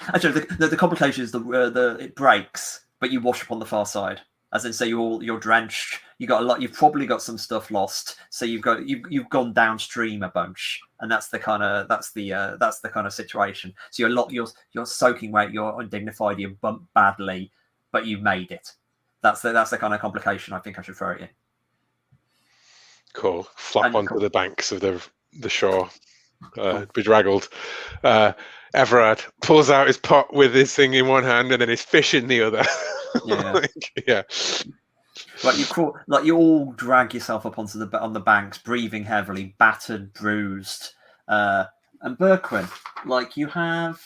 Actually, the complication is it breaks, but you wash up on the far side. As in, say you're drenched. You got a lot. You've probably got some stuff lost. So you've gone downstream a bunch, and that's the kind of situation. So you're soaking wet. You're undignified. You bumped badly, but you made it. That's the kind of complication I think I should throw at you. Cool. Flop onto cool. the banks of the shore, bedraggled. Everard pulls out his pot with his thing in one hand and then his fish in the other. Yeah. Yeah. Like you crawl, like you all drag yourself up on the banks, breathing heavily, battered, bruised, and Berquin, like you have.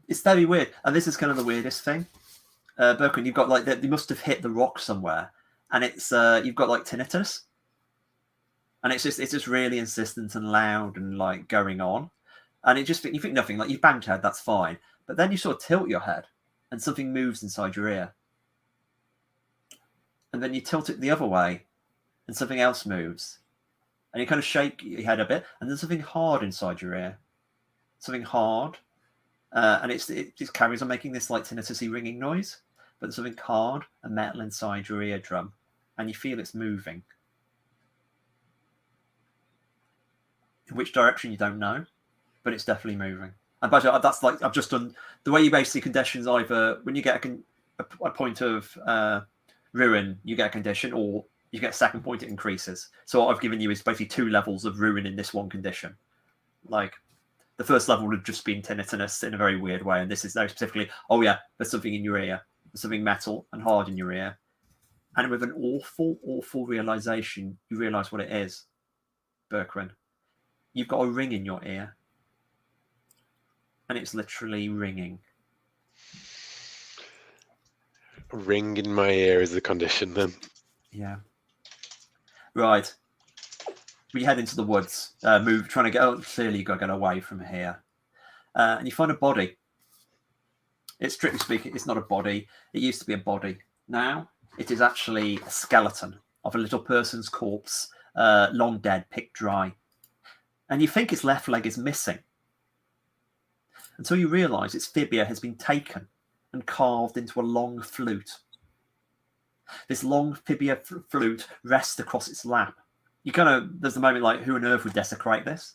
It's very weird, and this is kind of the weirdest thing. Berquin, you've got like they must have hit the rock somewhere, and it's you've got like tinnitus, and it's just really insistent and loud and like going on, and you think nothing, like you've banged your head, that's fine, but then you sort of tilt your head, and something moves inside your ear, and then you tilt it the other way, and something else moves, and you kind of shake your head a bit, and there's something hard inside your ear, something hard. And it just carries on making this like tinnitusy ringing noise, but there's something hard and metal inside your eardrum, and you feel it's moving. In which direction you don't know, but it's definitely moving. And by the way, that's like I've just done the way you basically conditions either when you get a point of ruin, you get a condition, or you get a second point, it increases. So what I've given you is basically 2 levels of ruin in this one condition, like. The first level would have just been tinnitus in a very weird way, and this is very specifically, oh yeah, there's something in your ear, there's something metal and hard in your ear, and with an awful, awful realization, you realize what it is, Berquin. You've got a ring in your ear, and it's literally ringing. A ring in my ear is the condition, then. Yeah. Right. We head into the woods, trying to get. Oh, clearly, you've got to get away from here, and you find a body. It's strictly speaking, it's not a body. It used to be a body. Now it is actually a skeleton of a little person's corpse, long dead, picked dry, and you think its left leg is missing, until you realise its fibia has been taken and carved into a long flute. This long fibia flute rests across its lap. There's the moment like, who on earth would desecrate this?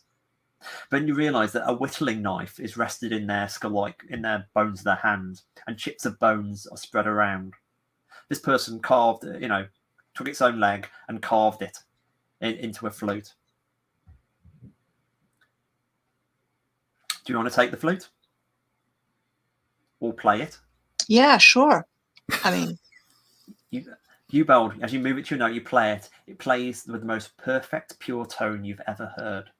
But then you realise that a whittling knife is rested in their skull, like in their bones of their hand, and chips of bones are spread around. This person took its own leg and carved it into a flute. Do you want to take the flute? Or play it? Yeah, sure. I mean, You bold, as you move it to your note, you play it. It plays with the most perfect, pure tone you've ever heard.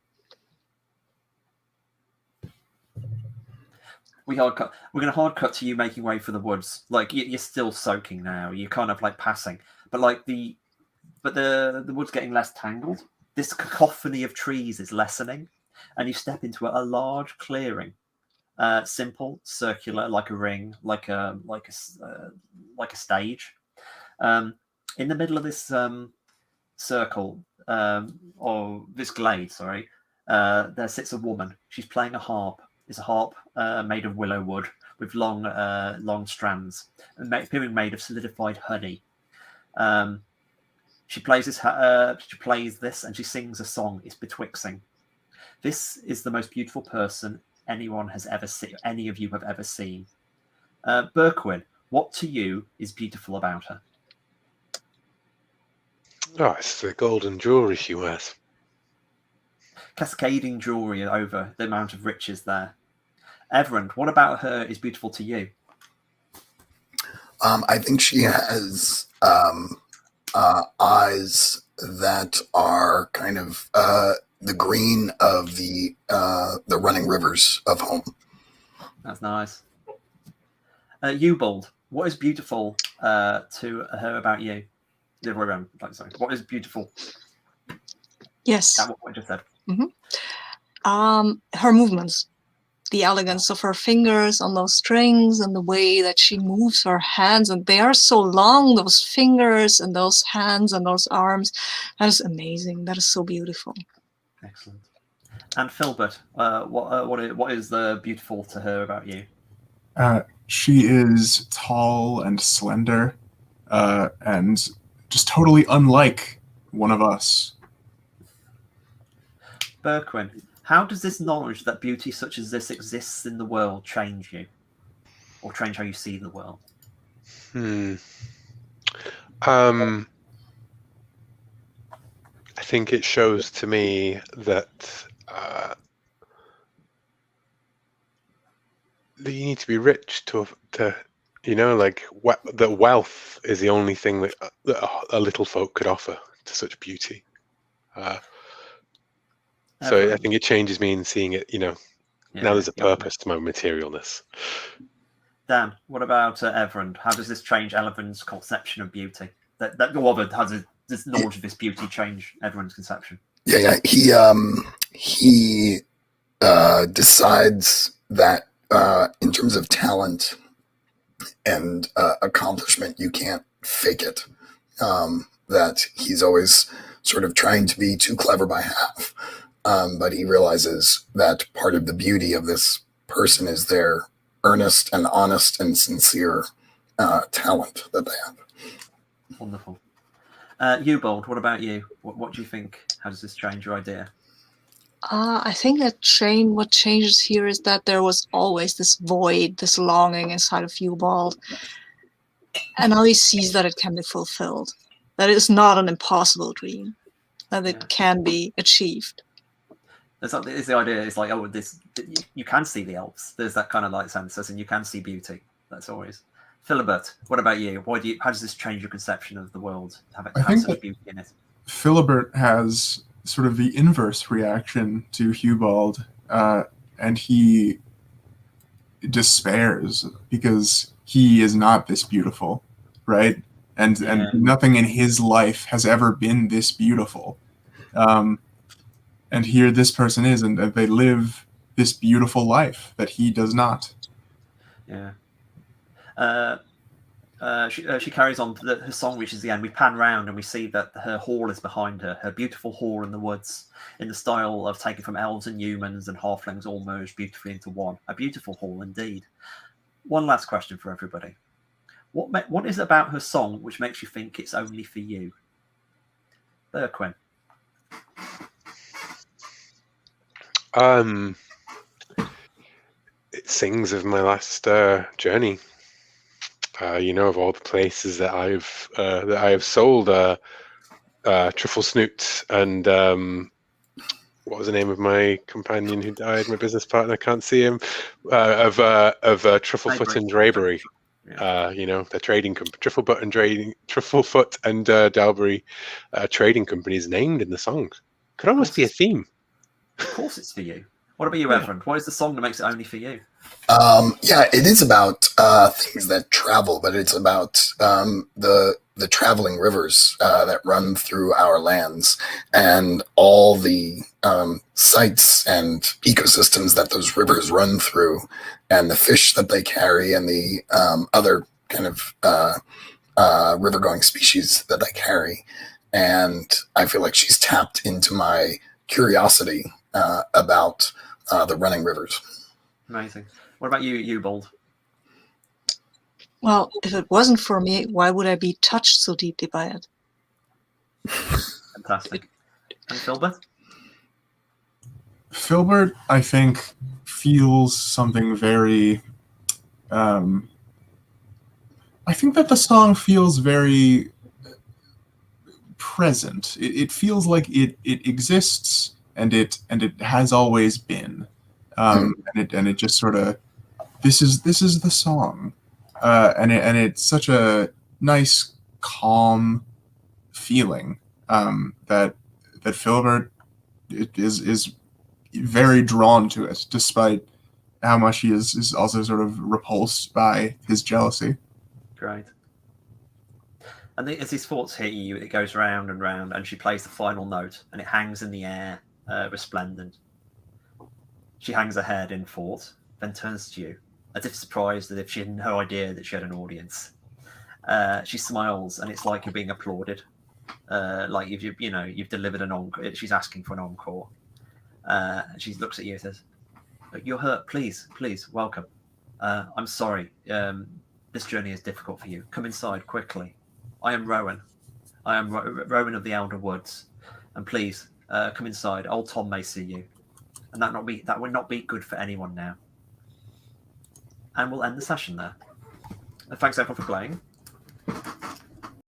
We're going to hard cut to you making way for the woods. Like you're still soaking now. You're kind of like passing, but like the wood's getting less tangled. This cacophony of trees is lessening, and you step into a large clearing. Simple, circular, like a ring, like a stage. In the middle of this circle, or this glade, sorry, there sits a woman. She's playing a harp. It's a harp made of willow wood with long strands, appearing made of solidified honey. She plays this. She plays this, and she sings a song. It's betwixing. This is the most beautiful person anyone has ever seen. Any of you have ever seen. Berkwin, what to you is beautiful about her? Oh, it's the golden jewelry she wears. Cascading jewelry over the amount of riches there. Everand, what about her is beautiful to you? I think she has eyes that are kind of the green of the running rivers of home. That's nice. Ubald, what is beautiful to her about you? The other way around. Sorry. What is beautiful? yes. That what I just said. Her movements, the elegance of her fingers on those strings, and the way that she moves her hands, and they are so long, those fingers and those hands and those arms. That is amazing. That is so beautiful. Excellent. And Filbert, what is beautiful to her about you? She is tall and slender, and just totally unlike one of us. Berkwin, how does this knowledge that beauty such as this exists in the world change you? Or change how you see the world? I think it shows to me that you need to be rich to that wealth is the only thing that a little folk could offer to such beauty. So I think it changes me in seeing it. Now there's a purpose to my materialness. Dan, what about Everand? How does this change Eleven's conception of beauty? How does this knowledge of this beauty change everyone's conception? Yeah. He decides that in terms of talent and accomplishment, you can't fake it. That he's always sort of trying to be too clever by half. But he realizes that part of the beauty of this person is their earnest and honest and sincere talent that they have. Wonderful. Ubald, what about you? What do you think? How does this change your idea? I think that what changes here is that there was always this void, this longing inside of Ubald. And now he sees that it can be fulfilled. That it is not an impossible dream. That it can be achieved. It's the idea. It's like, you can see the elves. There's that kind of like sense, and you can see beauty. That's always. Philibert, what about you? How does this change your conception of the world? I think such beauty in it? Philibert has sort of the inverse reaction to Hubald, and he despairs because he is not this beautiful, right? And nothing in his life has ever been this beautiful. And here this person is, and they live this beautiful life that he does not. Yeah. She carries on. Her song reaches the end. We pan round and we see that her hall is behind her. Her beautiful hall in the woods, in the style of taken from elves and humans and halflings all merged beautifully into one. A beautiful hall indeed. One last question for everybody. What is it about her song which makes you think it's only for you? Berkwin. It sings of my last journey. Of all the places that I have sold truffle snoot and what was the name of my companion who died? My business partner, can't see him. Of truffle foot and drapery. The trading company, Trufflefoot and Dalbury trading company is named in the songs. Could almost be a theme. Of course, it's for you. What about you, Everett? What is the song that makes it only for you? It is about things that travel, but it's about the traveling rivers that run through our lands and all the sites and ecosystems that those rivers run through, and the fish that they carry, and the other kind of river-going species that they carry. And I feel like she's tapped into my curiosity about the running rivers. Amazing. What about you, Bold? Well, if it wasn't for me, why would I be touched so deeply by it? Fantastic. And Filbert? Filbert, I think, feels something very... I think that the song feels very present. It feels like it exists, and it has always been. And it just sort of... This is the song. And it's such a nice, calm feeling that Filbert is very drawn to it, despite how much he is also sort of repulsed by his jealousy. Great. And as these thoughts hit you, it goes round and round, and she plays the final note, and it hangs in the air, resplendent. She hangs her head in thought, then turns to you, as if surprised, as if she had no idea that she had an audience. She smiles, and it's like you're being applauded, like you've delivered an encore. She's asking for an encore. She looks at you and says, "You're hurt. Please, welcome. I'm sorry. This journey is difficult for you. Come inside quickly. I am Rowan. I am Rowan of the Elder Woods, and please come inside. Old Tom may see you, and that would not be good for anyone now." And we'll end the session there. Thanks everyone for playing.